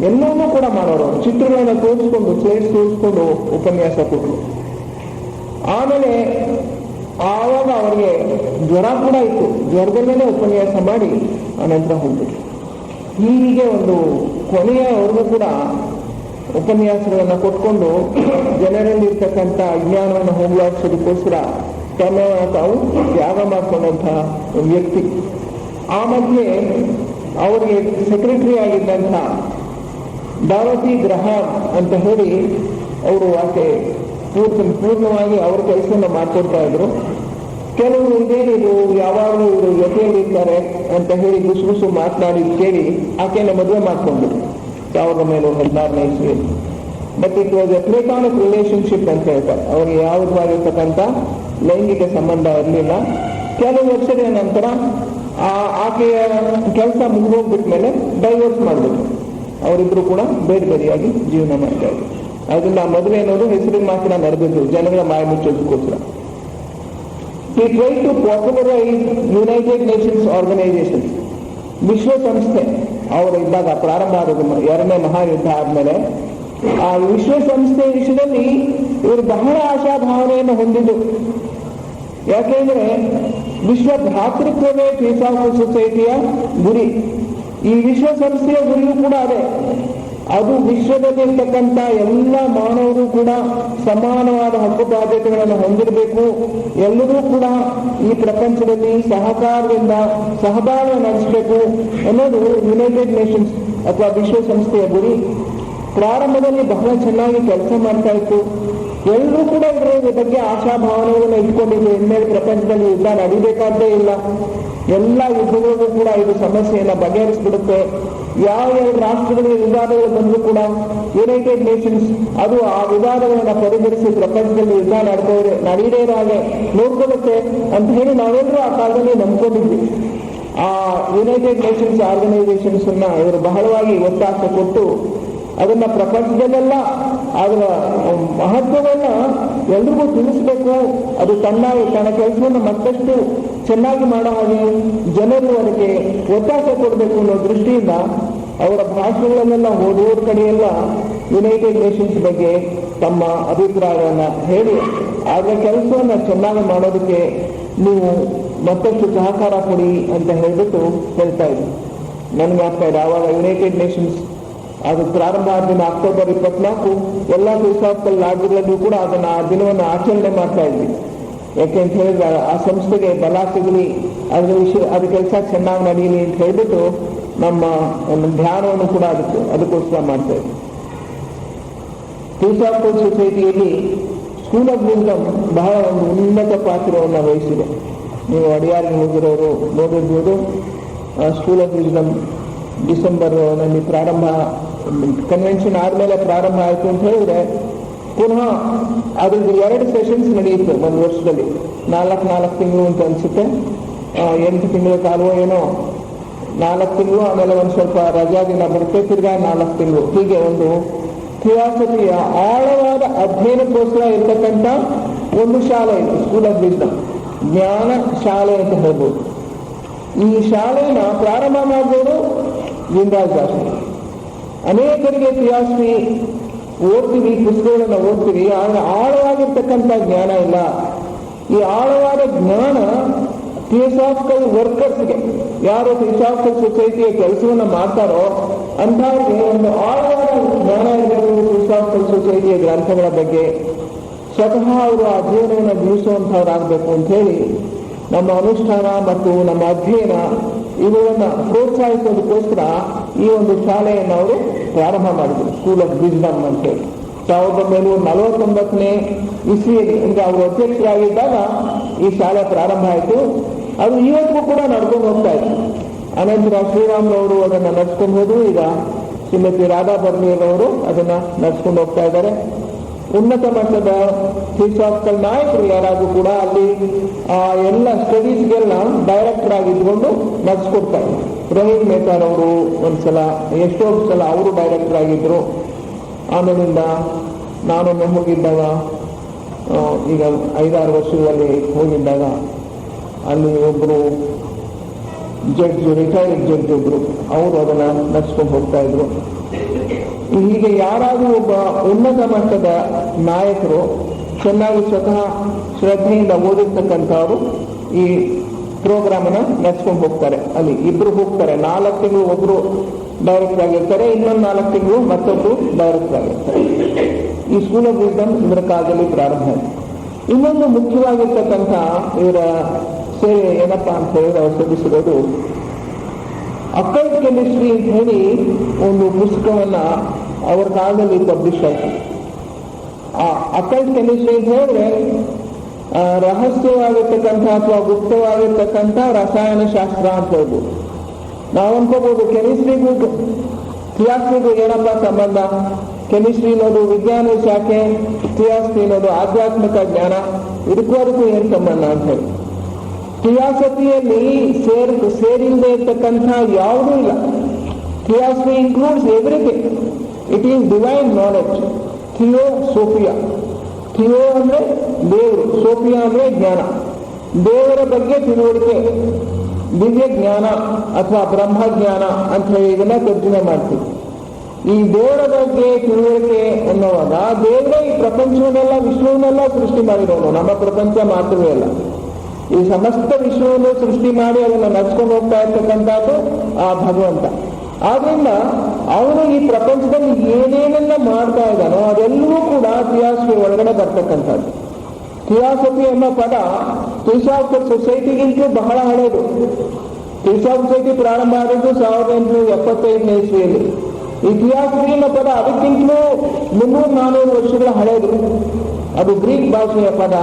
ಎಲ್ಲವನ್ನೂ ಕೂಡ ಮಾಡೋರು. ಚಿತ್ರಗಳನ್ನ ತೋರಿಸ್ಕೊಂಡು, ಸ್ಲೈಡ್ಸ್ ತೋರಿಸ್ಕೊಂಡು ಉಪನ್ಯಾಸ ಕೊಟ್ಟರು. ಆಮೇಲೆ ಆವಾಗ ಅವರಿಗೆ ಜ್ವರ ಕೂಡ ಇತ್ತು. ಜ್ವರದಲ್ಲೇ ಉಪನ್ಯಾಸ ಮಾಡಿ ಅನಂತರ ಹೋಗ್ಬಿಟ್ಟು ಹೀಗೆ ಒಂದು ಕೊನೆಯವರೆಗೂ ಕೂಡ ಉಪನ್ಯಾಸಗಳನ್ನು ಕೊಟ್ಕೊಂಡು ಜನರಲ್ಲಿ ಇರ್ತಕ್ಕಂಥ ಅಜ್ಞಾನವನ್ನು ಹೋಗಲಾಡಿಸೋದಕ್ಕೋಸ್ಕರ ತಾವು ತ್ಯಾಗ ಮಾಡಿಕೊಂಡಂತಹ ಒಂದು ವ್ಯಕ್ತಿ. ಆ ಮಧ್ಯೆ ಅವರಿಗೆ ಸೆಕ್ರೆಟರಿ ಆಗಿದ್ದಂಥ ಡಾರೋಥಿ ಗ್ರಹಾಂ ಅಂತ ಹೇಳಿ ಅವರು ಆಕೆ ಪೂರ್ಣವಾಗಿ ಅವ್ರ ಕೆಲಸವನ್ನು ಮಾಡ್ಕೊಡ್ತಾ ಇದ್ರು. ಕೆಲವರು ಇದೇನಿದು ಯಾವಾಗಲೂ ಇವರು ಜೊತೆಯಲ್ಲಿರ್ತಾರೆ ಅಂತ ಹೇಳಿ ಗುಸುಗುಸು ಮಾತನಾಡಿ ಕೇಳಿ ಆಕೆಯನ್ನು ಮದುವೆ ಮಾಡಿಕೊಂಡು 1916ನೇ ಇಸ್ವಿಯಲ್ಲಿ. But it was a platonic relationship ಅಂತ ಹೇಳ್ತಾರೆ. ಅವ್ರಿಗೆ ಯಾವುದಾಗಿರ್ತಕ್ಕಂಥ ಲೈಂಗಿಕ ಸಂಬಂಧ ಇರಲಿಲ್ಲ. ಕೆಲವು ವರ್ಷಗಳ ನಂತರ ಆಕೆಯ ಕೆಲಸ ಮುಗಿದೋಗ್ಬಿಟ್ಟ ಮೇಲೆ ಡೈವೋರ್ಸ್ ಮಾಡಿಬಿಟ್ರು. ಅವರಿಬ್ರು ಕೂಡ ಬೇರೆ ಬೇರೆಯಾಗಿ ಜೀವನ ಮಾಡ್ತಾ ಇದ್ರು. ಅದರಿಂದ ಮದುವೆ ಅನ್ನೋದು ಹೆಸರಿಗೆ ಮಾತ್ರ ನಡೆದಿದ್ದು, ಜನಗಳ ಬಾಯಿ ಮುಚ್ಚೋದಕ್ಕೋಸ್ಕರ. He tried to popularize United Nations Organisation, ವಿಶ್ವಸಂಸ್ಥೆ. ಅವರು ಇದ್ದಾಗ ಪ್ರಾರಂಭ ಆದದ್ದು 2ನೇ ಮಹಾಯುದ್ಧ ಆದ್ಮೇಲೆ ಆ ವಿಶ್ವಸಂಸ್ಥೆ ವಿಷಯದಲ್ಲಿ ಇವರು ಬಹಳ ಆಶಾಭಾವನೆಯನ್ನು ಹೊಂದಿದ್ದು. ಯಾಕೆಂದ್ರೆ ವಿಶ್ವ ಭ್ರಾತೃತ್ವವೇ ಪೀಸ್ ಆಫ್ ಸೊಸೈಟಿಯ ಗುರಿ. ಈ ವಿಶ್ವಸಂಸ್ಥೆಯ ಗುರಿಯೂ ಕೂಡ ಅದೇ. ಅದು ವಿಶ್ವದಲ್ಲಿರ್ತಕ್ಕಂಥ ಎಲ್ಲ ಮಾನವರು ಕೂಡ ಸಮಾನವಾದ ಹಕ್ಕು ಬಾಧ್ಯತೆಗಳನ್ನು ಹೊಂದಿರಬೇಕು. ಎಲ್ಲರೂ ಕೂಡ ಈ ಪ್ರಪಂಚದಲ್ಲಿ ಸಹಕಾರದಿಂದ ಸಹಬಾಳ್ವೆ ನಡೆಸಬೇಕು ಅನ್ನೋದು ಯುನೈಟೆಡ್ ನೇಷನ್ಸ್ ಅಥವಾ ವಿಶ್ವಸಂಸ್ಥೆಯ ಗುರಿ. ಪ್ರಾರಂಭದಲ್ಲಿ ಬಹಳ ಚೆನ್ನಾಗಿ ಕೆಲಸ ಮಾಡ್ತಾ ಇತ್ತು. ಎಲ್ಲರೂ ಕೂಡ ಇದರ ಬಗ್ಗೆ ಆಶಾಭಾವನೆಗಳನ್ನು ಇಟ್ಕೊಂಡಿದ್ದು. ಇನ್ಮೇಲೆ ಪ್ರಪಂಚದಲ್ಲಿ ಯುದ್ಧ ನಡಿಬೇಕಾದ್ದೇ ಇಲ್ಲ, ಎಲ್ಲ ಯುದ್ಧಗಳಿಗೂ ಕೂಡ ಇದು ಸಮಸ್ಯೆಯನ್ನು ಬಗೆಹರಿಸ್ಬಿಡುತ್ತೆ. ಯಾವ ರಾಷ್ಟ್ರಗಳಿಗೆ ವಿವಾದಗಳು ಬಂದರೂ ಕೂಡ ಯುನೈಟೆಡ್ ನೇಷನ್ಸ್ ಅದು ಆ ವಿವಾದಗಳನ್ನು ಪರಿಹರಿಸಿ ಪ್ರಪಂಚದಲ್ಲಿ ಯುದ್ಧ ನಡೀದೇ ಇರೋ ಹಾಗೆ ನೋಡ್ಕೊಳ್ಳುತ್ತೆ ಅಂತ ಹೇಳಿ ನಾವೆಲ್ಲರೂ ಆ ಕಾಲದಲ್ಲಿ ನಂಬ್ಕೊಂಡಿದ್ವಿ. ಆ ಯುನೈಟೆಡ್ ನೇಷನ್ಸ್ ಆರ್ಗನೈಸೇಷನ್ಸ್ ಅನ್ನ ಇವರು ಬಹಳವಾಗಿ ಒತ್ತಾಸೆ ಕೊಟ್ಟು ಅದನ್ನ ಪ್ರಪಂಚದಲ್ಲೆಲ್ಲ ಅದರ ಮಹತ್ವವನ್ನ ಎಲ್ರಿಗೂ ತಿಳಿಸ್ಬೇಕು. ಅದು ತನ್ನ ಕೆಲಸವನ್ನು ಮತ್ತಷ್ಟು ಚೆನ್ನಾಗಿ ಮಾಡೋ ಹಾಗೆ ಜನರು ಅದಕ್ಕೆ ಒತ್ತಾಸೆ ಕೊಡಬೇಕು ಅನ್ನೋ ದೃಷ್ಟಿಯಿಂದ ಅವರ ಭಾಷಣಗಳನ್ನೆಲ್ಲ ಹೋದ ಕಡೆಯೆಲ್ಲ ಯುನೈಟೆಡ್ ನೇಷನ್ಸ್ ಬಗ್ಗೆ ತಮ್ಮ ಅಭಿಪ್ರಾಯವನ್ನು ಹೇಳಿ ಅದರ ಕೆಲಸವನ್ನು ಚೆನ್ನಾಗಿ ಮಾಡೋದಕ್ಕೆ ನೀವು ಮತ್ತಷ್ಟು ಸಹಕಾರ ಕೊಡಿ ಅಂತ ಹೇಳ್ಬಿಟ್ಟು ಹೇಳ್ತಾ ಇದ್ರು. ನನಗೆ ಆಗ್ತಾ ಇದೆ ಆವಾಗ ಯುನೈಟೆಡ್ ನೇಷನ್ಸ್ ಅದು ಪ್ರಾರಂಭ ಆದ ದಿನ ಅಕ್ಟೋಬರ್ 24 ಎಲ್ಲ ಫಿಲಾಸಫಿಕಲ್ ರಾಜ್ಯಗಳಲ್ಲೂ ಕೂಡ ಅದನ್ನು ಆ ದಿನವನ್ನು ಆಚರಣೆ ಮಾಡ್ತಾ ಇದ್ವಿ. ಯಾಕೆಂತ ಹೇಳಿದ್ರೆ ಆ ಸಂಸ್ಥೆಗೆ ಬಲ ಸಿಗಲಿ, ಅದ್ರ ಕೆಲಸ ಚೆನ್ನಾಗಿ ನಡೀಲಿ ಅಂತ ಹೇಳ್ಬಿಟ್ಟು ನಮ್ಮ ಒಂದು ಧ್ಯಾನವನ್ನು ಕೂಡ ಅದಕ್ಕೋಸ್ಕರ ಮಾಡ್ತಾ ಇದ್ವಿ. ಫಿಲಾಸಫಿಕಲ್ ಸೊಸೈಟಿಯಲ್ಲಿ ಸ್ಕೂಲ್ ಆಫ್ ವಿಸ್ಡಮ್ ಬಹಳ ಒಂದು ಉನ್ನತ ಪಾತ್ರವನ್ನು ವಹಿಸಿದೆ. ನೀವು ಅಡಿಯಾರಿಗೆ ಹೋಗಿರೋರು ನೋಡಿರ್ಬೋದು. ಸ್ಕೂಲ್ ಆಫ್ ವಿಸ್ಡಮ್ ಡಿಸೆಂಬರ್ನಲ್ಲಿ ಪ್ರಾರಂಭ, ಕನ್ವೆನ್ಷನ್ ಆದಮೇಲೆ ಪ್ರಾರಂಭ ಆಯಿತು ಅಂತ ಹೇಳಿದ್ರೆ ಪುನಃ ಅದ್ರದ್ದು 2 ಸೆಷನ್ಸ್ ನಡೆಯುತ್ತೆ ಒಂದು ವರ್ಷದಲ್ಲಿ. 4 ತಿಂಗಳು ಅಂತ ಅನಿಸುತ್ತೆ, 8 ತಿಂಗಳ ಕಾಲವೋ ಏನೋ, 4 ತಿಂಗಳು, ಆಮೇಲೆ ಒಂದು ಸ್ವಲ್ಪ ರಜಾ ದಿನ ಬರುತ್ತೆ, ತಿರ್ಗಾ 4 ತಿಂಗಳು. ಹೀಗೆ ಒಂದು ಥಿಯಾಸಫಿಯ ಆಳವಾದ ಅಧ್ಯಯನಕ್ಕೋಸ್ಕರ ಇರ್ತಕ್ಕಂಥ ಒಂದು ಶಾಲೆ ಇದೆ ಸ್ಕೂಲ್ ಆಫ್ ವಿಸ್ಡಮ್, ಜ್ಞಾನ ಶಾಲೆ ಅಂತ ಹೇಳ್ಬೋದು. ಈ ಶಾಲೆನ ಪ್ರಾರಂಭ ಮಾಡ್ಬೋದು ಲಿಂಗರಾಜ್ ದಾಸ್. ಅನೇಕರಿಗೆ ಥಿಯಾಸಫಿ ಓದ್ತೀವಿ, ಪುಸ್ತಕಗಳನ್ನು ಓದ್ತೀವಿ, ಆದರೆ ಆಳವಾಗಿರ್ತಕ್ಕಂಥ ಜ್ಞಾನ ಇಲ್ಲ. ಈ ಆಳವಾದ ಜ್ಞಾನ ಥಿಯೋಸಾಫಿಕಲ್ ವರ್ಕರ್ಸ್ಗೆ, ಯಾರು ಥಿಯೋಸಾಫಿಕಲ್ ಸೊಸೈಟಿಯ ಕೆಲಸವನ್ನು ಮಾಡ್ತಾರೋ ಅಂಥವ್ರಿಗೆ ಒಂದು ಆಳವಾದ ಜ್ಞಾನ ಇರಬೇಕು ಥಿಯೋಸಾಫಿಕಲ್ ಸೊಸೈಟಿಯ ಗ್ರಂಥಗಳ ಬಗ್ಗೆ. ಸ್ವತಃ ಅವರು ಆ ಅಧ್ಯಯನವನ್ನು ಬೀಳಿಸುವಂಥವ್ರಾಗಬೇಕು ಅಂತ ಹೇಳಿ ನಮ್ಮ ಅನುಷ್ಠಾನ ಮತ್ತು ನಮ್ಮ ಅಧ್ಯಯನ ಇವುಗಳನ್ನು ಪ್ರೋತ್ಸಾಹಿಸೋದಕ್ಕೋಸ್ಕರ ಈ ಒಂದು ಶಾಲೆಯನ್ನು ಅವರು ಪ್ರಾರಂಭ ಮಾಡಿದರು, ಸ್ಕೂಲ್ ಆಫ್ ವಿಸ್ಡಮ್ ಅಂತೇಳಿ. 1949ನೇ ಇಸ್ವಿಯಲ್ಲಿ ಅಂದರೆ ಅವರು ಅಧ್ಯಕ್ಷರಾಗಿದ್ದಾಗ ಈ ಶಾಲೆ ಪ್ರಾರಂಭ ಆಯಿತು. ಅದು ಇವತ್ತಿಗೂ ಕೂಡ ನಡ್ಕೊಂಡು ಹೋಗ್ತಾ ಇತ್ತು. ಅನಂತರ ಶ್ರೀರಾಮ್ರವರು ಅದನ್ನು ನಡ್ಸ್ಕೊಂಡು ಹೋದ್ರು. ಈಗ ಶ್ರೀಮತಿ ರಾಧಾ ಬರ್ಮೀರವರು ಅದನ್ನು ನಡ್ಸ್ಕೊಂಡು ಹೋಗ್ತಾ ಇದ್ದಾರೆ. ಉನ್ನತ ಮಟ್ಟದ ಥಿಯೋಸಾಫಿಕಲ್ ನಾಯಕರು ಯಾರಾದರೂ ಕೂಡ ಅಲ್ಲಿ ಎಲ್ಲ ಸ್ಟಡೀಸ್ಗೆಲ್ಲ ಡೈರೆಕ್ಟರ್ ಆಗಿದ್ಕೊಂಡು ನಡೆಸ್ಕೊಡ್ತಾರೆ. ರಹೀಮ್ ಮೆಹತಾರ್ ಅವರು ಒಂದ್ಸಲ, ಎಷ್ಟೋ ಸಲ ಅವರು ಡೈರೆಕ್ಟರ್ ಆಗಿದ್ರು. ಆಮೇಲಿಂದ ನಾನೊಮ್ಮೆ ಹೋಗಿದ್ದಾಗ, ಈಗ 5-6 ವರ್ಷಗಳಲ್ಲಿ ಹೋಗಿದ್ದಾಗ, ಅಲ್ಲಿ ಒಬ್ಬರು ಜಡ್ಜ್, ರಿಟೈರ್ಡ್ ಜಡ್ಜ್ ಒಬ್ರು, ಅವರು ಅದನ್ನು ನಡೆಸ್ಕೊಂಡು ಹೋಗ್ತಾ ಇದ್ರು. ಹೀಗೆ ಯಾರಾದರೂ ಒಬ್ಬ ಉನ್ನತ ಮಟ್ಟದ ನಾಯಕರು ಚೆನ್ನಾಗಿ ಸ್ವತಃ ಶ್ರದ್ಧೆಯಿಂದ ಓದಿರ್ತಕ್ಕಂಥವ್ರು ಈ ಪ್ರೋಗ್ರಾಮನ್ನು ನಡೆಸ್ಕೊಂಡು ಹೋಗ್ತಾರೆ. ಅಲ್ಲಿ ಇಬ್ರು ಹೋಗ್ತಾರೆ. 4 ತಿಂಗಳು ಒಬ್ರು ಡೈರೆಕ್ಟರ್ ಆಗಿರ್ತಾರೆ, ಇನ್ನೊಂದು 4 ತಿಂಗಳು ಮತ್ತೊಬ್ರು ಡೈರೆಕ್ಟರ್ ಆಗಿರ್ತಾರೆ. ಈ ಸ್ಕೂಲ್ ಆಫ್ ವಿಸ್ಡಮ್ ಇವರ ಕಾಲದಲ್ಲಿ ಪ್ರಾರಂಭ ಆಯಿತು. ಇನ್ನೊಂದು ಮುಖ್ಯವಾಗಿರ್ತಕ್ಕಂಥ ಇವರ ಸೇವೆ ಏನಪ್ಪಾ ಅಂತ ಹೇಳಿ ಅವರು ಸಲ್ಲಿಸಿರೋದು ಅಕಲ್ಟ್ ಕೆಮಿಸ್ಟ್ರಿ ಅಂತ ಹೇಳಿ ಒಂದು ಪುಸ್ತಕವನ್ನ ಅವರ ಕಾಲದಲ್ಲಿ ಪಬ್ಲಿಷ್ ಆಯಿತು. ಆ ಅಕಲ್ಟ್ ಕೆಮಿಸ್ಟ್ರಿ ಅಂತ ಹೇಳಿದ್ರೆ ರಹಸ್ಯವಾಗಿರ್ತಕ್ಕಂಥ ಅಥವಾ ಗುಪ್ತವಾಗಿರ್ತಕ್ಕಂಥ ರಸಾಯನ ಶಾಸ್ತ್ರ ಅಂತ ಹೇಳ್ಬೋದು. ನಾವು ಅನ್ಕೋಬಹುದು ಕೆಮಿಸ್ಟ್ರಿಗೂ ಥಿಯಾಸಫಿಗೂ ಏನಪ್ಪ ಸಂಬಂಧ, ಕೆಮಿಸ್ಟ್ರಿ ಅನ್ನೋದು ವಿಜ್ಞಾನ ಶಾಖೆ, ಥಿಯಾಸಫಿ ಅನ್ನೋದು ಆಧ್ಯಾತ್ಮಿಕ ಜ್ಞಾನ, ಇದಕ್ಕೂ ಏನು ಸಂಬಂಧ ಅಂತ ಹೇಳಿ. ಥಿಯಾಸಫಿಯಲ್ಲಿ ಸೇರಿಲ್ಲದೆ ಇರ್ತಕ್ಕಂಥ ಯಾವುದೂ ಇಲ್ಲ. Theosophy includes everything. It is divine knowledge. Theosophia, theo ಅಂದ್ರೆ ದೇವರು, ಸೋಫಿಯಾ ಅಂದ್ರೆ ಜ್ಞಾನ, ದೇವರ ಬಗ್ಗೆ ತಿಳುವಳಿಕೆ, ದಿವ್ಯ ಜ್ಞಾನ ಅಥವಾ ಬ್ರಹ್ಮಜ್ಞಾನ ಅಂತ ಹೇಳಿ ಇದನ್ನ ತರ್ಜುಮೆ ಮಾಡ್ತೀವಿ. ಈ ದೇವರ ಬಗ್ಗೆ ತಿಳುವಳಿಕೆ ಅನ್ನುವಾಗ ದೇವರೇ ಈ ಪ್ರಪಂಚವನ್ನೆಲ್ಲ, ವಿಶ್ವವನ್ನೆಲ್ಲ ಸೃಷ್ಟಿ ಮಾಡಿರೋನು, ನಮ್ಮ ಪ್ರಪಂಚ ಮಾತ್ರವೇ ಅಲ್ಲ. ಈ ಸಮಸ್ತ ವಿಶ್ವವನ್ನು ಸೃಷ್ಟಿ ಮಾಡಿ ಅದನ್ನು ನಡ್ಸ್ಕೊಂಡು ಹೋಗ್ತಾ ಇರ್ತಕ್ಕಂಥದ್ದು ಆ ಭಗವಂತ. ಆದ್ರಿಂದ ಅವನು ಈ ಪ್ರಪಂಚದಲ್ಲಿ ಏನೇನೆಲ್ಲ ಮಾಡ್ತಾ ಇದ್ದಾನೋ ಅದೆಲ್ಲವೂ ಕೂಡ ಥಿಯಾಸಫಿ ಒಳಗಡೆ ಬರ್ತಕ್ಕಂಥದ್ದು. ಥಿಯಾಸಫಿ ಅನ್ನೋ ಪದ ಥಿಯೋಸಾಫಿಕಲ್ ಸೊಸೈಟಿಗಿಂತಲೂ ಬಹಳ ಹಳೆಯದು. ಥಿಯೋಸಾಫಿಕಲ್ ಸೊಸೈಟಿ ಪ್ರಾರಂಭ ಆಗಿದ್ದು 1875ನೇ ಇಸ್ವಿಯಲ್ಲಿ. ಈ ಥಿಯಾಸಫಿ ಅನ್ನೋ ಪದ ಅದಕ್ಕಿಂತಲೂ 300-400 ವರ್ಷಗಳ ಹಳೆಯದು. ಅದು ಗ್ರೀಕ್ ಭಾಷೆಯ ಪದ.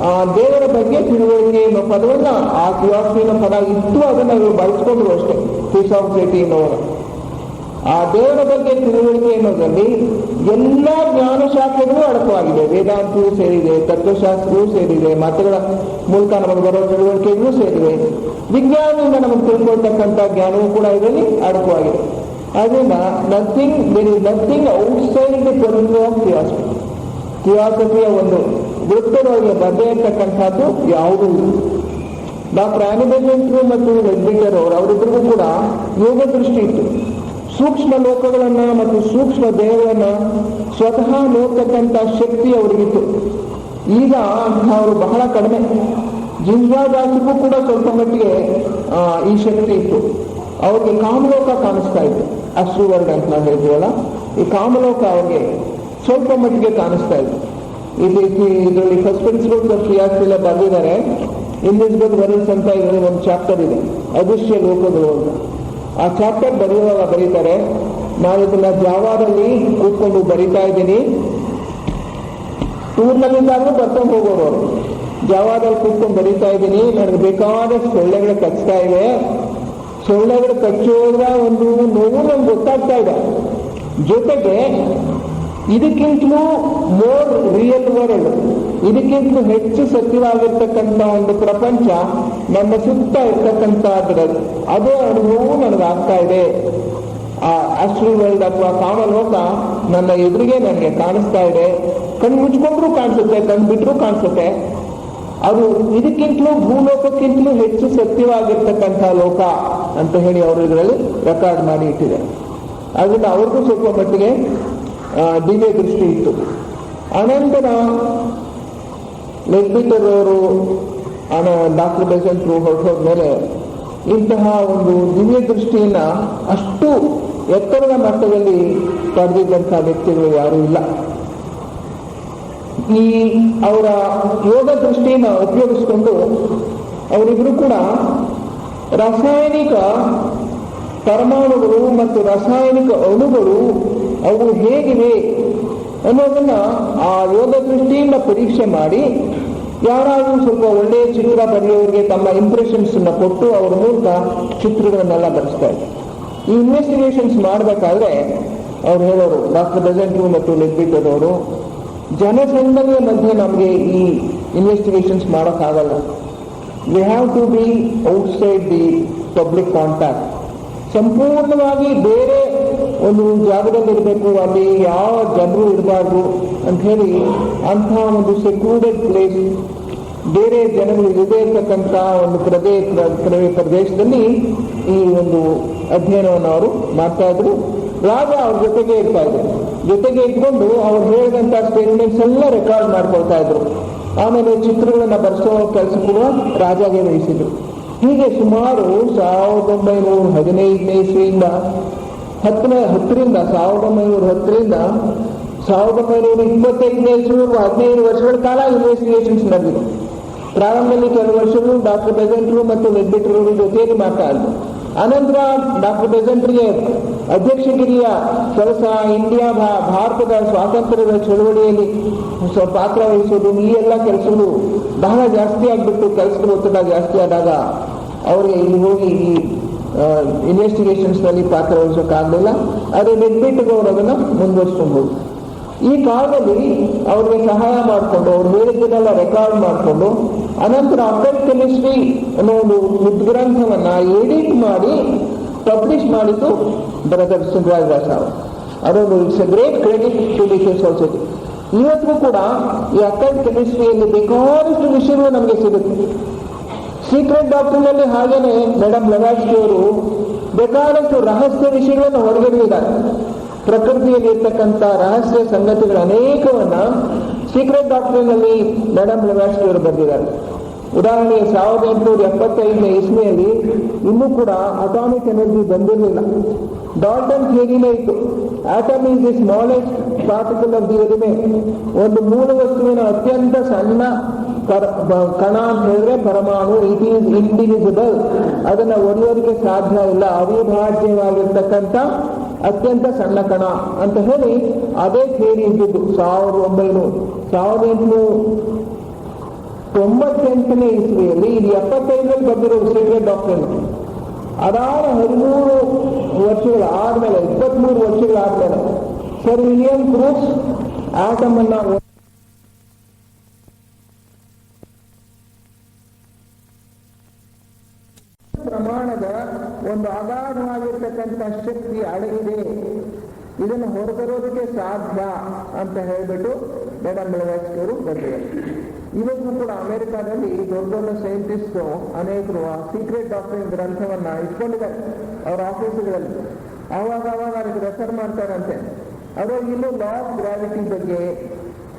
ಆ ದೇವರ ಬಗ್ಗೆ ತಿಳುವಳಿಕೆ ಅನ್ನೋ ಪದವನ್ನ ಆ ಥಿಯಾಸಫಿ ಅನ್ನೋ ಪದ ಇತ್ತು, ಅದನ್ನ ಇವರು ಬಳಸ್ಕೊಂಡ್ರು ಅಷ್ಟೇ. ಥಿಯೋಸಾಫಿಕಲ್ ಸೊಸೈಟಿ ಅನ್ನೋರು ಆ ದೇವರ ಬಗ್ಗೆ ತಿಳುವಳಿಕೆ ಅನ್ನೋದ್ರಲ್ಲಿ ಎಲ್ಲ ಜ್ಞಾನ ಶಾಖೆಗಳು ಅಡಕವಾಗಿದೆ. ವೇದಾಂತವೂ ಸೇರಿದೆ, ತತ್ವಶಾಸ್ತ್ರವೂ ಸೇರಿದೆ, ಮತಗಳ ಮೂಲಕ ನಮಗೆ ಬರೋ ತಿಳುವಳಿಕೆಗಳು ಸೇರಿವೆ, ವಿಜ್ಞಾನದಿಂದ ನಮಗೆ ತಿಳ್ಕೊಳ್ತಕ್ಕಂಥ ಜ್ಞಾನವೂ ಕೂಡ ಇದರಲ್ಲಿ ಅಡಕವಾಗಿದೆ. ಅದರಿಂದ there is nothing outside the purview of theosophy. ಥಿಯಾಸಫಿಯ ಒಂದು ವೃತ್ತದೊಳಗೆ ಬರದೇ ಇರ್ತಕ್ಕಂಥದ್ದು ಯಾವುದೂ ಇಲ್ಲ. ಡಾಕ್ಟರ್ ಆನಿಬೆಸೆಂಟ್ರು ಮತ್ತು ವೆಡ್ಬಿಟರ್ ಅವರಿಬ್ಬರಿಗೂ ಕೂಡ ಯೋಗ ದೃಷ್ಟಿ ಇತ್ತು. ಸೂಕ್ಷ್ಮ ಲೋಕಗಳನ್ನ ಮತ್ತು ಸೂಕ್ಷ್ಮ ದೇಹಗಳನ್ನ ಸ್ವತಃ ನೋಡ್ತಕ್ಕಂಥ ಶಕ್ತಿ ಅವರಿಗಿತ್ತು. ಈಗ ಅವರು ಬಹಳ ಕಡಿಮೆ. ಜಿಂಜಾದಾಸಿಗೂ ಕೂಡ ಸ್ವಲ್ಪ ಮಟ್ಟಿಗೆ ಈ ಶಕ್ತಿ ಇತ್ತು. ಅವ್ರಿಗೆ ಕಾಮಲೋಕ ಕಾಣಿಸ್ತಾ ಇತ್ತು. ಅಶ್ರುವರ್ಣ ಅಂತ ನಾವು ಹೇಳ್ತೀವಲ್ಲ, ಈ ಕಾಮಲೋಕ ಅವ್ರಿಗೆ ಸ್ವಲ್ಪ ಮಟ್ಟಿಗೆ ಕಾಣಿಸ್ತಾ ಇತ್ತು. ಇದರಲ್ಲಿ ಫಸ್ಟ್ ಪ್ರಿನ್ಸಿಪಲ್ಸ್ ಆಫ್ ಥಿಯಾಸಫಿ ಬರೆದಿದ್ದಾರೆ. ಇನ್ವಿಸಿಬಲ್ ವರ್ಲ್ಡ್ಸ್ ಅಂತ ಇದರಲ್ಲಿ ಒಂದು ಚಾಪ್ಟರ್ ಇದೆ, ಅದೃಶ್ಯ ಲೋಕಗಳು ಅಂತ. ಆ ಚಾಪ್ಟರ್ ಬರೆಯುವಾಗ ಬರೀತಾರೆ, ನಾನು ಇದನ್ನ ಜಾವಾದಲ್ಲಿ ಕೂತ್ಕೊಂಡು ಬರೀತಾ ಇದ್ದೀನಿ. ಟೂರ್ನಲ್ಲಿಂದಾದ್ರೂ ಬರ್ಕೊಂಡು ಹೋಗೋರು ಅವರು. ಜಾವಾದಲ್ಲಿ ಕೂತ್ಕೊಂಡು ಬರೀತಾ ಇದ್ದೀನಿ, ನನಗೆ ಬೇಕಾದಷ್ಟು ಸೊಳ್ಳೆಗಳು ಕಚ್ತಾ ಇವೆ, ಸೊಳ್ಳೆಗಳು ಕಚ್ಚೋದ್ರ ಒಂದು ನೋವು ನಮ್ಗೆ ಗೊತ್ತಾಗ್ತಾ ಇದೆ. ಜೊತೆಗೆ ಇದಕ್ಕಿಂತಲೂ ಮೋರ್ ರಿಯಲ್ ವರ್ಲ್ಡ್, ಇದಕ್ಕಿಂತಲೂ ಹೆಚ್ಚು ಸತ್ಯವಾಗಿರ್ತಕ್ಕಂಥ ಒಂದು ಪ್ರಪಂಚ ನಮ್ಮ ಸುತ್ತ ಇರ್ತಕ್ಕಂಥದ್ದು, ಅದೇ ಅನುಭವ ನನಗಾಗ್ತಾ ಇದೆ. ಆ ಆಸ್ಟ್ರಲ್ ವರ್ಲ್ಡ್ ಅಥವಾ ಕಾಮಲೋಕ ನನ್ನ ಎದುರಿಗೆ ನನಗೆ ಕಾಣಿಸ್ತಾ ಇದೆ. ಕಣ್ಣು ಮುಚ್ಕೊಂಡ್ರೂ ಕಾಣಿಸುತ್ತೆ, ಕಣ್ಣು ಬಿಟ್ಟರೂ ಕಾಣಿಸುತ್ತೆ. ಅದು ಇದಕ್ಕಿಂತಲೂ ಭೂಲೋಕಕ್ಕಿಂತಲೂ ಹೆಚ್ಚು ಸತ್ಯವಾಗಿರ್ತಕ್ಕಂಥ ಲೋಕ ಅಂತ ಹೇಳಿ ಅವರು ಇದರಲ್ಲಿ ರೆಕಾರ್ಡ್ ಮಾಡಿ ಇಟ್ಟಿದೆ. ಅದರಿಂದ ಅವ್ರಿಗೂ ಸ್ವಲ್ಪ ಮಟ್ಟಿಗೆ ದಿವ್ಯ ದೃಷ್ಟಿ ಇತ್ತು. ಅನಂತರ ಲೆಗ್ಬಿಟರ್ ಅವರು ಡಾಕ್ಟರ್ ಬೆಸೆಂಟ್ ಹೊರಟೋದ್ಮೇಲೆ ಇಂತಹ ಒಂದು ದಿವ್ಯ ದೃಷ್ಟಿಯನ್ನ ಅಷ್ಟು ಎತ್ತರದ ಮಟ್ಟದಲ್ಲಿ ಪಡೆದಿದ್ದಂತಹ ವ್ಯಕ್ತಿಗಳು ಯಾರೂ ಇಲ್ಲ. ಈ ಅವರ ಯೋಗ ದೃಷ್ಟಿಯನ್ನು ಉಪಯೋಗಿಸಿಕೊಂಡು ಅವರಿಬ್ಬರು ಕೂಡ ರಾಸಾಯನಿಕ ಪರಮಾಣುಗಳು ಮತ್ತು ರಾಸಾಯನಿಕ ಅಣುಗಳು ಅವು ಹೇಗಿವೆ ಅನ್ನೋದನ್ನ ಆ ಯೋಗ ದೃಷ್ಟಿಯಿಂದ ಪರೀಕ್ಷೆ ಮಾಡಿ ಯಾರಾದರೂ ಸ್ವಲ್ಪ ಒಳ್ಳೆಯ ಚಿತ್ರ ಬರೆಯೋರಿಗೆ ತಮ್ಮ ಇಂಪ್ರೆಷನ್ಸ್ ಅನ್ನ ಕೊಟ್ಟು ಅವರ ಮೂಲಕ ಚಿತ್ರಗಳನ್ನೆಲ್ಲ ಬರೆಸ್ತಾ ಇದ್ದಾರೆ. ಈ ಇನ್ವೆಸ್ಟಿಗೇಷನ್ಸ್ ಮಾಡಬೇಕಾದ್ರೆ ಅವ್ರು ಹೇಳೋರು, ಡಾಕ್ಟರ್ ಬೆಸೆಂಟ್ರು ಮತ್ತು ಲೆಗ್ಬಿಟರ್ ಅವರು, ಜನಸಂದಣಿಯ ಮಧ್ಯೆ ನಮಗೆ ಈ ಇನ್ವೆಸ್ಟಿಗೇಷನ್ಸ್ ಮಾಡೋಕ್ಕಾಗಲ್ಲ. We have to be outside the public contact. ಸಂಪೂರ್ಣವಾಗಿ ಬೇರೆ ಒಂದು ಜಾಗದಲ್ಲಿ ಇರಬೇಕು, ಅಲ್ಲಿ ಯಾವ ಜನರು ಇರಬಾರ್ದು ಅಂತ ಹೇಳಿ ಅಂತಹ ಒಂದು ಸೆಕ್ಯೂರ್ಡೆಡ್ ಪ್ಲೇಸ್, ಬೇರೆ ಜನಗಳು ಇರದೇ ಇರ್ತಕ್ಕಂಥ ಒಂದು ಪ್ರದೇಶದಲ್ಲಿ ಈ ಒಂದು ಅಧ್ಯಯನವನ್ನು ಅವರು ಮಾಡ್ತಾ ಇದ್ರು. ರಾಜ ಅವ್ರ ಜೊತೆಗೆ ಇರ್ತಾ ಇದ್ರು. ಜೊತೆಗೆ ಇಟ್ಕೊಂಡು ಅವ್ರು ಹೇಳಿದಂಥ ಸ್ಟೇಟ್ಮೆಂಟ್ಸ್ ಎಲ್ಲ ರೆಕಾರ್ಡ್ ಮಾಡ್ಕೊಳ್ತಾ ಇದ್ರು. ಆಮೇಲೆ ಚಿತ್ರಗಳನ್ನ ಬರೆಸೋ ಕೆಲಸ ಕೂಡ ರಾಜಾಗೆ ವಹಿಸಿದ್ರು. ಹೀಗೆ ಸುಮಾರು 1915ನೇ ಇಸ್ವಿಯಿಂದ 1910ರಿಂದ 1925ನೇ ಇಸ್ವಿವರೆಗೂ 15 ವರ್ಷಗಳ ಕಾಲ ಇನ್ವೆಸ್ಟಿಗೇಷನ್ಸ್ ನಡೆದಿದೆ. ಪ್ರಾರಂಭದಲ್ಲಿ ಕೆಲವು ವರ್ಷಗಳು ಡಾಕ್ಟರ್ ಬೆಸೆಂಟ್ರು ಮತ್ತು ಲೆಗ್ಬಿಟರ್ ಜೊತೆಯಲ್ಲಿ ಮಾಡ್ತಾ ಇದ್ರು. ಅನಂತರ ಡಾಕ್ಟರ್ ಬೆಸೆಂಟ್ರಿಗೆ ಅಧ್ಯಕ್ಷಗಿರಿಯ ಕೆಲಸ, ಭಾರತದ ಸ್ವಾತಂತ್ರ್ಯದ ಚಳವಳಿಯಲ್ಲಿ ಪಾತ್ರ ವಹಿಸೋದು, ಈ ಎಲ್ಲ ಕೆಲಸಗಳು ಬಹಳ ಜಾಸ್ತಿ ಆಗ್ಬಿಟ್ಟು ಕೆಲಸದ ಒತ್ತಡ ಜಾಸ್ತಿ ಆದಾಗ ಅವರಿಗೆ ಇಲ್ಲಿ ಹೋಗಿ ಈ ಇನ್ವೆಸ್ಟಿಗೇಷನ್ಸ್ ನಲ್ಲಿ ಪಾತ್ರ ವಹಿಸೋಕ್ಕಾಗಲಿಲ್ಲ. ಅದೇ ಲೆಗ್ಬಿಟರ್ ಅವರು ಅದನ್ನ ಮುಂದುವರಿಸ್ಕೊಂಡು ಹೋದ್ರು. ಈ ಕಾಲದಲ್ಲಿ ಅವ್ರಿಗೆ ಸಹಾಯ ಮಾಡಿಕೊಂಡು ಅವ್ರು ಹೇಳಿದ್ದನ್ನೆಲ್ಲ ರೆಕಾರ್ಡ್ ಮಾಡಿಕೊಂಡು ಅನಂತರ ಅಕಲ್ಟ್ ಕೆಮಿಸ್ಟ್ರಿ ಅನ್ನೋ ಒಂದು ಉದ್ಗ್ರಂಥವನ್ನ ಎಡಿಟ್ ಮಾಡಿ ಪಬ್ಲಿಷ್ ಮಾಡಿದ್ದು ಬ್ರದರ್ ಸುಂದರಾಜ್ ದಾಸ್ ಅವರು. ಅದೊಂದು it's a great credit to the society. ಇವತ್ತಿಗೂ ಕೂಡ ಈ ಅಕಲ್ಟ್ ಕೆಮಿಸ್ಟ್ರಿಯಲ್ಲಿ ಬೇಕಾದಷ್ಟು ವಿಷಯಗಳು ನಮಗೆ ಸಿಗುತ್ತೆ. ಸೀಕ್ರೆಟ್ ಡಾಕ್ಟರ್ನಲ್ಲಿ ಹಾಗೇನೆ ಮೇಡಮ್ ಬ್ಲವಾಟ್ಸ್ಕಿ ಅವರು ಬೇಕಾದಷ್ಟು ರಹಸ್ಯ ವಿಷಯಗಳನ್ನು ಹೊರಗಡೆಯಿದ್ದಾರೆ. ಪ್ರಕೃತಿಯಲ್ಲಿ ಇರ್ತಕ್ಕಂಥ ರಹಸ್ಯ ಸಂಗತಿಗಳ ಅನೇಕವನ್ನ ಸೀಕ್ರೆಟ್ ಡಾಕ್ಟರ್ನಲ್ಲಿ ಮೇಡಮ್ ಬ್ಲವಾಟ್ಸ್ಕಿ ಅವರು ಬರೆದಿದ್ದಾರೆ. ಉದಾಹರಣೆಗೆ 1875ನೇ ಇಸ್ವಿಯಲ್ಲಿ ಇನ್ನೂ ಕೂಡ ಅಟಾಮಿಕ್ ಎನರ್ಜಿ ಬಂದಿರಲಿಲ್ಲ. ಡಾಲ್ಟನ್ ಥಿಯರಿನೇ ಇತ್ತು. Atom is the smallest particle of the element. ಒಂದು ಮೂಲ ವಸ್ತುವಿನ ಅತ್ಯಂತ ಸಣ್ಣ ಕಣ ಅಂತ ಹೇಳಿದ್ರೆ ಪರಮಾಣು. ಇಟ್ ಈಸ್ ಇಂಡಿವಿಸಿಬಲ್, ಅದನ್ನ ಒಡೆಯೋದಕ್ಕೆ ಸಾಧ್ಯ ಇಲ್ಲ, ಅವಿಭಾಜ್ಯವಾಗಿರ್ತಕ್ಕಂಥ ಅತ್ಯಂತ ಸಣ್ಣ ಕಣ ಅಂತ ಹೇಳಿ ಅದೇ ಥಿಯರಿ ಇದ್ದಿದ್ದು 1898ನೇ ಇಸ್ವಿಯಲ್ಲಿ. ಇದು 75ರಲ್ಲಿ ಬಂದಿರೋದು ಸೀಕ್ರೆಟ್ ಡಾಕ್ಟರ್. ಅದಾದ 13 ವರ್ಷಗಳಾದ್ಮೇಲೆ 23 ವರ್ಷಗಳಾದ್ಮೇಲೆ ಸರ್ ವಿಲಿಯಂ ಕ್ರೂಕ್ಸ್ ಆಟಮ್ ಅನ್ನ ಪ್ರಮಾಣದ ಒಂದು ಅಗಾಧವಾಗಿರ್ತಕ್ಕಂಥ ಶಕ್ತಿ ಅಡಗಿದೆ, ಇದನ್ನು ಹೊರತರೋದಕ್ಕೆ ಸಾಧ್ಯ ಅಂತ ಹೇಳಿಬಿಟ್ಟು ಮೇಡಮ್ ಬ್ಲವಾಟ್ಸ್ಕಿ ಅವರು ಬಂದಿದ್ದಾರೆ. ಇವತ್ತು ಕೂಡ ಅಮೆರಿಕಾದಲ್ಲಿ ದೊಡ್ಡ ದೊಡ್ಡ ಸೈಂಟಿಸ್ಟ್ ಅನೇಕರು ಆ ಸೀಕ್ರೆಟ್ ಡಾಕ್ಟರ್ ಗ್ರಂಥವನ್ನ ಇಟ್ಕೊಂಡಿದ್ದಾರೆ ಅವರ ಆಫೀಸುಗಳಲ್ಲಿ. ಆವಾಗ ಅದಕ್ಕೆ ರೆಫರ್ ಮಾಡ್ತಾರಂತೆ. ಅದು ಇನ್ನು ಲಾ ಆಫ್ ಗ್ರಾವಿಟಿ ಬಗ್ಗೆ,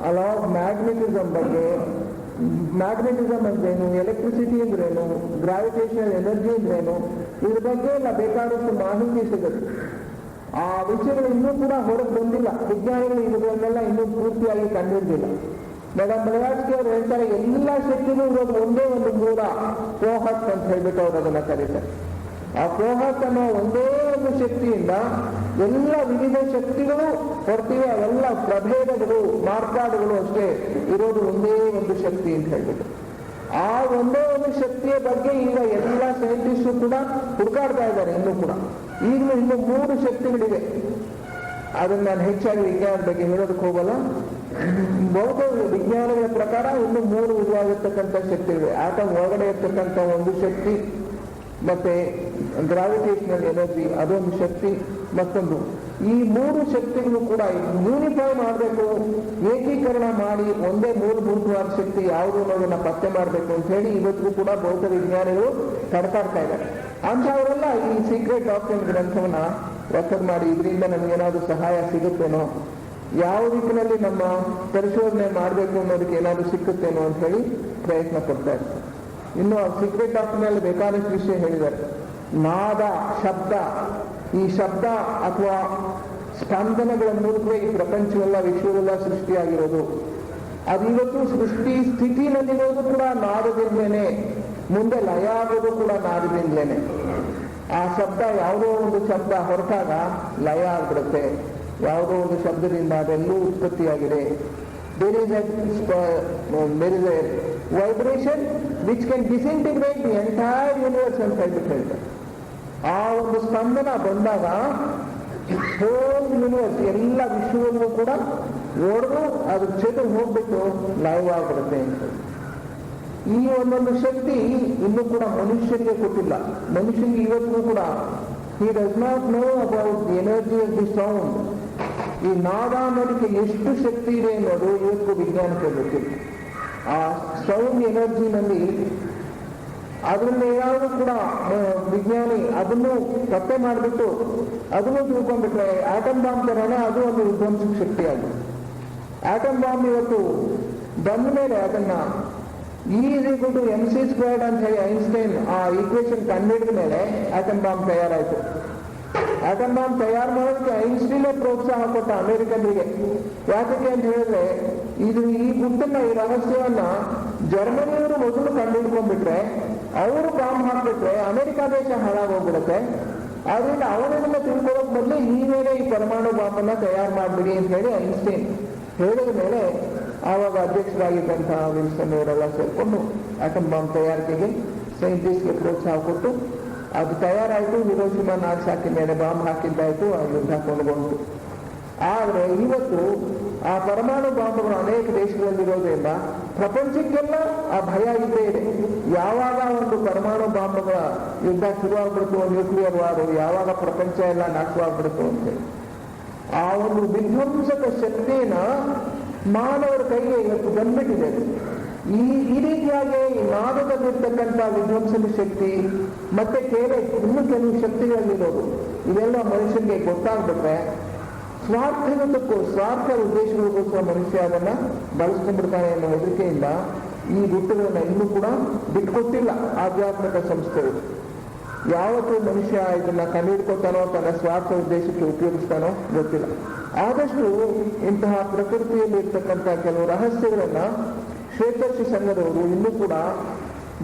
ಆ ಲಾ ಆಫ್ ಮ್ಯಾಗ್ನೆಟಿಸಮ್ ಬಗ್ಗೆ, ಮ್ಯಾಗ್ನೆಟಿಸಮ್ ಅಂದ್ರೇನು, ಎಲೆಕ್ಟ್ರಿಸಿಟಿ ಅಂದ್ರೇನು, ಗ್ರಾವಿಟೇಷನಲ್ ಎನರ್ಜಿ ಅಂದ್ರೇನು, ಇದ್ರ ಬಗ್ಗೆ ಎಲ್ಲ ಬೇಕಾದಷ್ಟು ಮಾಹಿತಿ ಸಿಗುತ್ತೆ. ಆ ವಿಷಯಗಳು ಇನ್ನೂ ಕೂಡ ಹೊರಗೆ ಬಂದಿಲ್ಲ. ವಿಜ್ಞಾನಿಗಳು ಇವುಗಳನ್ನೆಲ್ಲ ಇನ್ನೂ ಪೂರ್ತಿಯಾಗಿ ಕಂಡಿದ್ದಿಲ್ಲ. ಮೇಡಮ್ ಬ್ಲವಾಟ್ಸ್ಕಿ ಅವರು ಹೇಳ್ತಾರೆ, ಎಲ್ಲ ಶಕ್ತಿಗೂ ಇರೋದು ಒಂದೇ ಒಂದು ಮೂಲ, ಕೋಹತ್ ಅಂತ ಹೇಳ್ಬಿಟ್ಟು ಅವರು ಅದನ್ನ ಕರೀತಾರೆ. ಆ ಕೋಹತ್ ಅನ್ನೋ ಒಂದೇ ಒಂದು ಶಕ್ತಿಯಿಂದ ಎಲ್ಲ ವಿವಿಧ ಶಕ್ತಿಗಳು ಹೊರಟಿವೆ, ಅವೆಲ್ಲ ಪ್ರಭೇದಗಳು, ಮಾರ್ಪಾಡುಗಳು ಅಷ್ಟೇ ಇರೋದು ಒಂದೇ ಒಂದು ಶಕ್ತಿ ಅಂತ ಹೇಳ್ಬಿಟ್ಟು. ಆ ಒಂದೇ ಒಂದು ಶಕ್ತಿಯ ಬಗ್ಗೆ ಈಗ ಎಲ್ಲ ಸೈಂಟಿಸ್ಟು ಕೂಡ ಹುಡುಕಾಡ್ತಾ ಇದ್ದಾರೆ. ಇನ್ನೂ ಕೂಡ ಇನ್ನು 3 ಶಕ್ತಿಗಳಿವೆ. ಅದನ್ನು ನಾನು ಹೆಚ್ಚಾಗಿ ವಿಜ್ಞಾನದ ಬಗ್ಗೆ ಹೇಳೋದಕ್ಕೆ ಹೋಗಲ್ಲ. ಭೌತ ವಿಜ್ಞಾನಗಳ ಪ್ರಕಾರ ಇನ್ನು 3 ವಿಧವಾಗಿರ್ತಕ್ಕಂಥ ಶಕ್ತಿಗಳಿವೆ. ಆಟಮ್ ಒಳಗಡೆ ಇರ್ತಕ್ಕಂಥ ಒಂದು ಶಕ್ತಿ, ಮತ್ತೆ ಗ್ರಾವಿಟೇಷನಲ್ ಎನರ್ಜಿ ಅದೊಂದು ಶಕ್ತಿ, ಮತ್ತೊಂದು. ಈ 3 ಶಕ್ತಿಗಳು ಕೂಡ ಯೂನಿಫೈ ಮಾಡಬೇಕು, ಏಕೀಕರಣ ಮಾಡಿ ಒಂದೇ ಮೂಲಭೂತವಾದ ಶಕ್ತಿ ಯಾವುದು ಅನ್ನೋದನ್ನ ಪತ್ತೆ ಮಾಡಬೇಕು ಅಂತ ಹೇಳಿ ಇವತ್ತಿಗೂ ಕೂಡ ಭೌತ ವಿಜ್ಞಾನಿಗಳು ತಡ್ಕಾಡ್ತಾ ಇದ್ದಾರೆ. ಅಂಥವರೆಲ್ಲ ಈ ಸೀಕ್ರೆಟ್ ಡಾಕ್ಟ್ರಿನ್ ಗ್ರಂಥವನ್ನ ರೆಫರ್ ಮಾಡಿ ಇದರಿಂದ ನಮಗೇನಾದ್ರೂ ಸಹಾಯ ಸಿಗುತ್ತೇನೋ, ಯಾವ ರೀತಿಯಲ್ಲಿ ನಮ್ಮ ಪರಿಶೋಧನೆ ಮಾಡಬೇಕು ಅನ್ನೋದಕ್ಕೆ ಏನಾದರೂ ಸಿಕ್ಕುತ್ತೇನೋ ಅಂತ ಹೇಳಿ ಪ್ರಯತ್ನ ಪಡ್ತಾ ಇರ್ತಾರೆ. ಇನ್ನು ಆ ಸೀಕ್ರೆಟ್ ಡಾಕ್ಟ್ರಿನಲ್ಲಿ ಬೇಕಾದಷ್ಟು ವಿಷಯ ಹೇಳಿದ್ದಾರೆ. ನಾದ, ಶಬ್ದ, ಈ ಶಬ್ದ ಅಥವಾ ಸ್ಪಂದನಗಳ ಮೂಲಕವೇ ಈ ಪ್ರಪಂಚವೆಲ್ಲ ವಿಶ್ವವೆಲ್ಲ ಸೃಷ್ಟಿಯಾಗಿರೋದು. ಅದಿವತ್ತು ಸೃಷ್ಟಿ ಸ್ಥಿತಿನಲ್ಲಿರೋದು ಕೂಡ ನಾದದಿಂದಲೇನೆ, ಮುಂದೆ ಲಯ ಆಗೋದು ಕೂಡ ನಾದದಿಂದಲೇನೆ. ಆ ಶಬ್ದ ಯಾವುದೋ ಒಂದು ಶಬ್ದ ಹೊರಟಾಗ ಲಯ ಆಗ್ಬಿಡುತ್ತೆ, ಯಾವುದೋ ಒಂದು ಶಬ್ದದಿಂದ ಅದೆಲ್ಲೂ ಉತ್ಪತ್ತಿಯಾಗಿದೆ. there is a vibration which can disintegrate the entire universe ಅಂತ ಹೇಳ್ತಾರೆ. ಆ ಒಂದು ಸ್ಪಂದನ ಬಂದಾಗ ಹೋಲ್ ಯೂನಿವರ್ಸ್ ಎಲ್ಲ ವಿಶ್ವವನ್ನೂ ಕೂಡ ಒಡೆದು ಅದು ಚೆದು ಹೋಗ್ಬಿಟ್ಟು ಲೈವ್ ಆಗ್ಬಿಡುತ್ತೆ ಅಂತ. ಈ ಒಂದೊಂದು ಶಕ್ತಿ ಇನ್ನೂ ಕೂಡ ಮನುಷ್ಯರಿಗೆ ಕೊಟ್ಟಿಲ್ಲ. ಮನುಷ್ಯನಿಗೆ ಇವತ್ತಿಗೂ ಕೂಡ he does not know about the energy of the sound. ಈ ನಾದ ಅನ್ನೋದಕ್ಕೆ ಎಷ್ಟು ಶಕ್ತಿ ಇದೆ ಅನ್ನೋದು ಇವತ್ತು ವಿಜ್ಞಾನಕ್ಕೆ ಗೊತ್ತಿಲ್ಲ. ಆ ಸೌಂಡ್ ಎನರ್ಜಿನಲ್ಲಿ ಅದರಲ್ಲಿ ಏನಾದರೂ ಕೂಡ ವಿಜ್ಞಾನಿ ಅದನ್ನು ಪತ್ತೆ ಮಾಡಿಬಿಟ್ಟು ಅದನ್ನು ತಿಳ್ಕೊಂಡ್ಬಿಟ್ರೆ ಆಟಮ್ ಬಾಂಬ್ ತರನೇ ಅದು ಒಂದು ವಿಧ್ವಂಸಕ ಶಕ್ತಿ ಆಗಿದೆ. ಆಟಮ್ ಬಾಂಬ್ ಇವತ್ತು ಬಂದ ಮೇಲೆ ಅದನ್ನ E=mc² ಅಂತ ಹೇಳಿ ಐನ್ಸ್ಟೈನ್ ಆ ಈಕ್ವೇಶನ್ ಕಂಡುಹಿಡಿದ ಮೇಲೆ ಆಟಮ್ ಬಾಂಬ್ ತಯಾರಾಯಿತು. ಆಟಮ್ ಬಾಂಬ್ ತಯಾರು ಮಾಡೋದಕ್ಕೆ ಐನ್ಸ್ಟೀನೇ ಪ್ರೋತ್ಸಾಹ ಕೊಟ್ಟ ಅಮೆರಿಕನ್ರಿಗೆ. ಯಾಕೆ ಅಂತ ಹೇಳಿದ್ರೆ ಈ ಗುಟ್ಟನ್ನ, ಈ ರಹಸ್ಯವನ್ನ ಜರ್ಮನಿಯವರು ಮೊದಲು ಕಂಡುಹಿಡ್ಕೊಂಡ್ಬಿಟ್ರೆ, ಅವರು ಬಾಂಬ್ ಹಾಕ್ಬಿಟ್ರೆ ಅಮೆರಿಕ ದೇಶ ಹಾಳಾಗೋಗ್ಬಿಡುತ್ತೆ. ಆದ್ರಿಂದ ಅವನನ್ನ ತಿಳ್ಕೊಳ್ಳೋಕ್ ಬದಲು ನೀವೇನೆ ಈ ಪರಮಾಣು ಬಾಂಬನ್ನ ತಯಾರು ಮಾಡ್ಬಿಡಿ ಅಂತ ಹೇಳಿ ಐನ್ಸ್ಟೈನ್ ಹೇಳಿದ ಮೇಲೆ ಆವಾಗ ಅಧ್ಯಕ್ಷರಾಗಿದ್ದಂತಹ ವಿಲ್ಸನ್ ಅವರೆಲ್ಲ ಸೇರ್ಕೊಂಡು ಆಟಮ್ ಬಾಂಬ್ ತಯಾರಿಕೆಗೆ ಸೈಂಟಿಸ್ಟ್ಗೆ ಪ್ರೋತ್ಸಾಹ ಕೊಟ್ಟು ಅದು ತಯಾರಾಯಿತು. ಹಿರೋಶಿಮಾ ನಾಗಸಾಕಿ ಮೇಲೆ ಬಾಂಬ್ ಹಾಕಿದ್ದಾಯಿತು, ಆ ಯುದ್ಧ ಕೊನೆಗೊಂಡು. ಆದರೆ ಇವತ್ತು ಆ ಪರಮಾಣು ಬಾಂಬ್ಗಳು ಅನೇಕ ದೇಶಗಳಲ್ಲಿರೋದ್ರಿಂದ ಪ್ರಪಂಚಕ್ಕೆಲ್ಲ ಆ ಭಯ ಇದ್ದೇ ಇದೆ. ಯಾವಾಗ ಒಂದು ಪರಮಾಣು ಬಾಂಬ್ಗಳ ಯುದ್ಧ ಶುರುವಾಗ್ಬಿಡ್ತು, ನ್ಯೂಕ್ಲಿಯರ್ ವಾರು, ಯಾವಾಗ ಪ್ರಪಂಚ ಎಲ್ಲ ನಾಶವಾಗ್ಬಿಡ್ತು ಅಂತೇಳಿ ಆ ಒಂದು ವಿಧ್ವಂಸಕ ಶಕ್ತಿನ ಮಾನವರ ಕೈಗೆ ಇವತ್ತು ಬಂದ್ಬಿಟ್ಟಿದೆ. ಈ ರೀತಿಯಾಗಿ ಈ ನಾದದಲ್ಲಿರ್ತಕ್ಕಂಥ ವಿಧ್ವಂಸಕ ಶಕ್ತಿ ಮತ್ತೆ ಇನ್ನೂ ಕೆಲವು ಶಕ್ತಿಗಳಲ್ಲಿರೋದು ಇವೆಲ್ಲ ಮನುಷ್ಯನಿಗೆ ಗೊತ್ತಾಗ್ಬಿಟ್ರೆ ಸ್ವಾರ್ಥ ಉದ್ದೇಶಗಳಿಗೋಸ್ಕರ ಮನುಷ್ಯ ಅದನ್ನ ಬಳಸ್ಕೊಂಡ್ಬಿಡ್ತಾನೆ ಅನ್ನೋ ಹೆದರಿಕೆಯಿಂದ ಈ ಗುಟ್ಟುಗಳನ್ನ ಇನ್ನೂ ಕೂಡ ಬಿಟ್ಕೊಟ್ಟಿಲ್ಲ ಆಧ್ಯಾತ್ಮಿಕ ಸಂಸ್ಥೆಗಳು. ಯಾವತ್ತೂ ಮನುಷ್ಯ ಇದನ್ನ ಕಂಡುಹಿಡ್ಕೊತಾನೋ ತನ್ನ ಸ್ವಾರ್ಥ ಉದ್ದೇಶಕ್ಕೆ ಉಪಯೋಗಿಸ್ತಾನೋ ಗೊತ್ತಿಲ್ಲ. ಆದಷ್ಟು ಇಂತಹ ಪ್ರಕೃತಿಯಲ್ಲಿ ಇರ್ತಕ್ಕಂಥ ಕೆಲವು ರಹಸ್ಯಗಳನ್ನ ಶ್ವೇತರ್ಷಿ ಸಂಘದವರು ಇನ್ನೂ ಕೂಡ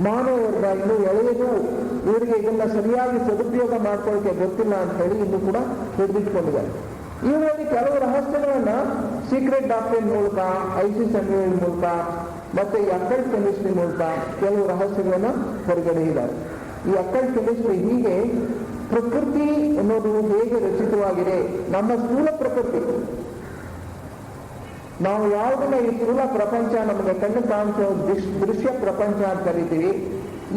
ಮಾನವರ್ಗ ಇನ್ನೂ ಎಳೆಯದು, ಇವರಿಗೆ ಇದನ್ನ ಸರಿಯಾಗಿ ಸದುಪಯೋಗ ಮಾಡ್ಕೊಳ್ಳೋಕೆ ಗೊತ್ತಿಲ್ಲ ಅಂತ ಹೇಳಿ ಇನ್ನೂ ಕೂಡ ಹಿಡಿದಿಟ್ಕೊಂಡಿದ್ದಾರೆ. ಇವರಲ್ಲಿ ಕೆಲವು ರಹಸ್ಯಗಳನ್ನ ಸೀಕ್ರೆಟ್ ಡಾಕ್ಟ್ರಿನ್ ಮೂಲಕ, ಐಸಿಸ್ ಅನ್ವೇಷಣೆ ಮೂಲಕ, ಮತ್ತೆ ಈ ಅಕ್ಕಲ್ಟ್ ಕೆಮಿಸ್ಟ್ರಿ ಮೂಲಕ ಕೆಲವು ರಹಸ್ಯಗಳನ್ನ ಹೊರಗಡೆ ಇದ್ದಾರೆ. ಈ ಅಕ್ಕಲ್ಟ್ ಕೆಮಿಸ್ಟ್ರಿ ಹೀಗೆ ಪ್ರಕೃತಿ ಅನ್ನೋದು ಹೇಗೆ ರಚಿತವಾಗಿದೆ, ನಮ್ಮ ಸ್ಥೂಲ ಪ್ರಕೃತಿ, ನಾವು ಯಾವುದನ್ನ ಈ ಸ್ಥೂಲ ಪ್ರಪಂಚ ನಮಗೆ ಕಣ್ಣು ಕಾಣಿಸೋ ದೃಶ್ಯ ಪ್ರಪಂಚ ಅಂತ ಕರಿತೀವಿ,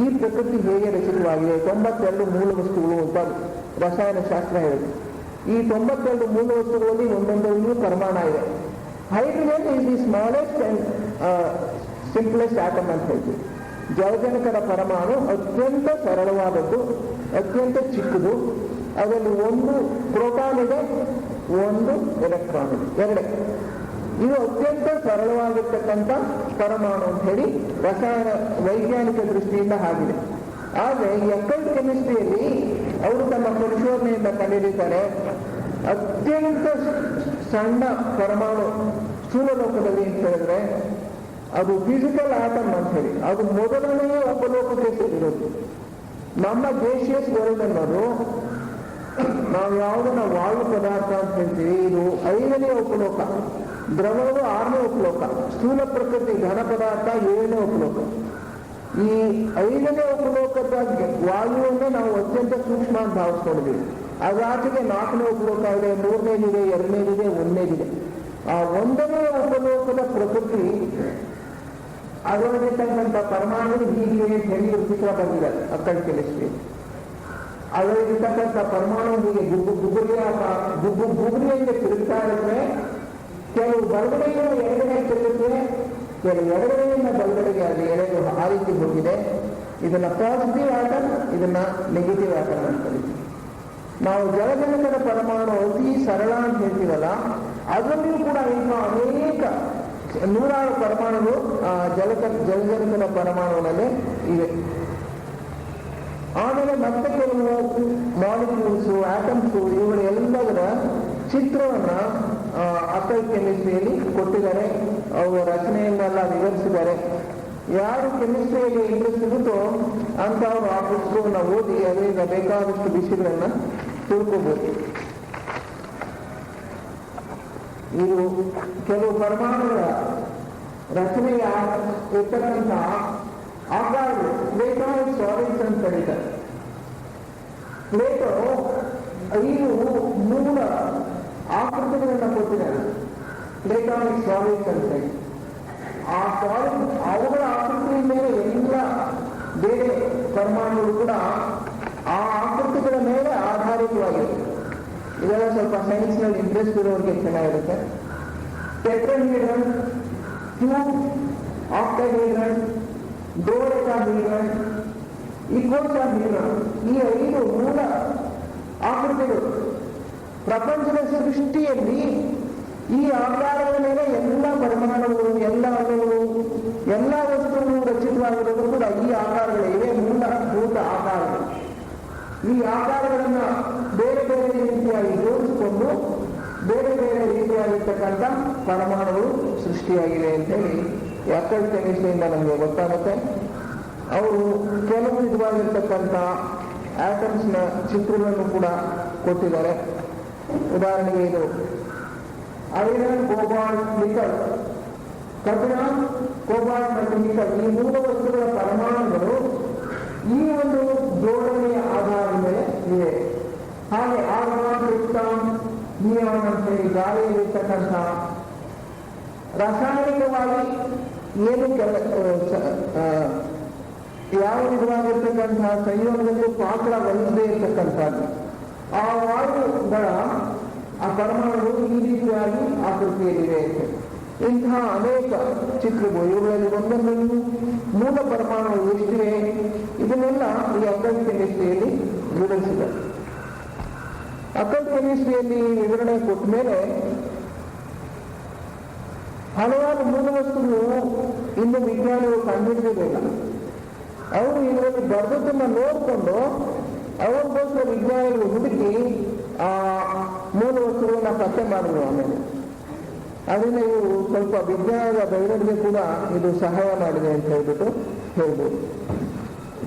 ಈ ಪ್ರಕೃತಿ ಹೇಗೆ ರಚಿತವಾಗಿದೆ. 92 ಮೂಲ ವಸ್ತುಗಳು ಅಂತ ರಸಾಯನ ಶಾಸ್ತ್ರ ಹೇಳುತ್ತೆ. ಈ 92 ಮೂಲ ವಸ್ತುಗಳಲ್ಲಿ ಒಂದೊಂದರಲ್ಲೂ ಪರಮಾಣು ಇದೆ. Hydrogen is the smallest and simplest atom ಅಂತ ಹೇಳ್ತೀವಿ. ಜಲಜನಕದ ಪರಮಾಣು ಅತ್ಯಂತ ಸರಳವಾದದ್ದು, ಅತ್ಯಂತ ಚಿಕ್ಕದು. ಅದರಲ್ಲಿ ಒಂದು ಪ್ರೋಟಾನ್ ಇದೆ, ಒಂದು ಎಲೆಕ್ಟ್ರಾನ್ ಇದೆ, ಎರಡೇ. ಇದು ಅತ್ಯಂತ ಸರಳವಾಗಿರ್ತಕ್ಕಂಥ ಪರಮಾಣು ಅಂತ ಹೇಳಿ ರಸಾಯನ ವೈಜ್ಞಾನಿಕ ದೃಷ್ಟಿಯಿಂದ ಆಗಿದೆ. ಆದರೆ ಈ ಅಕ್ಕಲ್ಟ್ ಕೆಮಿಸ್ಟ್ರಿಯಲ್ಲಿ ಅವರು ತಮ್ಮ ಪರಿಶೋಧನೆಯಿಂದ ಕಂಡುಹಿಡಿತಾರೆ ಅತ್ಯಂತ ಸಣ್ಣ ಪರಮಾಣು ಸ್ಥೂಲ ಲೋಕದಲ್ಲಿ ಅಂತ ಹೇಳಿದ್ರೆ ಅದು ಫಿಸಿಕಲ್ ಆಟಮ್ ಅಂತ ಹೇಳಿ ಅದು ಮೊದಲನೆಯ ಉಪಲೋಕಕ್ಕೆ ಸೇರಿರೋದು. ನಮ್ಮ ಗೇಷಿಯಸ್ ವರ್ಲ್ಡ್ ಅನ್ನೋದು ನಾವು ಯಾವುದನ್ನ ವಾಯು ಪದಾರ್ಥ ಅಂತ ಹೇಳ್ತೀವಿ, ಇದು 5ನೇ ಉಪಲೋಕ, ದ್ರವಗಳು 6ನೇ ಉಪಲೋಕ, ಸ್ಥೂಲ ಪ್ರಕೃತಿ ಘನ ಪದಾರ್ಥ 7ನೇ ಉಪಲೋಕ. ಈ 5ನೇ ಉಪಲೋಕದ ವಾಯುವನ್ನೇ ನಾವು ಅತ್ಯಂತ ಸೂಕ್ಷ್ಮ ಅಂತ ಭಾವಿಸ್ಕೊಂಡಿದ್ದೀವಿ. ಅದಾಚೆಗೆ 4ನೇ ಉಪಲೋಕ ಇದೆ, 3ನೇದಿದೆ, 2ನೇದಿದೆ, 1ನೇದಿದೆ. ಆ 1ನೇ ಉಪಲೋಕದ ಪ್ರಕೃತಿ ಅದರಲ್ಲಿರ್ತಕ್ಕಂಥ ಪರಮಾಣು ಹೀಗೆ ಹೇಳಿ ಬಂದಿದ್ದಾರೆ ಅಕ್ಕಳ ಕೆಮಿಸ್ಟ್ರಿ. ಅದರಲ್ಲಿರ್ತಕ್ಕಂಥ ಪರಮಾಣು ಹೀಗೆ ಗುಬುರಿಯಿಂದ ತಿರುಗ್ತಾ ಇರುತ್ತೆ. ಕೆಲವು ಬಲಗಡೆಯಿಂದ ಎಡಗಡೆ ತಿರುಗುತ್ತೆ, ಕೆಲವು ಎಡಗಡೆಯಿಂದ ಬಲಗಡೆಗೆ ಅದು ಎಳೆದು ಆ ರೀತಿ ಹೋಗಿದೆ. ಇದನ್ನ ಪಾಸಿಟಿವ್ ಆಟಮ್, ಇದನ್ನ ನೆಗೆಟಿವ್ ಆಟಮ್ ಅಂತ ಕರೀತೀವಿ. ನಾವು ಜಲಜನಕದ ಪರಮಾಣು ಅತಿ ಸರಳ ಅಂತ ಹೇಳ್ತೀವಲ್ಲ, ಅದರಲ್ಲಿಯೂ ಕೂಡ ಇನ್ನು ಅನೇಕ 100 ಪರಮಾಣುಗಳು ಜಲಜನಕದ ಪರಮಾಣುವಿನಲ್ಲಿ ಇವೆ. ಆಮೇಲೆ ಮತ್ತೆ ಕೆಲವು ಮಾಲಿಕ್ಯೂಲ್ಸು, ಆಟಮ್ಸು, ಇವುಗಳೆಲ್ಲದರ ಚಿತ್ರವನ್ನ ಅಕ್ಕಲ್ ಕೆಮಿಸ್ಟ್ರಿಯಲ್ಲಿ ಕೊಟ್ಟಿದ್ದಾರೆ. ಅವರ ರಚನೆಯನ್ನೆಲ್ಲ ವಿವರಿಸಿದ್ದಾರೆ. ಯಾರು ಕೆಮಿಸ್ಟ್ರಿಯಲ್ಲಿ ಇಂಟ್ರೆಸ್ಟ್ ಇರುತ್ತೋ ಅಂತವರು ಆ ಪುಸ್ತಕವನ್ನು ಓದಿ ಅದರಿಂದ ಬೇಕಾದಷ್ಟು ವಿಷಯಗಳನ್ನ ತಿಳ್ಕೋಬಹುದು. ಇದು ಕೆಲವು ಪರಮಾಣುಗಳ ರಚನೆಯ ಇರ್ತಕ್ಕಂಥ ಆಕಾರಗಳು ಪ್ಲೇಟೋನಿಕ್ ಸಾಲಿಡ್ಸ್ ಅಂತ ಕರೀತಾರೆ. ಪ್ಲೇಟೋ 5 ಮೂಲ ಆಕೃತಿಗಳನ್ನ ಕೊಟ್ಟಿದ್ದಾರೆ, ಪ್ಲೇಟೋನಿಕ್ ಸಾಲಿಡ್ಸ್ ಅಂತ ಹೇಳಿ. ಆ ಸಾಲಿಡ್ ಅವುಗಳ ಆಕೃತಿಯ ಮೇಲೆ ಎಲ್ಲ ಬೇರೆ ಪರಮಾಣುಗಳು ಕೂಡ ಆ ಆಕೃತಿಗಳ ಮೇಲೆ ಆಧಾರಿತವಾಗಿದೆ. ಇದೆಲ್ಲ ಸ್ವಲ್ಪ ಸೈನ್ಸ್ನಲ್ಲಿ ಇಂಟ್ರೆಸ್ಟ್ ಇರೋರಿಗೆ ಚೆನ್ನಾಗಿರುತ್ತೆ. ಟೆಟ್ರಾಹೀಡ್ರನ್, ಕ್ಯೂಬ್, ಆಕ್ಟಾಹೀಡ್ರನ್, ಡೋಡೆಕಾಹೀಡ್ರನ್, ಇಕೋಸಾಹೀಡ್ರನ್, ಈ 5 ಮೂಲ ಆಕೃತಿಗಳು ಪ್ರಪಂಚದ ಸೃಷ್ಟಿಯಲ್ಲಿ ಈ ಆಕಾರಗಳ ಮೇಲೆ ಎಲ್ಲ ಪರಮಾಣುಗಳು, ಎಲ್ಲ ಅಣುಗಳು, ಎಲ್ಲ ವಸ್ತುಗಳು ರಚಿತವಾಗಿರೋದು ಕೂಡ ಈ ಆಕಾರಗಳಿವೆ, ಮೂಲಭೂತ ಆಕಾರಗಳು. ಈ ಆಕಾರಗಳನ್ನ ಬೇರೆ ಬೇರೆ ರೀತಿಯಾಗಿ ಜೋಡಿಸಿಕೊಂಡು ಬೇರೆ ಬೇರೆ ರೀತಿಯಾಗಿರ್ತಕ್ಕಂಥ ಪರಮಾಣುಗಳು ಸೃಷ್ಟಿಯಾಗಿವೆ ಅಂತ ಹೇಳಿ ಅಕ್ಕಲ್ ಕೆಮಿಸ್ಟ್ರಿಯಿಂದ ನಮಗೆ ಗೊತ್ತಾಗುತ್ತೆ. ಅವರು ಕೆಲವು ವಿಧವಾಗಿರ್ತಕ್ಕಂಥ ಆಟಮ್ಸ್ನ ಚಿತ್ರಗಳನ್ನು ಕೂಡ ಕೊಟ್ಟಿದ್ದಾರೆ. ಉದಾಹರಣೆಗೆ ಇದು ಐರನ್, ಕೋಬಾಲ್ಟ್, ನಿಕಲ್, ಕಬ್ಬಿಣ, ಕೋಬಾಲ್ಟ್ ಮತ್ತು ನಿಕಲ್ ಈ 3 ವಸ್ತುಗಳ ಪರಮಾಣುಗಳು ಈ ಒಂದು ಜೋಡಣೆಯ ಆಧಾರದ ಮೇಲೆ ಇವೆ. ಹಾಗೆ ಆರ್ಗಾನ್, ಕ್ರಿಪ್ಟಾನ್, ನಿಯಾನ್ ಅಂತ ಹೇಳಿ ಗಾಳಿಯಲ್ಲಿರ್ತಕ್ಕಂಥ ರಾಸಾಯನಿಕವಾಗಿ ಏನು ಯಾವ ವಿಧವಾಗಿರ್ತಕ್ಕಂತಹ ಸಂಯೋಗದಲ್ಲಿ ಪಾತ್ರ ವಹಿಸದೇ ಇರ್ತಕ್ಕಂಥದ್ದು ಆ ವಾಯುಗಳ ಆ ಪರಮಾಣುಗಳು ಈ ರೀತಿಯಾಗಿ ಆಕೃತಿಯಲ್ಲಿವೆ. ಇಂತಹ ಅನೇಕ ಚಿತ್ರಗಳು, ಇವುಗಳಲ್ಲಿ ಒಂದೊಂದನ್ನು ಮೂಲ ಪರಮಾಣುಗಳು ಎಷ್ಟಿವೆ ಇದನ್ನೆಲ್ಲ ಈ ಅಕ್ಕಲ್ ಕೆಮಿಸ್ಟ್ರಿಯಲ್ಲಿ ವಿವರಿಸಿದ್ದಾರೆ. ಅಕ್ಕಲ್ ಕೆಮಿಸ್ಟ್ರಿಯಲ್ಲಿ ವಿವರಣೆ ಕೊಟ್ಟ ಮೇಲೆ ಹಲವಾರು ಮೂಲ ವಸ್ತುಗಳು ಇನ್ನು ವಿಜ್ಞಾನಿಗಳು ಕಂಡುಹಿಡಿದಿರಲಿಲ್ಲ. ಅವರು ಇದರಲ್ಲಿ ಬರೆದದ್ದನ್ನು ನೋಡಿಕೊಂಡು ಅವರಿಗೋಸ್ಕರ ವಿಜ್ಞಾನಿಗಳು ಹುಡುಕಿ ಆ ಮೂಲ ವಸ್ತುಗಳನ್ನ ಪತ್ತೆ ಮಾಡಿದ್ರು. ಆಮೇಲೆ ಅದರಿಂದ ಇವರು ಸ್ವಲ್ಪ ವಿಜ್ಞಾನದ ಬೆಳವಣಿಗೆ ಕೂಡ ಇದು ಸಹಾಯ ಮಾಡಿದೆ ಅಂತ ಹೇಳ್ಬಿಟ್ಟು ಹೇಳ್ಬೋದು.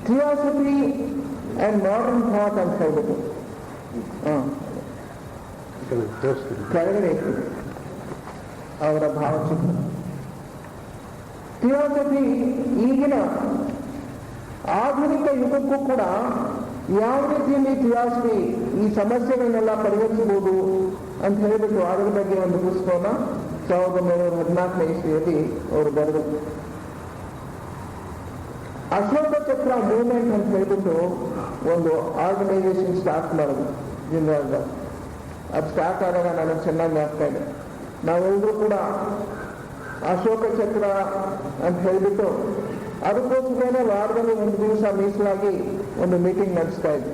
ಥಿಯಾಸಫಿ ಅಂಡ್ ಮಾಡರ್ನ್ ಥಾಟ್ ಅಂತ ಹೇಳ್ಬಿಟ್ಟು ಕೆಳಗಡೆ ಇರ್ತದೆ ಅವರ ಭಾವಚಿತ್ರ. ಥಿಯಾಸಫಿ ಈಗಿನ ಆಧುನಿಕ ಯುಗಕ್ಕೂ ಕೂಡ ಯಾವ ರೀತಿಯಲ್ಲಿ ಥಿಯಾಸಫಿ ಈ ಸಮಸ್ಯೆಗಳನ್ನೆಲ್ಲ ಪರಿಹರಿಸಬಹುದು ಅಂತ ಹೇಳಿಬಿಟ್ಟು ಅದರ ಬಗ್ಗೆ ಒಂದು ಪುಸ್ತಕವನ್ನ 1914ನೇ ಇಸ್ವಿಯಲ್ಲಿ ಅವರು ಬರೆದರು. ಅಶೋಕ ಚಕ್ರ ಮೂವ್ಮೆಂಟ್ ಅಂತ ಹೇಳ್ಬಿಟ್ಟು ಒಂದು ಆರ್ಗನೈಸೇಷನ್ ಸ್ಟಾರ್ಟ್ ಮಾಡಿದ್ರು ಜಿಂದಾಲ್ದ. ಅದು ಸ್ಟಾರ್ಟ್ ಆದಾಗ ನನಗೆ ಚೆನ್ನಾಗಿ ಆಗ್ತಾ ಇದೆ. ನಾವೆಲ್ಲರೂ ಕೂಡ ಅಶೋಕ ಚಕ್ರ ಅಂತ ಹೇಳ್ಬಿಟ್ಟು ಅದಕ್ಕೋಸ್ಕರನೇ ವಾರದಲ್ಲಿ ಒಂದು ದಿವಸ ಮೀಸಲಾಗಿ ಒಂದು ಮೀಟಿಂಗ್ ನಡೆಸ್ತಾ ಇದ್ವಿ.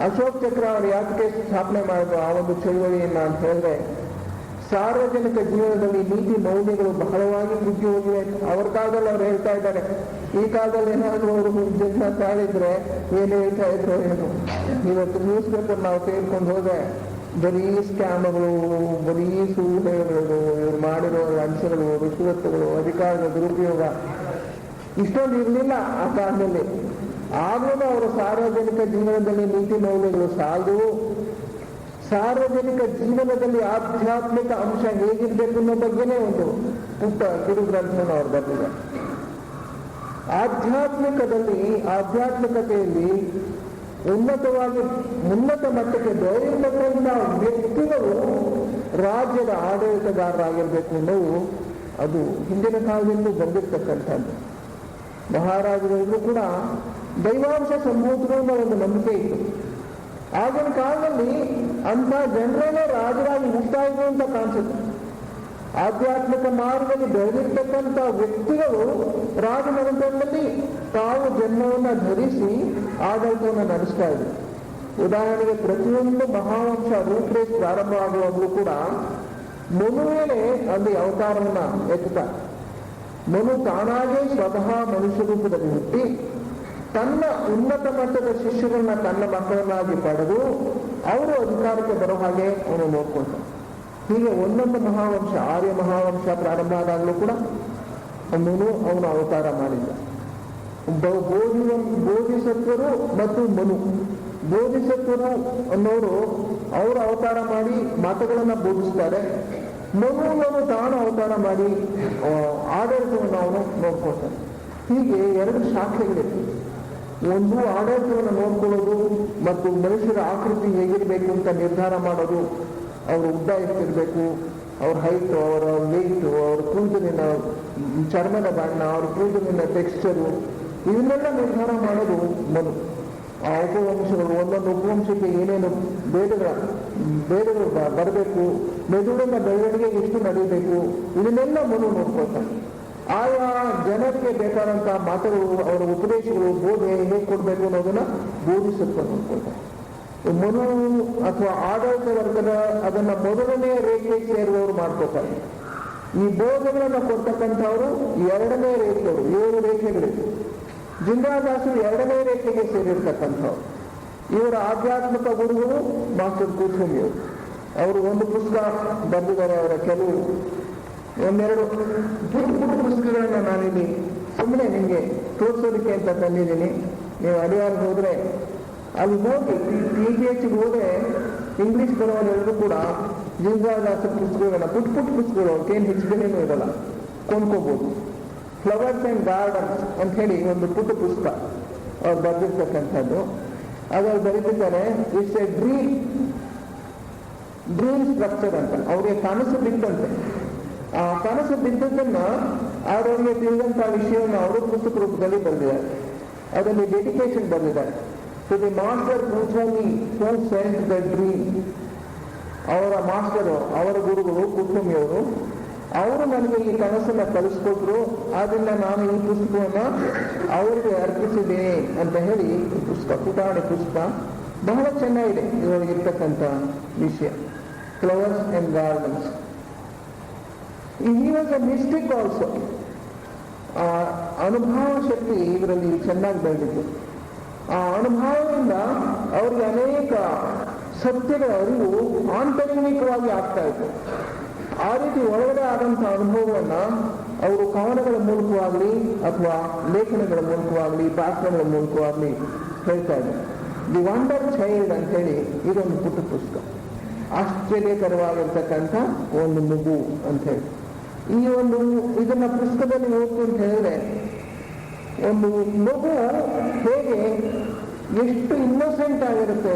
ಅಶೋಕ್ ಚಕ್ರ ಅವರು ಯಾಕೆ ಸ್ಥಾಪನೆ ಮಾಡಿದ್ರು ಆ ಒಂದು ಚಳುವಳಿಯನ್ನ ಅಂತ ಹೇಳಿದ್ರೆ, ಸಾರ್ವಜನಿಕ ಜೀವನದಲ್ಲಿ ನೀತಿ ಮೌಲ್ಯಗಳು ಬಹಳವಾಗಿ ಕುಗ್ಗಿ ಹೋಗಿವೆ. ಅವ್ರ ಕಾಲದಲ್ಲಿ ಅವ್ರು ಹೇಳ್ತಾ ಇದ್ದಾರೆ, ಈ ಕಾಲದಲ್ಲಿ ಏನಾದರೂ ಅವರು ಜನ ತಾಳಿದ್ರೆ ಏನು ಹೇಳ್ತಾ ಇದ್ರು ಏನು. ಇವತ್ತು ನ್ಯೂಸ್ ಪೇಪರ್ ನಾವು ತೆಗೆದುಕೊಂಡು ಹೋದ್ರೆ ಬರೀ ಸ್ಕ್ಯಾಮ್ಗಳು, ಬರೀ ಸುಳ್ಳು ಹೇಳುಗಳು, ಇವ್ರು ಮಾಡಿರೋ ಲಂಚಗಳು, ಋಷಿವತ್ತುಗಳು, ಅಧಿಕಾರದ ದುರುಪಯೋಗ ಇಷ್ಟೊಂದು ಇರಲಿಲ್ಲ ಆ ಕಾಲದಲ್ಲಿ. ಆಗಲೂ ಅವರ ಸಾರ್ವಜನಿಕ ಜೀವನದಲ್ಲಿ ನೀತಿ ಮೌಲ್ಯಗಳು ಸಾಲದು. ಸಾರ್ವಜನಿಕ ಜೀವನದಲ್ಲಿ ಆಧ್ಯಾತ್ಮಿಕ ಅಂಶ ಹೇಗಿರ್ಬೇಕು ಅನ್ನೋ ಬಗ್ಗೆನೇ ಒಂದು ಪುಟ್ಟ ಕಿರು ಗ್ರಂಥವನ್ನು ಅವರು ಬರೆದಿದ್ದಾರೆ. ಆಧ್ಯಾತ್ಮಿಕತೆಯಲ್ಲಿ ಉನ್ನತ ಮಟ್ಟಕ್ಕೆ ಬೆಳೆಯತಕ್ಕಂಥ ವ್ಯಕ್ತಿಗಳು ರಾಜ್ಯದ ಆಡಳಿತಗಾರರಾಗಿರ್ಬೇಕು ಅನ್ನೋದು ಅದು ಹಿಂದಿನ ಕಾಲದಿಂದಲೂ ಬಂದಿರತಕ್ಕಂಥದ್ದು. ಮಹಾರಾಜರು ಕೂಡ ದೈವಾಂಶ ಸಂಭೂತರು ಅನ್ನೋ ಒಂದು ನಂಬಿಕೆ ಇತ್ತು. ಆಗಿನ ಕಾಲದಲ್ಲಿ ಅಂಥ ಜನರನ್ನೇ ರಾಜರಾಗಿ ಹುಡ್ತಾ ಇದ್ರು ಅಂತ ಕಾಣಿಸುತ್ತೆ. ಆಧ್ಯಾತ್ಮಿಕ ಮಾರ್ಗದಲ್ಲಿ ಬೆಳೆದಿರ್ತಕ್ಕಂಥ ವ್ಯಕ್ತಿಗಳು ರಾಜಮನೆತನದಲ್ಲಿ ತಾವು ಜನ್ಮವನ್ನು ಧರಿಸಿ ಆಡಳಿತವನ್ನು ನಡೆಸ್ತಾ ಇದ್ರು. ಉದಾಹರಣೆಗೆ ಪ್ರತಿಯೊಂದು ಮಹಾವಂಶ ರೂಪರೇಖೆ ಪ್ರಾರಂಭ ಆಗುವಾಗಲೂ ಕೂಡ ಮನುವೇನೆ ಅಲ್ಲಿ ಅವತಾರವನ್ನ ಎತ್ತುತ್ತಾರೆ. ಮನು ತಾನಾಗೇ ಸ್ವತಃ ಮನುಷ್ಯ ರೂಪದಲ್ಲಿ ಹುಟ್ಟಿ ತನ್ನ ಉನ್ನತ ಮಟ್ಟದ ಶಿಷ್ಯರನ್ನ ತನ್ನ ಮಕ್ಕಳನ್ನಾಗಿ ಪಡೆದು ಅವರು ಅಧಿಕಾರಕ್ಕೆ ಬರೋ ಹಾಗೆ ಅವನು ನೋಡ್ಕೊಳ್ತಾನೆ. ಹೀಗೆ ಒಂದೊಂದು ಮಹಾವಂಶ, ಆರ್ಯ ಮಹಾವಂಶ ಪ್ರಾರಂಭ ಆದಾಗಲೂ ಕೂಡ ಮನು ಅವನು ಅವತಾರ ಮಾಡಿದ್ದ. ಬೋಧಿಸತ್ವರು ಮತ್ತು ಮನು. ಬೋಧಿಸತ್ವರು ಅನ್ನೋರು ಅವರು ಅವತಾರ ಮಾಡಿ ಮಾತುಗಳನ್ನ ಬೋಧಿಸ್ತಾರೆ. ಮನು ತಾನು ಅವತಾರ ಮಾಡಿ ಆಡಳಿತವನ್ನು ಅವನು ನೋಡ್ಕೊಳ್ತಾನೆ. ಹೀಗೆ ಎರಡು ಶಾಖೆಗಳಿವೆ. ಒಂದು ಆಡಳಿತವನ್ನು ನೋಡ್ಕೊಳ್ಳೋದು ಮತ್ತು ಮನುಷ್ಯರ ಆಕೃತಿ ಹೇಗಿರ್ಬೇಕು ಅಂತ ನಿರ್ಧಾರ ಮಾಡೋದು. ಅವರು ಉದ್ದ ಎಷ್ಟಿರ್ಬೇಕು, ಅವ್ರ ಹೈಟು, ಅವರ ವೆಯ್ಟು, ಅವ್ರ ಕೂದಲಿನ ಚರ್ಮದ ಬಣ್ಣ, ಅವ್ರ ಕೂದಲಿನ ಟೆಕ್ಸ್ಚರು, ಇವನ್ನೆಲ್ಲ ನಿರ್ಧಾರ ಮಾಡೋದು ಮನು. ಆ ಉಪವಂಶಗಳು, ಒಂದೊಂದು ಉಪವಂಶಕ್ಕೆ ಏನೇನು ಬೇಡಗಳು ಬರಬೇಕು, ಮೆದುಳಿನ ಬೆಳವಣಿಗೆ ಎಷ್ಟು ನಡೀಬೇಕು, ಇದನ್ನೆಲ್ಲ ಮನು ನೋಡ್ಕೊಳ್ತಾನೆ. ಆಯಾ ಜನರಿಗೆ ಬೇಕಾದಂಥ ಮಾತುಗಳು, ಅವರ ಉಪದೇಶಗಳು, ಬೋಧೆ ಹೇಗೆ ಕೊಡಬೇಕು ಅನ್ನೋದನ್ನ ಬೋಧಿಸುತ್ತಾ ನೋಡ್ಕೊಳ್ತಾನೆ. ಮನು ಅಥವಾ ಆಡಳಿತ ವರ್ಗದ ಅದನ್ನ ಮೊದಲನೇ ರೇಖೆ ಸೇರುವವರು ಮಾಡ್ಕೋತಾರೆ. ಈ ಬೋಧೆಗಳನ್ನ ಕೊಡ್ತಕ್ಕಂಥವರು ಎರಡನೇ ರೇಖೆಯವರು. 7 ರೇಖೆಗಳಿವೆ. ಜಿಂದಾದಾಸರು ಎರಡನೇ ರೇಖೆಗೆ ಸೇರಿರ್ತಕ್ಕಂಥವ್ರು. ಇವರ ಆಧ್ಯಾತ್ಮಿಕ ಗುರುಗಳು ಮಾಸ್ಟರ್ ಕೂತ್ಕೊಂಡಿಯವರು. ಅವರು ಒಂದು ಪುಸ್ತಕ ಬರೆದಿದ್ದಾರೆ. ಅವರ ಕೆಲವು ಒಂದೆರಡು ಪುಟ್ಟ ಪುಸ್ತಕಗಳನ್ನ ನಾನಿಲ್ಲಿ ಸುಮ್ಮನೆ ನಿಮಗೆ ತೋರಿಸೋದಕ್ಕೆ ಅಂತ ತಂದಿದ್ದೀನಿ. ನೀವು ಅಡಿಯಾರ್ ಹೋದ್ರೆ ಅಲ್ಲಿ ನೋಡಿ, PGH ಹೋದ್ರೆ ಇಂಗ್ಲಿಷ್ ಬರೋರೆಲ್ಲರೂ ಕೂಡ ಜಿಂದಾದಾಸರ ಪುಸ್ತಕಗಳನ್ನ ಪುಟ್ಟ ಪುಸ್ತಕಗಳು, ಅವಕ್ಕೇನು ಹೆಚ್ಚಿಗೆನೇನು ಇರಲ್ಲ, ಕೊಂಡ್ಕೋಬಹುದು. ಫ್ಲವರ್ಸ್ ಅಂಡ್ ಗಾರ್ಡನ್ಸ್ ಅಂತ ಹೇಳಿ ಒಂದು ಪುಟ್ಟ ಪುಸ್ತಕ ಅವ್ರು ಬರೆದಿರ್ತಕ್ಕಂಥದ್ದು. ಅದ್ರಲ್ಲಿ ಬರೀತಿದ್ದಾರೆ, ಇಟ್ಸ್ ಎ ಡ್ರೀಮ್ ಸ್ಟ್ರಕ್ಚರ್ ಅಂತ. ಅವ್ರಿಗೆ ಕನಸು ಬಿತ್ತಂತೆ. ಆ ಕನಸು ಬಿದ್ದದನ್ನ ಅವರಿಗೆ ತಿಳಿದಂಥ ವಿಷಯವನ್ನು ಅವರು ಪುಸ್ತಕ ರೂಪದಲ್ಲಿ ಬರೆದಿದ್ದಾರೆ. ಅದರಲ್ಲಿ ಡೆಡಿಕೇಶನ್ ಬರೆದಿದ್ದಾರೆ. To the master Kuthumi who sent the dream. ಅವರ ಮಾಸ್ಟರು, ಅವರ ಗುರುಗಳು ಕೂತ್ಮಿಯವರು, ಅವರು ನನಗೆ ಈ ಕನಸನ್ನ ಕಲಿಸ್ಕೊಟ್ರು. ಆದ್ರಿಂದ ನಾನು ಈ ಪುಸ್ತಕವನ್ನ ಅವರಿಗೆ ಅರ್ಪಿಸಿದ್ದೇನೆ ಅಂತ ಹೇಳಿ ಈ ಪುಸ್ತಕ, ಪುಟಾಣಿ ಪುಸ್ತಕ ಬಹಳ ಚೆನ್ನಾಗಿದೆ. ಇದರೊಳಗಿರ್ತಕ್ಕಂಥ ವಿಷಯ flowers and gardens. He was a mystic also. ಅನುಭವ ಶಕ್ತಿ ಇದರಲ್ಲಿ ಚೆನ್ನಾಗಿ ಬೆಳೆದಿತ್ತು. ಆ ಅನುಭವದಿಂದ ಅವರಿಗೆ ಅನೇಕ ಸತ್ಯಗಳ ಅರಿವು ಆಂತರಿಕವಾಗಿ ಆಗ್ತಾ ಇತ್ತು. ಆ ರೀತಿ ಒಳಗಡೆ ಆದಂಥ ಅನುಭವವನ್ನ ಅವರು ಕವನಗಳ ಮೂಲಕವಾಗಲಿ ಅಥವಾ ಲೇಖನಗಳ ಮೂಲಕವಾಗಲಿ ಭಾಷಣಗಳ ಮೂಲಕವಾಗಲಿ ಹೇಳ್ತಾ ಇದ್ದಾರೆ. ದಿ ವಂಡರ್ ಚೈಲ್ಡ್ ಅಂತ ಹೇಳಿ ಇದೊಂದು ಪುಟ್ಟ ಪುಸ್ತಕ. ಆಶ್ಚರ್ಯಕರವಾಗಿರ್ತಕ್ಕಂಥ ಒಂದು ಮಗು ಅಂತ ಹೇಳಿ ಇದನ್ನ ಪುಸ್ತಕದಲ್ಲಿ ಓದ್ತು ಅಂತ ಹೇಳಿದ್ರೆ, ಒಂದು ಮಗು ಹೇಗೆ ಎಷ್ಟು ಇನ್ನೋಸೆಂಟ್ ಆಗಿರುತ್ತೆ,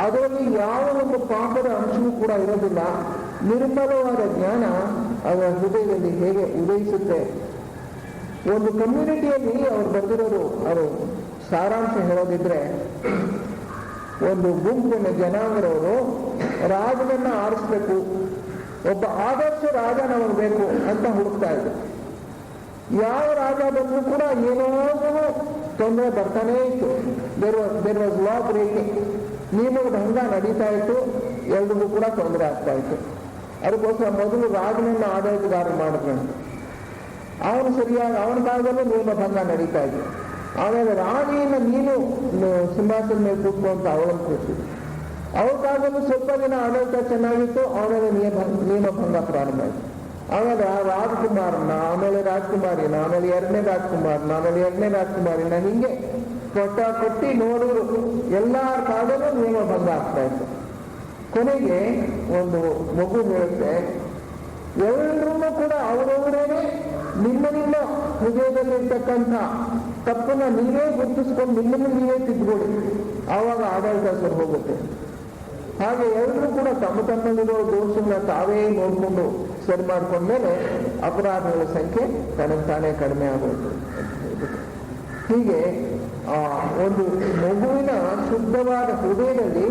ಅದರಲ್ಲಿ ಯಾವ ಒಂದು ಪಾಪದ ಅಂಶವೂ ಕೂಡ ಇರೋದಿಲ್ಲ, ನಿರ್ಮಲವಾದ ಜ್ಞಾನ ಅವರ ಹೃದಯದಲ್ಲಿ ಹೇಗೆ ಉದಯಿಸುತ್ತೆ. ಒಂದು ಕಮ್ಯುನಿಟಿಯಲ್ಲಿ ಅವ್ರು ಬರೆದಿರೋರು, ಅವರು ಸಾರಾಂಶ ಹೇಳೋದಿದ್ರೆ, ಒಂದು ಗುಂಪಿನ ಜನಾಂಗದವರು ರಾಜನನ್ನ ಆರಿಸ್ಬೇಕು, ಒಬ್ಬ ಆದರ್ಶ ರಾಜ ನಮಗೆ ಬೇಕು ಅಂತ ಹುಡುಕ್ತಾ ಇದ್ರು. ಯಾವ ರಾಜ ಬಂದರೂ ಕೂಡ ಏನೋ ತೊಂದರೆ ಬರ್ತಾನೇ ಇತ್ತು. ದೇರ್ ವಾಸ್ ಲಾ ಬ್ರೇಕಿಂಗ್, ನಿಯಮದ ಭಂಗ ನಡೀತಾ ಇತ್ತು, ಎಲ್ರಿಗೂ ಕೂಡ ತೊಂದರೆ ಆಗ್ತಾ ಇತ್ತು. ಅದಕ್ಕೋಸ್ಕರ ಮೊದಲು ರಾಜನನ್ನ ಆಡಳಿತಗಾರ ಮಾಡಿದ್ರಂತ. ಅವನು ಸರಿಯಾಗಿ ಅವನ ಕಾಲದಲ್ಲೂ ನಿಯಮ ಭಂಗ ನಡೀತಾ ಇತ್ತು. ಆಮೇಲೆ ರಾಣಿಯನ್ನ ನೀನು ಸಿಂಹಾಸನ ಮೇಲೆ ಕೂತ್ಕೊ ಅಂತ ಅವಳನ್ನು ಕೂರಿಸಿದ್ರು. ಅವ್ರ ಕಾಲದಲ್ಲೂ ಸ್ವಲ್ಪ ದಿನ ಆಡಳಿತ ಚೆನ್ನಾಗಿತ್ತು, ಆಮೇಲೆ ನಿಯಮ ಭಂಗ ಪ್ರಾರಂಭ ಆಯಿತು. ಆಮೇಲೆ ರಾಜ್ಕುಮಾರನ, ಆಮೇಲೆ ರಾಜ್ಕುಮಾರಿನ, ಆಮೇಲೆ ಎರಡನೇ ರಾಜ್ಕುಮಾರನ, ಆಮೇಲೆ ಎರಡನೇ ರಾಜ್ಕುಮಾರಿನ, ಹಿಂಗೆ ಕೊಟ್ಟಿ ನೋಡಿದ್ರು ಎಲ್ಲರ ಕಾಲದಲ್ಲೂ ನಿಯಮ ಭಂಗ ಆಗ್ತಾ ಇತ್ತು. ಕೊನೆಗೆ ಒಂದು ಮಗು ಹೇಳುತ್ತೆ, ಎಲ್ಲರೂ ಕೂಡ ಅವರವರೇನೆ ನಿಮ್ಮ ಹೃದಯದಲ್ಲಿರ್ತಕ್ಕಂಥ ತಪ್ಪನ್ನ ನೀವೇ ಗುರುತಿಸ್ಕೊಂಡು ನಿಮ್ಮನ್ನು ನೀವೇ ತಿದ್ದುಕೊಳ್ಳಿ, ಆವಾಗ ಆಡಳಿತ ಸರಿ ಹೋಗುತ್ತೆ. ಹಾಗೆ ಎಲ್ಲರೂ ಕೂಡ ತಮ್ಮಲ್ಲಿರೋ ದೋಷಗಳನ್ನ ತಾವೇ ನೋಡಿಕೊಂಡು ಸರಿ ಮಾಡ್ಕೊಂಡ್ಮೇಲೆ ಅಪರಾಧಗಳ ಸಂಖ್ಯೆ ತಾನೇ ಕಡಿಮೆ ಆಗೋದು. ಹೀಗೆ ಒಂದು ಮಗುವಿನ ಶುದ್ಧವಾದ ಹೃದಯದಲ್ಲಿ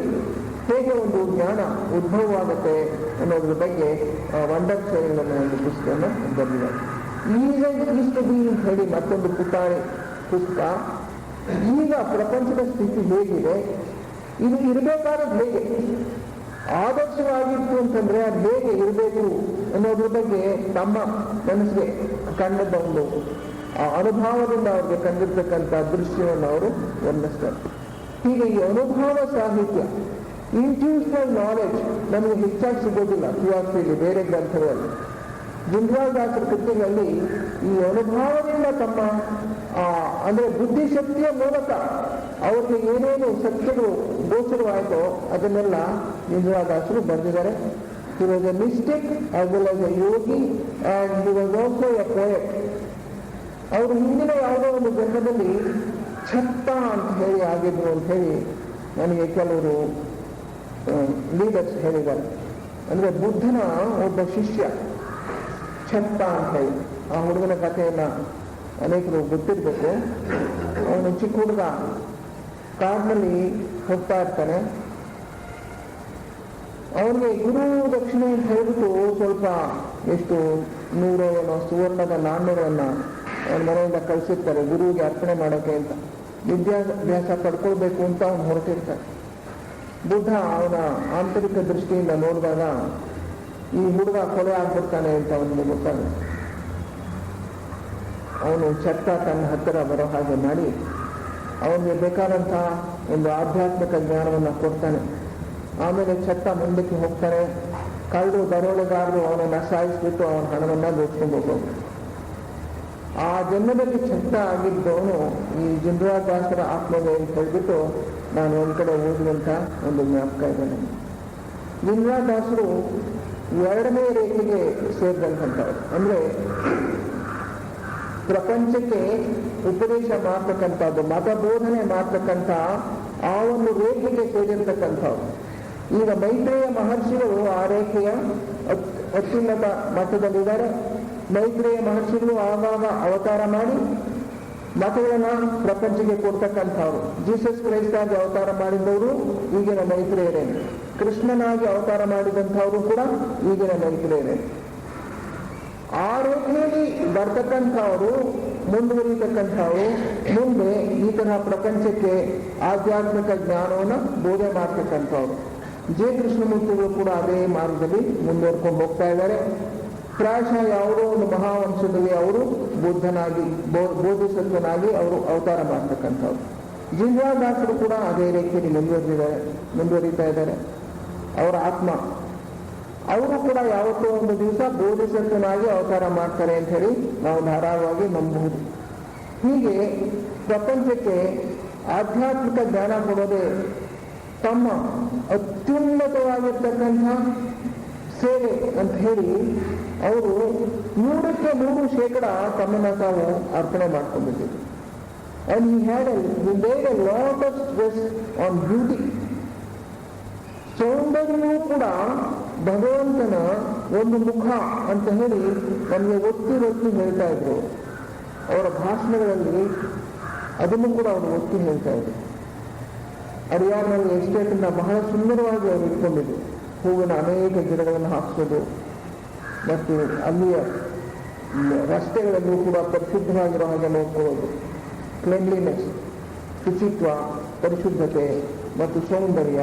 ಹೇಗೆ ಒಂದು ಜ್ಞಾನ ಉದ್ಭವವಾಗುತ್ತೆ ಅನ್ನೋದ್ರ ಬಗ್ಗೆ ವಂಡರ್ ಚೈಲ್ಡ್ ಅನ್ನೋ ಒಂದು ಪುಸ್ತಕವನ್ನು ಬರೆದಿದ್ದಾರೆ. ಈಸ್ಟ್ ಬಿ ಅಂತ ಹೇಳಿ ಮತ್ತೊಂದು ಪುಟಾಣಿ ಪುಸ್ತಕ. ಈಗ ಪ್ರಪಂಚದ ಸ್ಥಿತಿ ಹೇಗಿದೆ, ಇದು ಇರಬೇಕಾದ್ರೆ ಹೇಗೆ ಆದರ್ಶವಾಗಿತ್ತು ಅಂತಂದ್ರೆ ಅದು ಹೇಗೆ ಇರಬೇಕು ಅನ್ನೋದ್ರ ಬಗ್ಗೆ ನಮ್ಮ ಮನಸ್ಸಿಗೆ ಕಂಡದ ಒಂದು ಅನುಭವದಿಂದ ಅವ್ರಿಗೆ ಕಂಡಿರ್ತಕ್ಕಂಥ ದೃಶ್ಯವನ್ನು ಅವರು ವರ್ಣಿಸ್ತಾರೆ. ಹೀಗೆ ಈ ಅನುಭವ ಸಾಹಿತ್ಯ, ಇಂಟ್ಯೂಷನಲ್ ನಾಲೆಡ್ಜ್ ನಮಗೆ ಹೆಚ್ಚಾಗಿ ಸಿಗೋದಿಲ್ಲ ಫಿಲಾಸಫಿಯಲ್ಲಿ, ಬೇರೆ ಗ್ರಂಥಗಳಲ್ಲಿ. ಜಿಂದ್ವಾಲ್ದಾಸರ ಕೃತಿಗಳಲ್ಲಿ ಈ ಅನುಭವದಿಂದ ತಮ್ಮ ಅಂದ್ರೆ ಬುದ್ಧಿಶಕ್ತಿಯ ಮೂಲಕ ಅವ್ರಿಗೆ ಏನೇನು ಸತ್ಯಗಳು ಗೋಚರವಾಯಿತೋ ಅದನ್ನೆಲ್ಲ ಜಿಂದ್ವಾಲ್ದಾಸರು ಬರೆದಿದ್ದಾರೆ. He was a mystic as well as a yogi and he was also a poet. ಅವರು ಹಿಂದಿನ ಯಾವುದೋ ಒಂದು ಜನ್ಮದಲ್ಲಿ ಛತ್ತ ಅಂತ ಹೇಳಿ ಆಗಿದ್ರು ಅಂತ ಹೇಳಿ ನನಗೆ ಕೆಲವರು ಲೀಡರ್ಸ್ ಹೇಳಿದ್ದಾರೆ. ಅಂದ್ರೆ ಬುದ್ಧನ ಒಬ್ಬ ಶಿಷ್ಯ ಛತ್ತ ಅಂತ ಹೇಳಿ. ಆ ಹುಡುಗನ ಕಥೆಯನ್ನ ಅನೇಕರು ಗೊತ್ತಿರ್ಬೇಕು. ಅವನು ಚಿಕ್ಕ ಹುಡುಗ ಕಾಡಿನಲ್ಲಿ ಹೋಗ್ತಾ ಇರ್ತಾನೆ. ಅವನಿಗೆ ಗುರು ದಕ್ಷಿಣೆ ಅಂತ ಹೇಳ್ಬಿಟ್ಟು ಸ್ವಲ್ಪ ಎಷ್ಟು 100 ಏನೋ ಸುವರ್ಣದ ನಾಣ್ಯಗಳನ್ನ ಅವನ ಮನೆಯಿಂದ ಕಳಿಸಿರ್ತಾರೆ ಗುರುವಿಗೆ ಅರ್ಪಣೆ ಮಾಡೋಕೆ ಅಂತ. ವಿದ್ಯಾಭ್ಯಾಸ ಪಡ್ಕೊಳ್ಬೇಕು ಅಂತ ಅವನು ಹೊರಟಿರ್ತಾನೆ. ಬುದ್ಧ ಅವನ ಆಂತರಿಕ ದೃಷ್ಟಿಯಿಂದ ನೋಡಿದಾಗ ಈ ಹುಡುಗ ಕೊಲೆ ಆಗ್ಬಿಡ್ತಾನೆ ಅಂತ ಅವನಿಗೆ ಗೊತ್ತಾಗುತ್ತೆ. ಅವನು ಛತ್ತ ತನ್ನ ಹತ್ತಿರ ಬರೋ ಹಾಗೆ ಮಾಡಿ ಅವನಿಗೆ ಬೇಕಾದಂತಹ ಒಂದು ಆಧ್ಯಾತ್ಮಿಕ ಜ್ಞಾನವನ್ನು ಕೊಡ್ತಾನೆ. ಆಮೇಲೆ ಛತ್ತ ಮುಂದಕ್ಕೆ ಹೋಗ್ತಾನೆ. ಕಳ್ಳರು ದರೋಡೆಗಾರರು ಅವನನ್ನ ಸಾಯಿಸ್ಬಿಟ್ಟು ಅವನ ಹಣವನ್ನ ದೋಚ್ಕೊಂಡು ಹೋಗೋದು. ಆ ಜನ್ಮದಲ್ಲಿ ಛತ್ತ ಆಗಿದ್ದವನು ಈ ಜಿಂದ್ವಾಲ್ದಾಸರ ಆತ್ಮವೇ ಅಂತ ಹೇಳ್ಬಿಟ್ಟು ನಾನು ಒಂದ್ ಕಡೆ ಓದುವಂತ ಒಂದು ಜ್ಞಾಪಕ ಇದೆ ನನಗೆ. ಜಿಂದ್ವಾಲ್ದಾಸರು 2ನೇ ರೇಖೆಗೆ ಸೇರಿದಂಥವ್ರು. ಅಂದ್ರೆ ಪ್ರಪಂಚಕ್ಕೆ ಉಪದೇಶ ಮಾಡ್ತಕ್ಕಂಥದ್ದು, ಮತ ಬೋಧನೆ ಮಾಡ್ತಕ್ಕಂಥ ಆ ಒಂದು ರೇಖೆಗೆ ಸೇರಿರ್ತಕ್ಕಂಥವ್ರು. ಈಗ ಮೈತ್ರೇಯ ಮಹರ್ಷಿಗಳು ಆ ರೇಖೆಯ ಅತ್ಯುನ್ನತ ಮಟ್ಟದಲ್ಲಿದ್ದಾರೆ. ಮೈತ್ರೇಯ ಮಹರ್ಷಿಗಳು ಆಗಾಗ ಅವತಾರ ಮಾಡಿ ಮತಗಳನ್ನ ಪ್ರಪಂಚಕ್ಕೆ ಕೊಡ್ತಕ್ಕಂಥವ್ರು. ಜೀಸಸ್ ಕ್ರೈಸ್ಟ್ ಆಗಿ ಅವತಾರ ಮಾಡಿದವರು ಈಗಿನ ಮೈತ್ರೇಯರೇ. ಕೃಷ್ಣನಾಗಿ ಅವತಾರ ಮಾಡಿದಂಥವರು ಕೂಡ ಈಗಿನ ಮೈತ್ರೇಯರೇ. ಆ ರೇಖೆಯಲ್ಲಿ ಬರ್ತಕ್ಕಂಥವರು ಮುಂದುವರಿತಕ್ಕಂಥವರು ಮುಂದೆ ಈ ತರಹ ಪ್ರಪಂಚಕ್ಕೆ ಆಧ್ಯಾತ್ಮಿಕ ಜ್ಞಾನವನ್ನು ಬೋಧನೆ ಮಾಡ್ತಕ್ಕಂಥವ್ರು. ಜೆ ಕೃಷ್ಣಮೂರ್ತಿಗಳು ಕೂಡ ಅದೇ ಮಾರ್ಗದಲ್ಲಿ ಮುಂದುವರ್ಕೊಂಡು ಹೋಗ್ತಾ ಇದ್ದಾರೆ. ಪ್ರಾಯಶಃ ಯಾವುದೋ ಒಂದು ಮಹಾವಂಶದಲ್ಲಿ ಅವರು ಬುದ್ಧನಾಗಿ ಬೋಧಿಸತ್ವನಾಗಿ ಅವರು ಅವತಾರ ಮಾಡ್ತಕ್ಕಂಥವ್ರು. ಜಿಂದ್ವಾಲ್ದಾಸರು ಕೂಡ ಅದೇ ರೇಖೆಯಲ್ಲಿ ಮುಂದುವರಿತಾ ಇದ್ದಾರೆ. ಅವರ ಆತ್ಮ ಅವರು ಕೂಡ ಯಾವತ್ತೋ ಒಂದು ದಿವಸ ಬೋಧಿಸತ್ವನಾಗಿ ಅವತಾರ ಮಾಡ್ತಾರೆ ಅಂತ ಹೇಳಿ ನಾವು ಧಾರಾಳವಾಗಿ ನಂಬಬಹುದು. ಹೀಗೆ ಪ್ರಪಂಚಕ್ಕೆ ಆಧ್ಯಾತ್ಮಿಕ ಜ್ಞಾನ ಕೊಡೋದೇ ತಮ್ಮ ಅತ್ಯುನ್ನತವಾಗಿರ್ತಕ್ಕಂಥ ಸೇವೆ ಅಂತ ಹೇಳಿ ಅವರು 100% ತಮ್ಮನ್ನ ತಾವು ಅರ್ಪಣೆ ಮಾಡ್ಕೊಂಡಿದ್ದರು. And he made a lot of stress on beauty. ಸೌಂದರ್ಯವೂ ಕೂಡ ಭಗವಂತನ ಒಂದು ಮುಖ ಅಂತ ಹೇಳಿ ನಮಗೆ ಒತ್ತಿ ಹೇಳ್ತಾ ಇದ್ರು. ಅವರ ಭಾಷಣಗಳಲ್ಲಿ ಅದನ್ನು ಕೂಡ ಅವರು ಒತ್ತಿ ಹೇಳ್ತಾ ಇದ್ರು. ಹರಿಯಾಣದಲ್ಲಿ ಎಸ್ಟೇಟನ್ನ ಬಹಳ ಸುಂದರವಾಗಿ ಅವರು ಇಟ್ಕೊಂಡಿದ್ರು. ಹೂವಿನ ಅನೇಕ ಗಿಡಗಳನ್ನು ಹಾಕಿಸೋದು ಮತ್ತು ಅಲ್ಲಿಯ ರಸ್ತೆಗಳಲ್ಲೂ ಕೂಡ ಪರಿಶುದ್ಧವಾಗಿರೋ ಹಾಗೆ ನೋಡ್ಕೊಳ್ಳೋದು. ಕ್ಲೆನ್ಲಿನೆಸ್, ಶುಚಿತ್ವ, ಪರಿಶುದ್ಧತೆ ಮತ್ತು ಸೌಂದರ್ಯ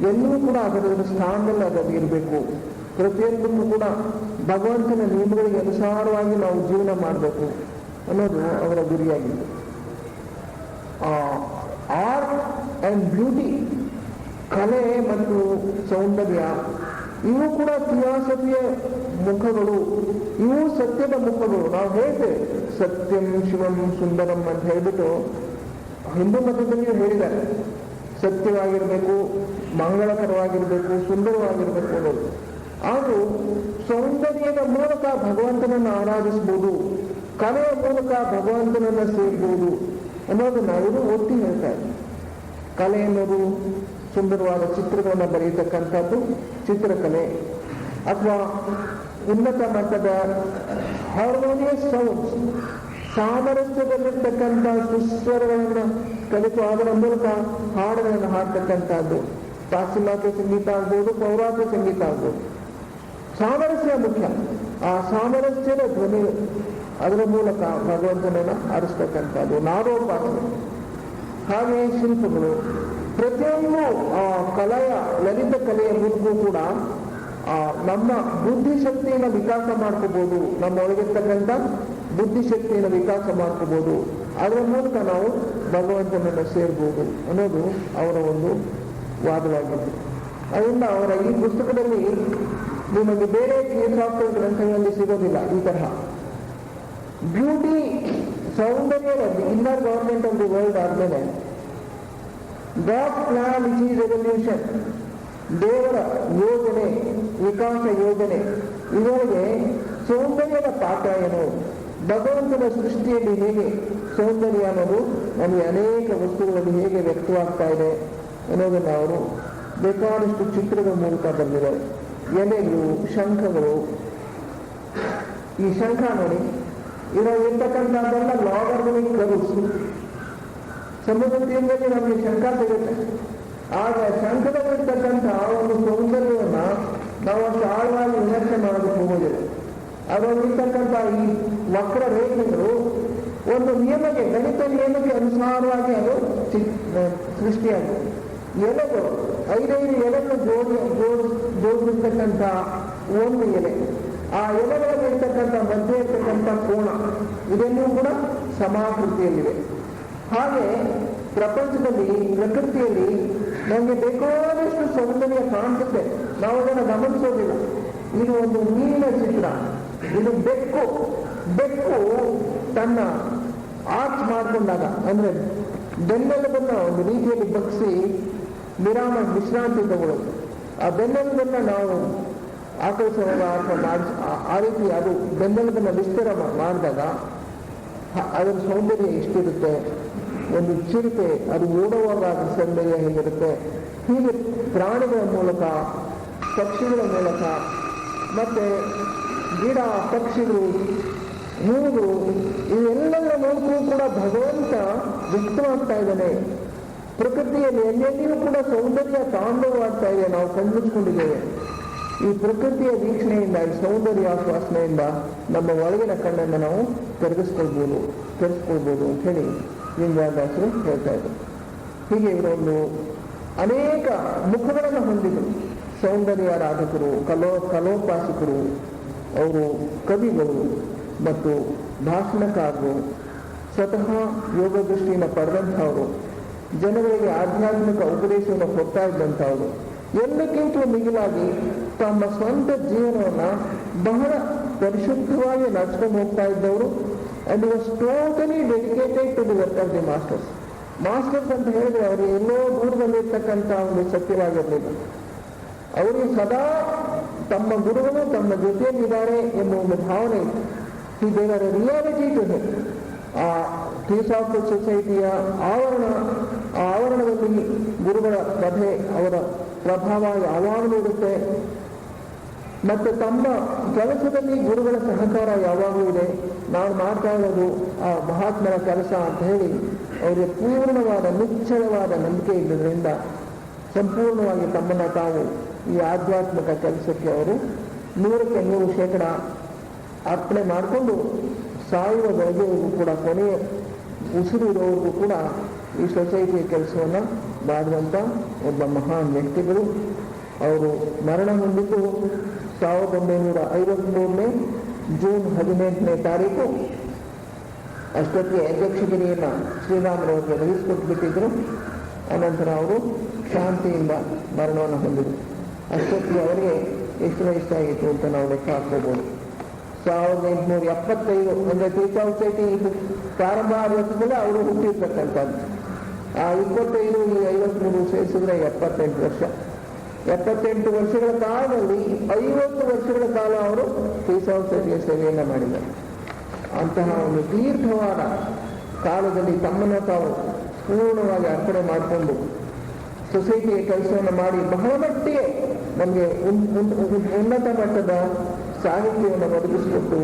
ಎಲ್ಲವೂ ಕೂಡ ಅದರ ಸ್ಥಾನದಲ್ಲಿ ಅದರಲ್ಲಿ ಇರಬೇಕು. ಪ್ರತಿಯೊಂದನ್ನು ಕೂಡ ಭಗವಂತನ ನಿಯಮಗಳಿಗೆ ಅನುಸಾರವಾಗಿ ನಾವು ಜೀವನ ಮಾಡಬೇಕು ಅನ್ನೋದು ಅವರ ಗುರಿಯಾಗಿತ್ತು. ಆರ್ಟ್ ಆ್ಯಂಡ್ ಬ್ಯೂಟಿ, ಕಲೆ ಮತ್ತು ಸೌಂದರ್ಯ ಇವು ಕೂಡ ಥಿಯಾಸಫಿಯ ಮುಖಗಳು, ಇವು ಸತ್ಯದ ಮುಖಗಳು. ನಾವು ಹೇಳ್ತೇವೆ ಸತ್ಯಂ ಶಿವಂ ಸುಂದರಂ ಅಂತ ಹೇಳ್ಬಿಟ್ಟು ಹಿಂದೂ ಮತದಲ್ಲಿಯೂ ಹೇಳಿದ್ದಾರೆ, ಸತ್ಯವಾಗಿರಬೇಕು, ಮಂಗಳಕರವಾಗಿರಬೇಕು, ಸುಂದರವಾಗಿರಬೇಕು ಅನ್ನೋದು. ಆದರೂ ಸೌಂದರ್ಯದ ಮೂಲಕ ಭಗವಂತನನ್ನು ಆರಾಧಿಸಬಹುದು, ಕಲೆಯ ಮೂಲಕ ಭಗವಂತನನ್ನು ಸೇರ್ಬೋದು ಅನ್ನೋದನ್ನ ಇವರು ಒತ್ತಿ ಹೇಳ್ತಾರೆ. ಕಲೆ ಅನ್ನೋದು ಸುಂದರವಾದ ಚಿತ್ರಗಳನ್ನು ಬರೆಯತಕ್ಕಂಥದ್ದು ಚಿತ್ರಕಲೆ, ಅಥವಾ ಉನ್ನತ ಮಟ್ಟದ ಹಾರ್ಮೋನಿಯಸ್ ಸೌಂಡ್ಸ್, ಸಾಮರಸ್ಯದಲ್ಲಿರ್ತಕ್ಕಂಥ ಸುಸ್ವರಗಳನ್ನು ಕಲಿತು ಅದರ ಮೂಲಕ ಹಾಡುಗಳನ್ನು ಹಾಡ್ತಕ್ಕಂಥದ್ದು. ಪಾಶ್ಚಿಮಾತ್ಯ ಸಂಗೀತ ಆಗ್ಬೋದು, ಪೌರಾತ್ಯ ಸಂಗೀತ ಆಗ್ಬೋದು. ಸಾಮರಸ್ಯ ಮುಖ್ಯ. ಆ ಸಾಮರಸ್ಯದ ಧ್ವನಿ, ಅದರ ಮೂಲಕ ಭಗವಂತನನ್ನು ಆರಿಸ್ತಕ್ಕಂಥದ್ದು ನಾದೋಪಾಸನೆ. ಹಾಗೆಯೇ ಶಿಲ್ಪಗಳು, ಪ್ರತಿಯೊಂದು ಕಲೆಯ ಲಲಿತ ಕಲೆಯ ಮೂಲಕೂ ಕೂಡ ನಮ್ಮ ಬುದ್ಧಿಶಕ್ತಿಯನ್ನು ವಿಕಾಸ ಮಾಡ್ಕೋಬಹುದು, ನಮ್ಮ ಒಳಗಿರ್ತಕ್ಕಂಥ ಬುದ್ಧಿಶಕ್ತಿಯನ್ನು ವಿಕಾಸ ಮಾಡ್ಕೋಬಹುದು. ಅದರ ಮೂಲಕ ನಾವು ಭಗವಂತನನ್ನು ಸೇರ್ಬೋದು ಅನ್ನೋದು ಅವರ ಒಂದು ವಾದವಾಗಿದೆ. ಅದರಿಂದ ಅವರ ಈ ಪುಸ್ತಕದಲ್ಲಿ ನಿಮಗೆ ಬೇರೆ ತೀರ್ಥಾಸ್ತ್ರ ಗ್ರಂಥಗಳಲ್ಲಿ ಸಿಗೋದಿಲ್ಲ ಈ ತರಹ. ಬ್ಯೂಟಿ, ಸೌಂದರ್ಯದಲ್ಲಿ inner government of the world ಆದ್ಮೇಲೆ god plan which is revolution, ದೇವರ ಯೋಜನೆ, ವಿಕಾಸ ಯೋಜನೆ, ಇವರಿಗೆ ಸೌಂದರ್ಯದ ಪಾತ್ರ ಏನು, ಭಗವಂತನ ಸೃಷ್ಟಿಯಲ್ಲಿ ಹೇಗೆ ಸೌಂದರ್ಯ ಅನ್ನೋದು ನಮಗೆ ಅನೇಕ ವಸ್ತುಗಳಲ್ಲಿ ಹೇಗೆ ವ್ಯಕ್ತವಾಗ್ತಾ ಇದೆ ಅನ್ನೋದನ್ನು ಅವರು ಬೇಕಾದಷ್ಟು ಚಿತ್ರದ ಮೂಲಕ ಬಂದಿದ್ದಾರೆ. ಎಲೆಗಳು, ಶಂಖಗಳು. ಈ ಶಂಖ ನೋಡಿ, ಇರ್ತಕ್ಕಂಥದ್ದೆಲ್ಲ ಲಾಗರ್ಗಳಿಗೆ ಕರುಸು. ಸಮುದ್ರ ತೀರದಲ್ಲಿ ನಮಗೆ ಶಂಖ ಸಿಗುತ್ತೆ. ಆಗ ಶಂಖದಲ್ಲಿರ್ತಕ್ಕಂಥ ಒಂದು ಸೌಂದರ್ಯವನ್ನ ನಾವು ಅಷ್ಟು ಆಳವಾಗಿ ವಿಮರ್ಶೆ ಮಾಡೋದಕ್ಕೆ ಹೋಗೋದಿಲ್ಲ. ಅದರಲ್ಲಿರ್ತಕ್ಕಂಥ ಈ ವಕ್ರ ರೇಖೆಗಳು ಒಂದು ನಿಯಮಕ್ಕೆ, ಗಣಿತ ನಿಯಮಕ್ಕೆ ಅನುಸಾರವಾಗಿ ಅದು ಸೃಷ್ಟಿಯಾಗಿದೆ. ಎಲೆಗಳು 5 ಎಲೆಗಳು ಜೋಡಿರ್ತಕ್ಕಂಥ ಒಂದು ಎಲೆ, ಆ ಎಲೆಗಳಲ್ಲಿ ಇರ್ತಕ್ಕಂಥ ಮಧ್ಯೆ ಇರ್ತಕ್ಕಂಥ ಕೋಣ, ಇದೆಲ್ಲೂ ಕೂಡ ಸಮಾಕೃತಿಯಲ್ಲಿದೆ. ಹಾಗೆ ಪ್ರಪಂಚದಲ್ಲಿ, ಪ್ರಕೃತಿಯಲ್ಲಿ ನಮಗೆ ಬೇಕಾದಷ್ಟು ಸೌಂದರ್ಯ ಕಾಣಿಸುತ್ತೆ, ನಾವು ಅದನ್ನು ಗಮನಿಸೋದಿಲ್ಲ. ಇದು ಒಂದು ಮೀನಿನ ಚಿತ್ರ, ಇದು ಬೆಕ್ಕು ತನ್ನ ಆರ್ಚ್ ಮಾಡಿಕೊಂಡಾಗ, ಅಂದ್ರೆ ಬೆನ್ನೆಲುಬನ್ನ ಒಂದು ರೀತಿಯಲ್ಲಿ ಬಗ್ಸಿ ವಿಶ್ರಾಂತಿ ತಗೊಳ್ಳೋದು. ಆ ಬೆನ್ನೆಲುಬನ್ನ ನಾವು ಆಕರ್ಷಣೆ ಆ ರೀತಿ ಅದು ಬೆನ್ನೆಲುಬನ್ನ ವಿಸ್ತಾರ ಮಾಡಿದಾಗ ಅದರ ಸೌಂದರ್ಯ ಎಷ್ಟಿರುತ್ತೆ. ಒಂದು ಚಿರತೆ ಅದು ಓಡುವಾಗ ಅದರ ಸೌಂದರ್ಯ ಹೇಗಿರುತ್ತೆ. ಹೀಗೆ ಪ್ರಾಣಿಗಳ ಮೂಲಕ, ಪಕ್ಷಿಗಳ ಮೂಲಕ, ಮತ್ತೆ ಗಿಡ, ಪಕ್ಷಿಗಳು, ಹೂವು, ಇವೆಲ್ಲರ ಮೂಲಕವೂ ಕೂಡ ಭಗವಂತ ವ್ಯಕ್ತವಾಗ್ತಾ ಇದ್ದಾನೆ. ಪ್ರಕೃತಿಯಲ್ಲಿ ಎಲ್ಲೆಲ್ಲಿಯೂ ಕೂಡ ಸೌಂದರ್ಯ ತಾಂಡವವಾಗ್ತಾ ಇದೆ, ನಾವು ಕಣ್ಮುಚ್ಕೊಂಡಿದ್ದೇವೆ. ಈ ಪ್ರಕೃತಿಯ ವೀಕ್ಷಣೆಯಿಂದ, ಈ ಸೌಂದರ್ಯ ಆಶ್ವಾಸನೆಯಿಂದ ನಮ್ಮ ಒಳಗಿನ ಕಣ್ಣನ್ನು ನಾವು ತೆರೆಸ್ಕೊಳ್ಬೋದು ಅಂತ ಹೇಳಿ ಲಿಂಗದಾಸರು ಹೇಳ್ತಾ ಇದ್ರು. ಹೀಗೆ ಇವರೊಂದು ಅನೇಕ ಮುಖಗಳನ್ನು ಹೊಂದಿದ್ರು. ಸೌಂದರ್ಯ ರಾಧಕರು, ಕಲೋಪಾಸಕರು, ಅವರು ಕವಿಗಳು ಮತ್ತು ಭಾಷಣಕಾರರು, ಸ್ವತಃ ಯೋಗ ದೃಷ್ಟಿಯನ್ನು ಪಡೆದಂಥವರು, ಜನಗಳಿಗೆ ಆಧ್ಯಾತ್ಮಿಕ ಉಪದೇಶವನ್ನು ಕೊಡ್ತಾ ಇದ್ದಂಥವರು, ಎಲ್ಲಕ್ಕಿಂತಲೂ ಮಿಗಿಲಾಗಿ ತಮ್ಮ ಸ್ವಂತ ಜೀವನವನ್ನು ಬಹಳ ಪರಿಶುದ್ಧವಾಗಿ ನಡೆಸ್ಕೊಂಡು ಹೋಗ್ತಾ ಇದ್ದವರು. And was totally dedicated to the work of the masters. Masters ಅಂತ ಹೇಳಿದ್ರೆ ಅವರು ಎಲ್ಲೋ ದೂರದಲ್ಲಿರ್ತಕ್ಕಂಥ ಒಂದು ಸತ್ಯವಾಗಿರಲಿಲ್ಲ. ಅವರಿಗೆ ಸದಾ ತಮ್ಮ ಗುರುಗಳು ತಮ್ಮ ಜೊತೆಯಲ್ಲಿದ್ದಾರೆ ಎಂಬ ಒಂದು ಭಾವನೆ ಇತ್ತು. ದೇವರ ರಿಯಾಲಿಟಿ ಟು ಹಿಮ್. ಆ ಥಿಯೋಸಾಫಿಕಲ್ ಸೊಸೈಟಿಯ ಆವರಣದಲ್ಲಿ ಗುರುಗಳ ಕಥೆ, ಅವರ ಪ್ರಭಾವ ಯಾವಾಗಲೂ ಇರುತ್ತೆ. ಮತ್ತೆ ತಮ್ಮ ಕೆಲಸದಲ್ಲಿ ಗುರುಗಳ ಸಹಕಾರ ಯಾವಾಗಲೂ ಇದೆ. ನಾವು ಮಾಡ್ತಾ ಇರೋದು ಆ ಮಹಾತ್ಮರ ಕೆಲಸ ಅಂತ ಹೇಳಿ ಅವರಿಗೆ ಪೂರ್ಣವಾದ, ನಿಶ್ಚಲವಾದ ನಂಬಿಕೆ ಇಲ್ಲದ್ರಿಂದ ಸಂಪೂರ್ಣವಾಗಿ ತಮ್ಮನ್ನು ತಾವು ಈ ಆಧ್ಯಾತ್ಮಿಕ ಕೆಲಸಕ್ಕೆ ಅವರು 100% ಅರ್ಪಣೆ ಮಾಡಿಕೊಂಡು ಸಾಯುವವರೆಗೂ ಕೂಡ, ಕೊನೆಯ ಉಸಿರಿರೋವರೆಗೂ ಕೂಡ ಈ ಸೊಸೈಟಿಯ ಕೆಲಸವನ್ನು ಮಾಡುವಂಥ ಒಬ್ಬ ಮಹಾನ್ ವ್ಯಕ್ತಿಗಳು. ಅವರು ಮರಣ ಹೊಂದಿದ್ದು 1953 ಜೂನ್ 18ನೇ ತಾರೀಕು. ಅಷ್ಟೊತ್ತಿಗೆ ಅಧ್ಯಕ್ಷಗಿರಿಯನ್ನು ಶ್ರೀರಾಮರವರಿಗೆ ವಹಿಸಿಕೊಟ್ಬಿಟ್ಟಿದ್ರು. ಅನಂತರ ಅವರು ಶಾಂತಿಯಿಂದ ಮರಣವನ್ನು ಹೊಂದಿದರು. ಅಷ್ಟೊತ್ತಿಗೆ ಅವರಿಗೆ ಎಷ್ಟು ವಯಸ್ಸಾಗಿತ್ತು ಅಂತ ನಾವು ಲೆಕ್ಕ ಹಾಕೋಬಹುದು. 1875 ಅಂದರೆ ಟೀಚಾ ಸೊಸೈಟಿ ಇದು ಪ್ರಾರಂಭ ಆದ ವರ್ಷದಲ್ಲೇ ಅವರು ಹುಟ್ಟಿರ್ತಕ್ಕಂಥದ್ದು. 25 53 ಸೇರಿಸಿದ್ರೆ 78 ವರ್ಷ. 78 ವರ್ಷಗಳ ಕಾಲದಲ್ಲಿ 50 ವರ್ಷಗಳ ಕಾಲ ಅವರು ಟೀಚಾ ಸೊಸೈಟಿಯ ಸೇವೆಯನ್ನು ಮಾಡಿದ್ದಾರೆ. ಅಂತಹ ಒಂದು ದೀರ್ಘವಾದ ಕಾಲದಲ್ಲಿ ತಮ್ಮನ್ನು ತಾವು ಪೂರ್ಣವಾಗಿ ಅರ್ಪಣೆ ಮಾಡಿಕೊಂಡು ಸೊಸೈಟಿಯ ಕೆಲಸವನ್ನು ಮಾಡಿ ಬಹಳ ಮಟ್ಟಿಗೆ ನಮಗೆ ಉನ್ನತ ಮಟ್ಟದ ಸಾಹಿತ್ಯವನ್ನು ಒದಗಿಸಿಕೊಟ್ಟು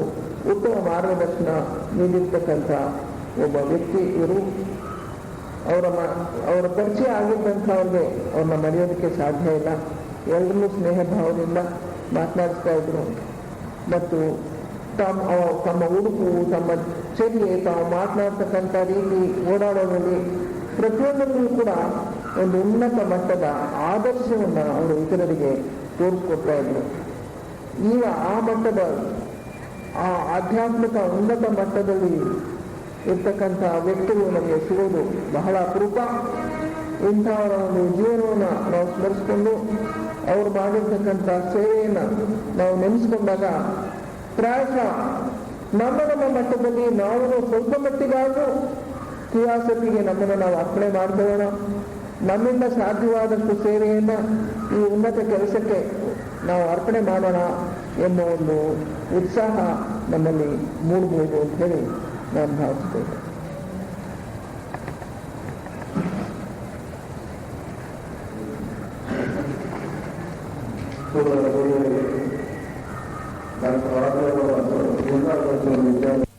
ಉತ್ತಮ ಮಾರ್ಗದರ್ಶನ ನೀಡಿರ್ತಕ್ಕಂಥ ಒಬ್ಬ ವ್ಯಕ್ತಿ ಇವರು. ಅವರ ಪರಿಚಯ ಆಗಿದ್ದಂಥವ್ರಿಗೆ ಅವ್ರನ್ನ ಮರೆಯೋದಕ್ಕೆ ಸಾಧ್ಯ ಇಲ್ಲ. ಎಲ್ಲರನ್ನೂ ಸ್ನೇಹ ಭಾವದಿಂದ ಮಾತನಾಡಿಸ್ತಾ ಇದ್ರು ಮತ್ತು ತಮ್ಮ ಉಡುಪು, ತಮ್ಮ ಚರ್ಯೆ, ತಾವು ಮಾತನಾಡ್ತಕ್ಕಂಥ ರೀತಿ, ಓಡಾಡೋದ್ರಲ್ಲಿ ಪ್ರತಿಯೊಂದರಲ್ಲೂ ಕೂಡ ಒಂದು ಉನ್ನತ ಮಟ್ಟದ ಆದರ್ಶವನ್ನು ಅವರು ಇತರರಿಗೆ ತೋರಿಸ್ಕೊಡ್ತಾ ಇದ್ರು. ಈಗ ಆ ಮಟ್ಟದ ಆ ಆಧ್ಯಾತ್ಮಿಕ ಉನ್ನತ ಮಟ್ಟದಲ್ಲಿ ಇರ್ತಕ್ಕಂಥ ವ್ಯಕ್ತಿಗಳು ನಮಗೆ ಸಿಗೋದು ಬಹಳ ಅಪರೂಪ. ಇಂಥವರ ಒಂದು ಜೀವನವನ್ನು ನಾವು ಸ್ಮರಿಸಿಕೊಂಡು ಅವರು ಮಾಡಿರ್ತಕ್ಕಂಥ ಸೇವೆಯನ್ನು ನಾವು ನೆನೆಸ್ಕೊಂಡಾಗ ಪ್ರಾಯಶಃ ನಮ್ಮ ಮಟ್ಟದಲ್ಲಿ ನಾವು ಸ್ವಲ್ಪ ಮಟ್ಟಿಗಾದರೂ ಕ್ರಿಯಾಸಕ್ತಿಗೆ ನಮ್ಮನ್ನು ನಾವು ಅರ್ಪಣೆ ಮಾಡ್ಕೊಳ್ಳೋಣ. ನಮ್ಮಿಂದ ಸಾಧ್ಯವಾದಷ್ಟು ಸೇವೆಯನ್ನು ಈ ಉನ್ನತ ಕೆಲಸಕ್ಕೆ ನಾವು ಅರ್ಪಣೆ ಮಾಡೋಣ ಎಂಬ ಒಂದು ಉತ್ಸಾಹ ನಮ್ಮಲ್ಲಿ ಮೂಡಬಹುದು ಅಂತ ಹೇಳಿ ನಾನು ಭಾವಿಸ್ತೇನೆ. ಡಾಕ್ಟರ್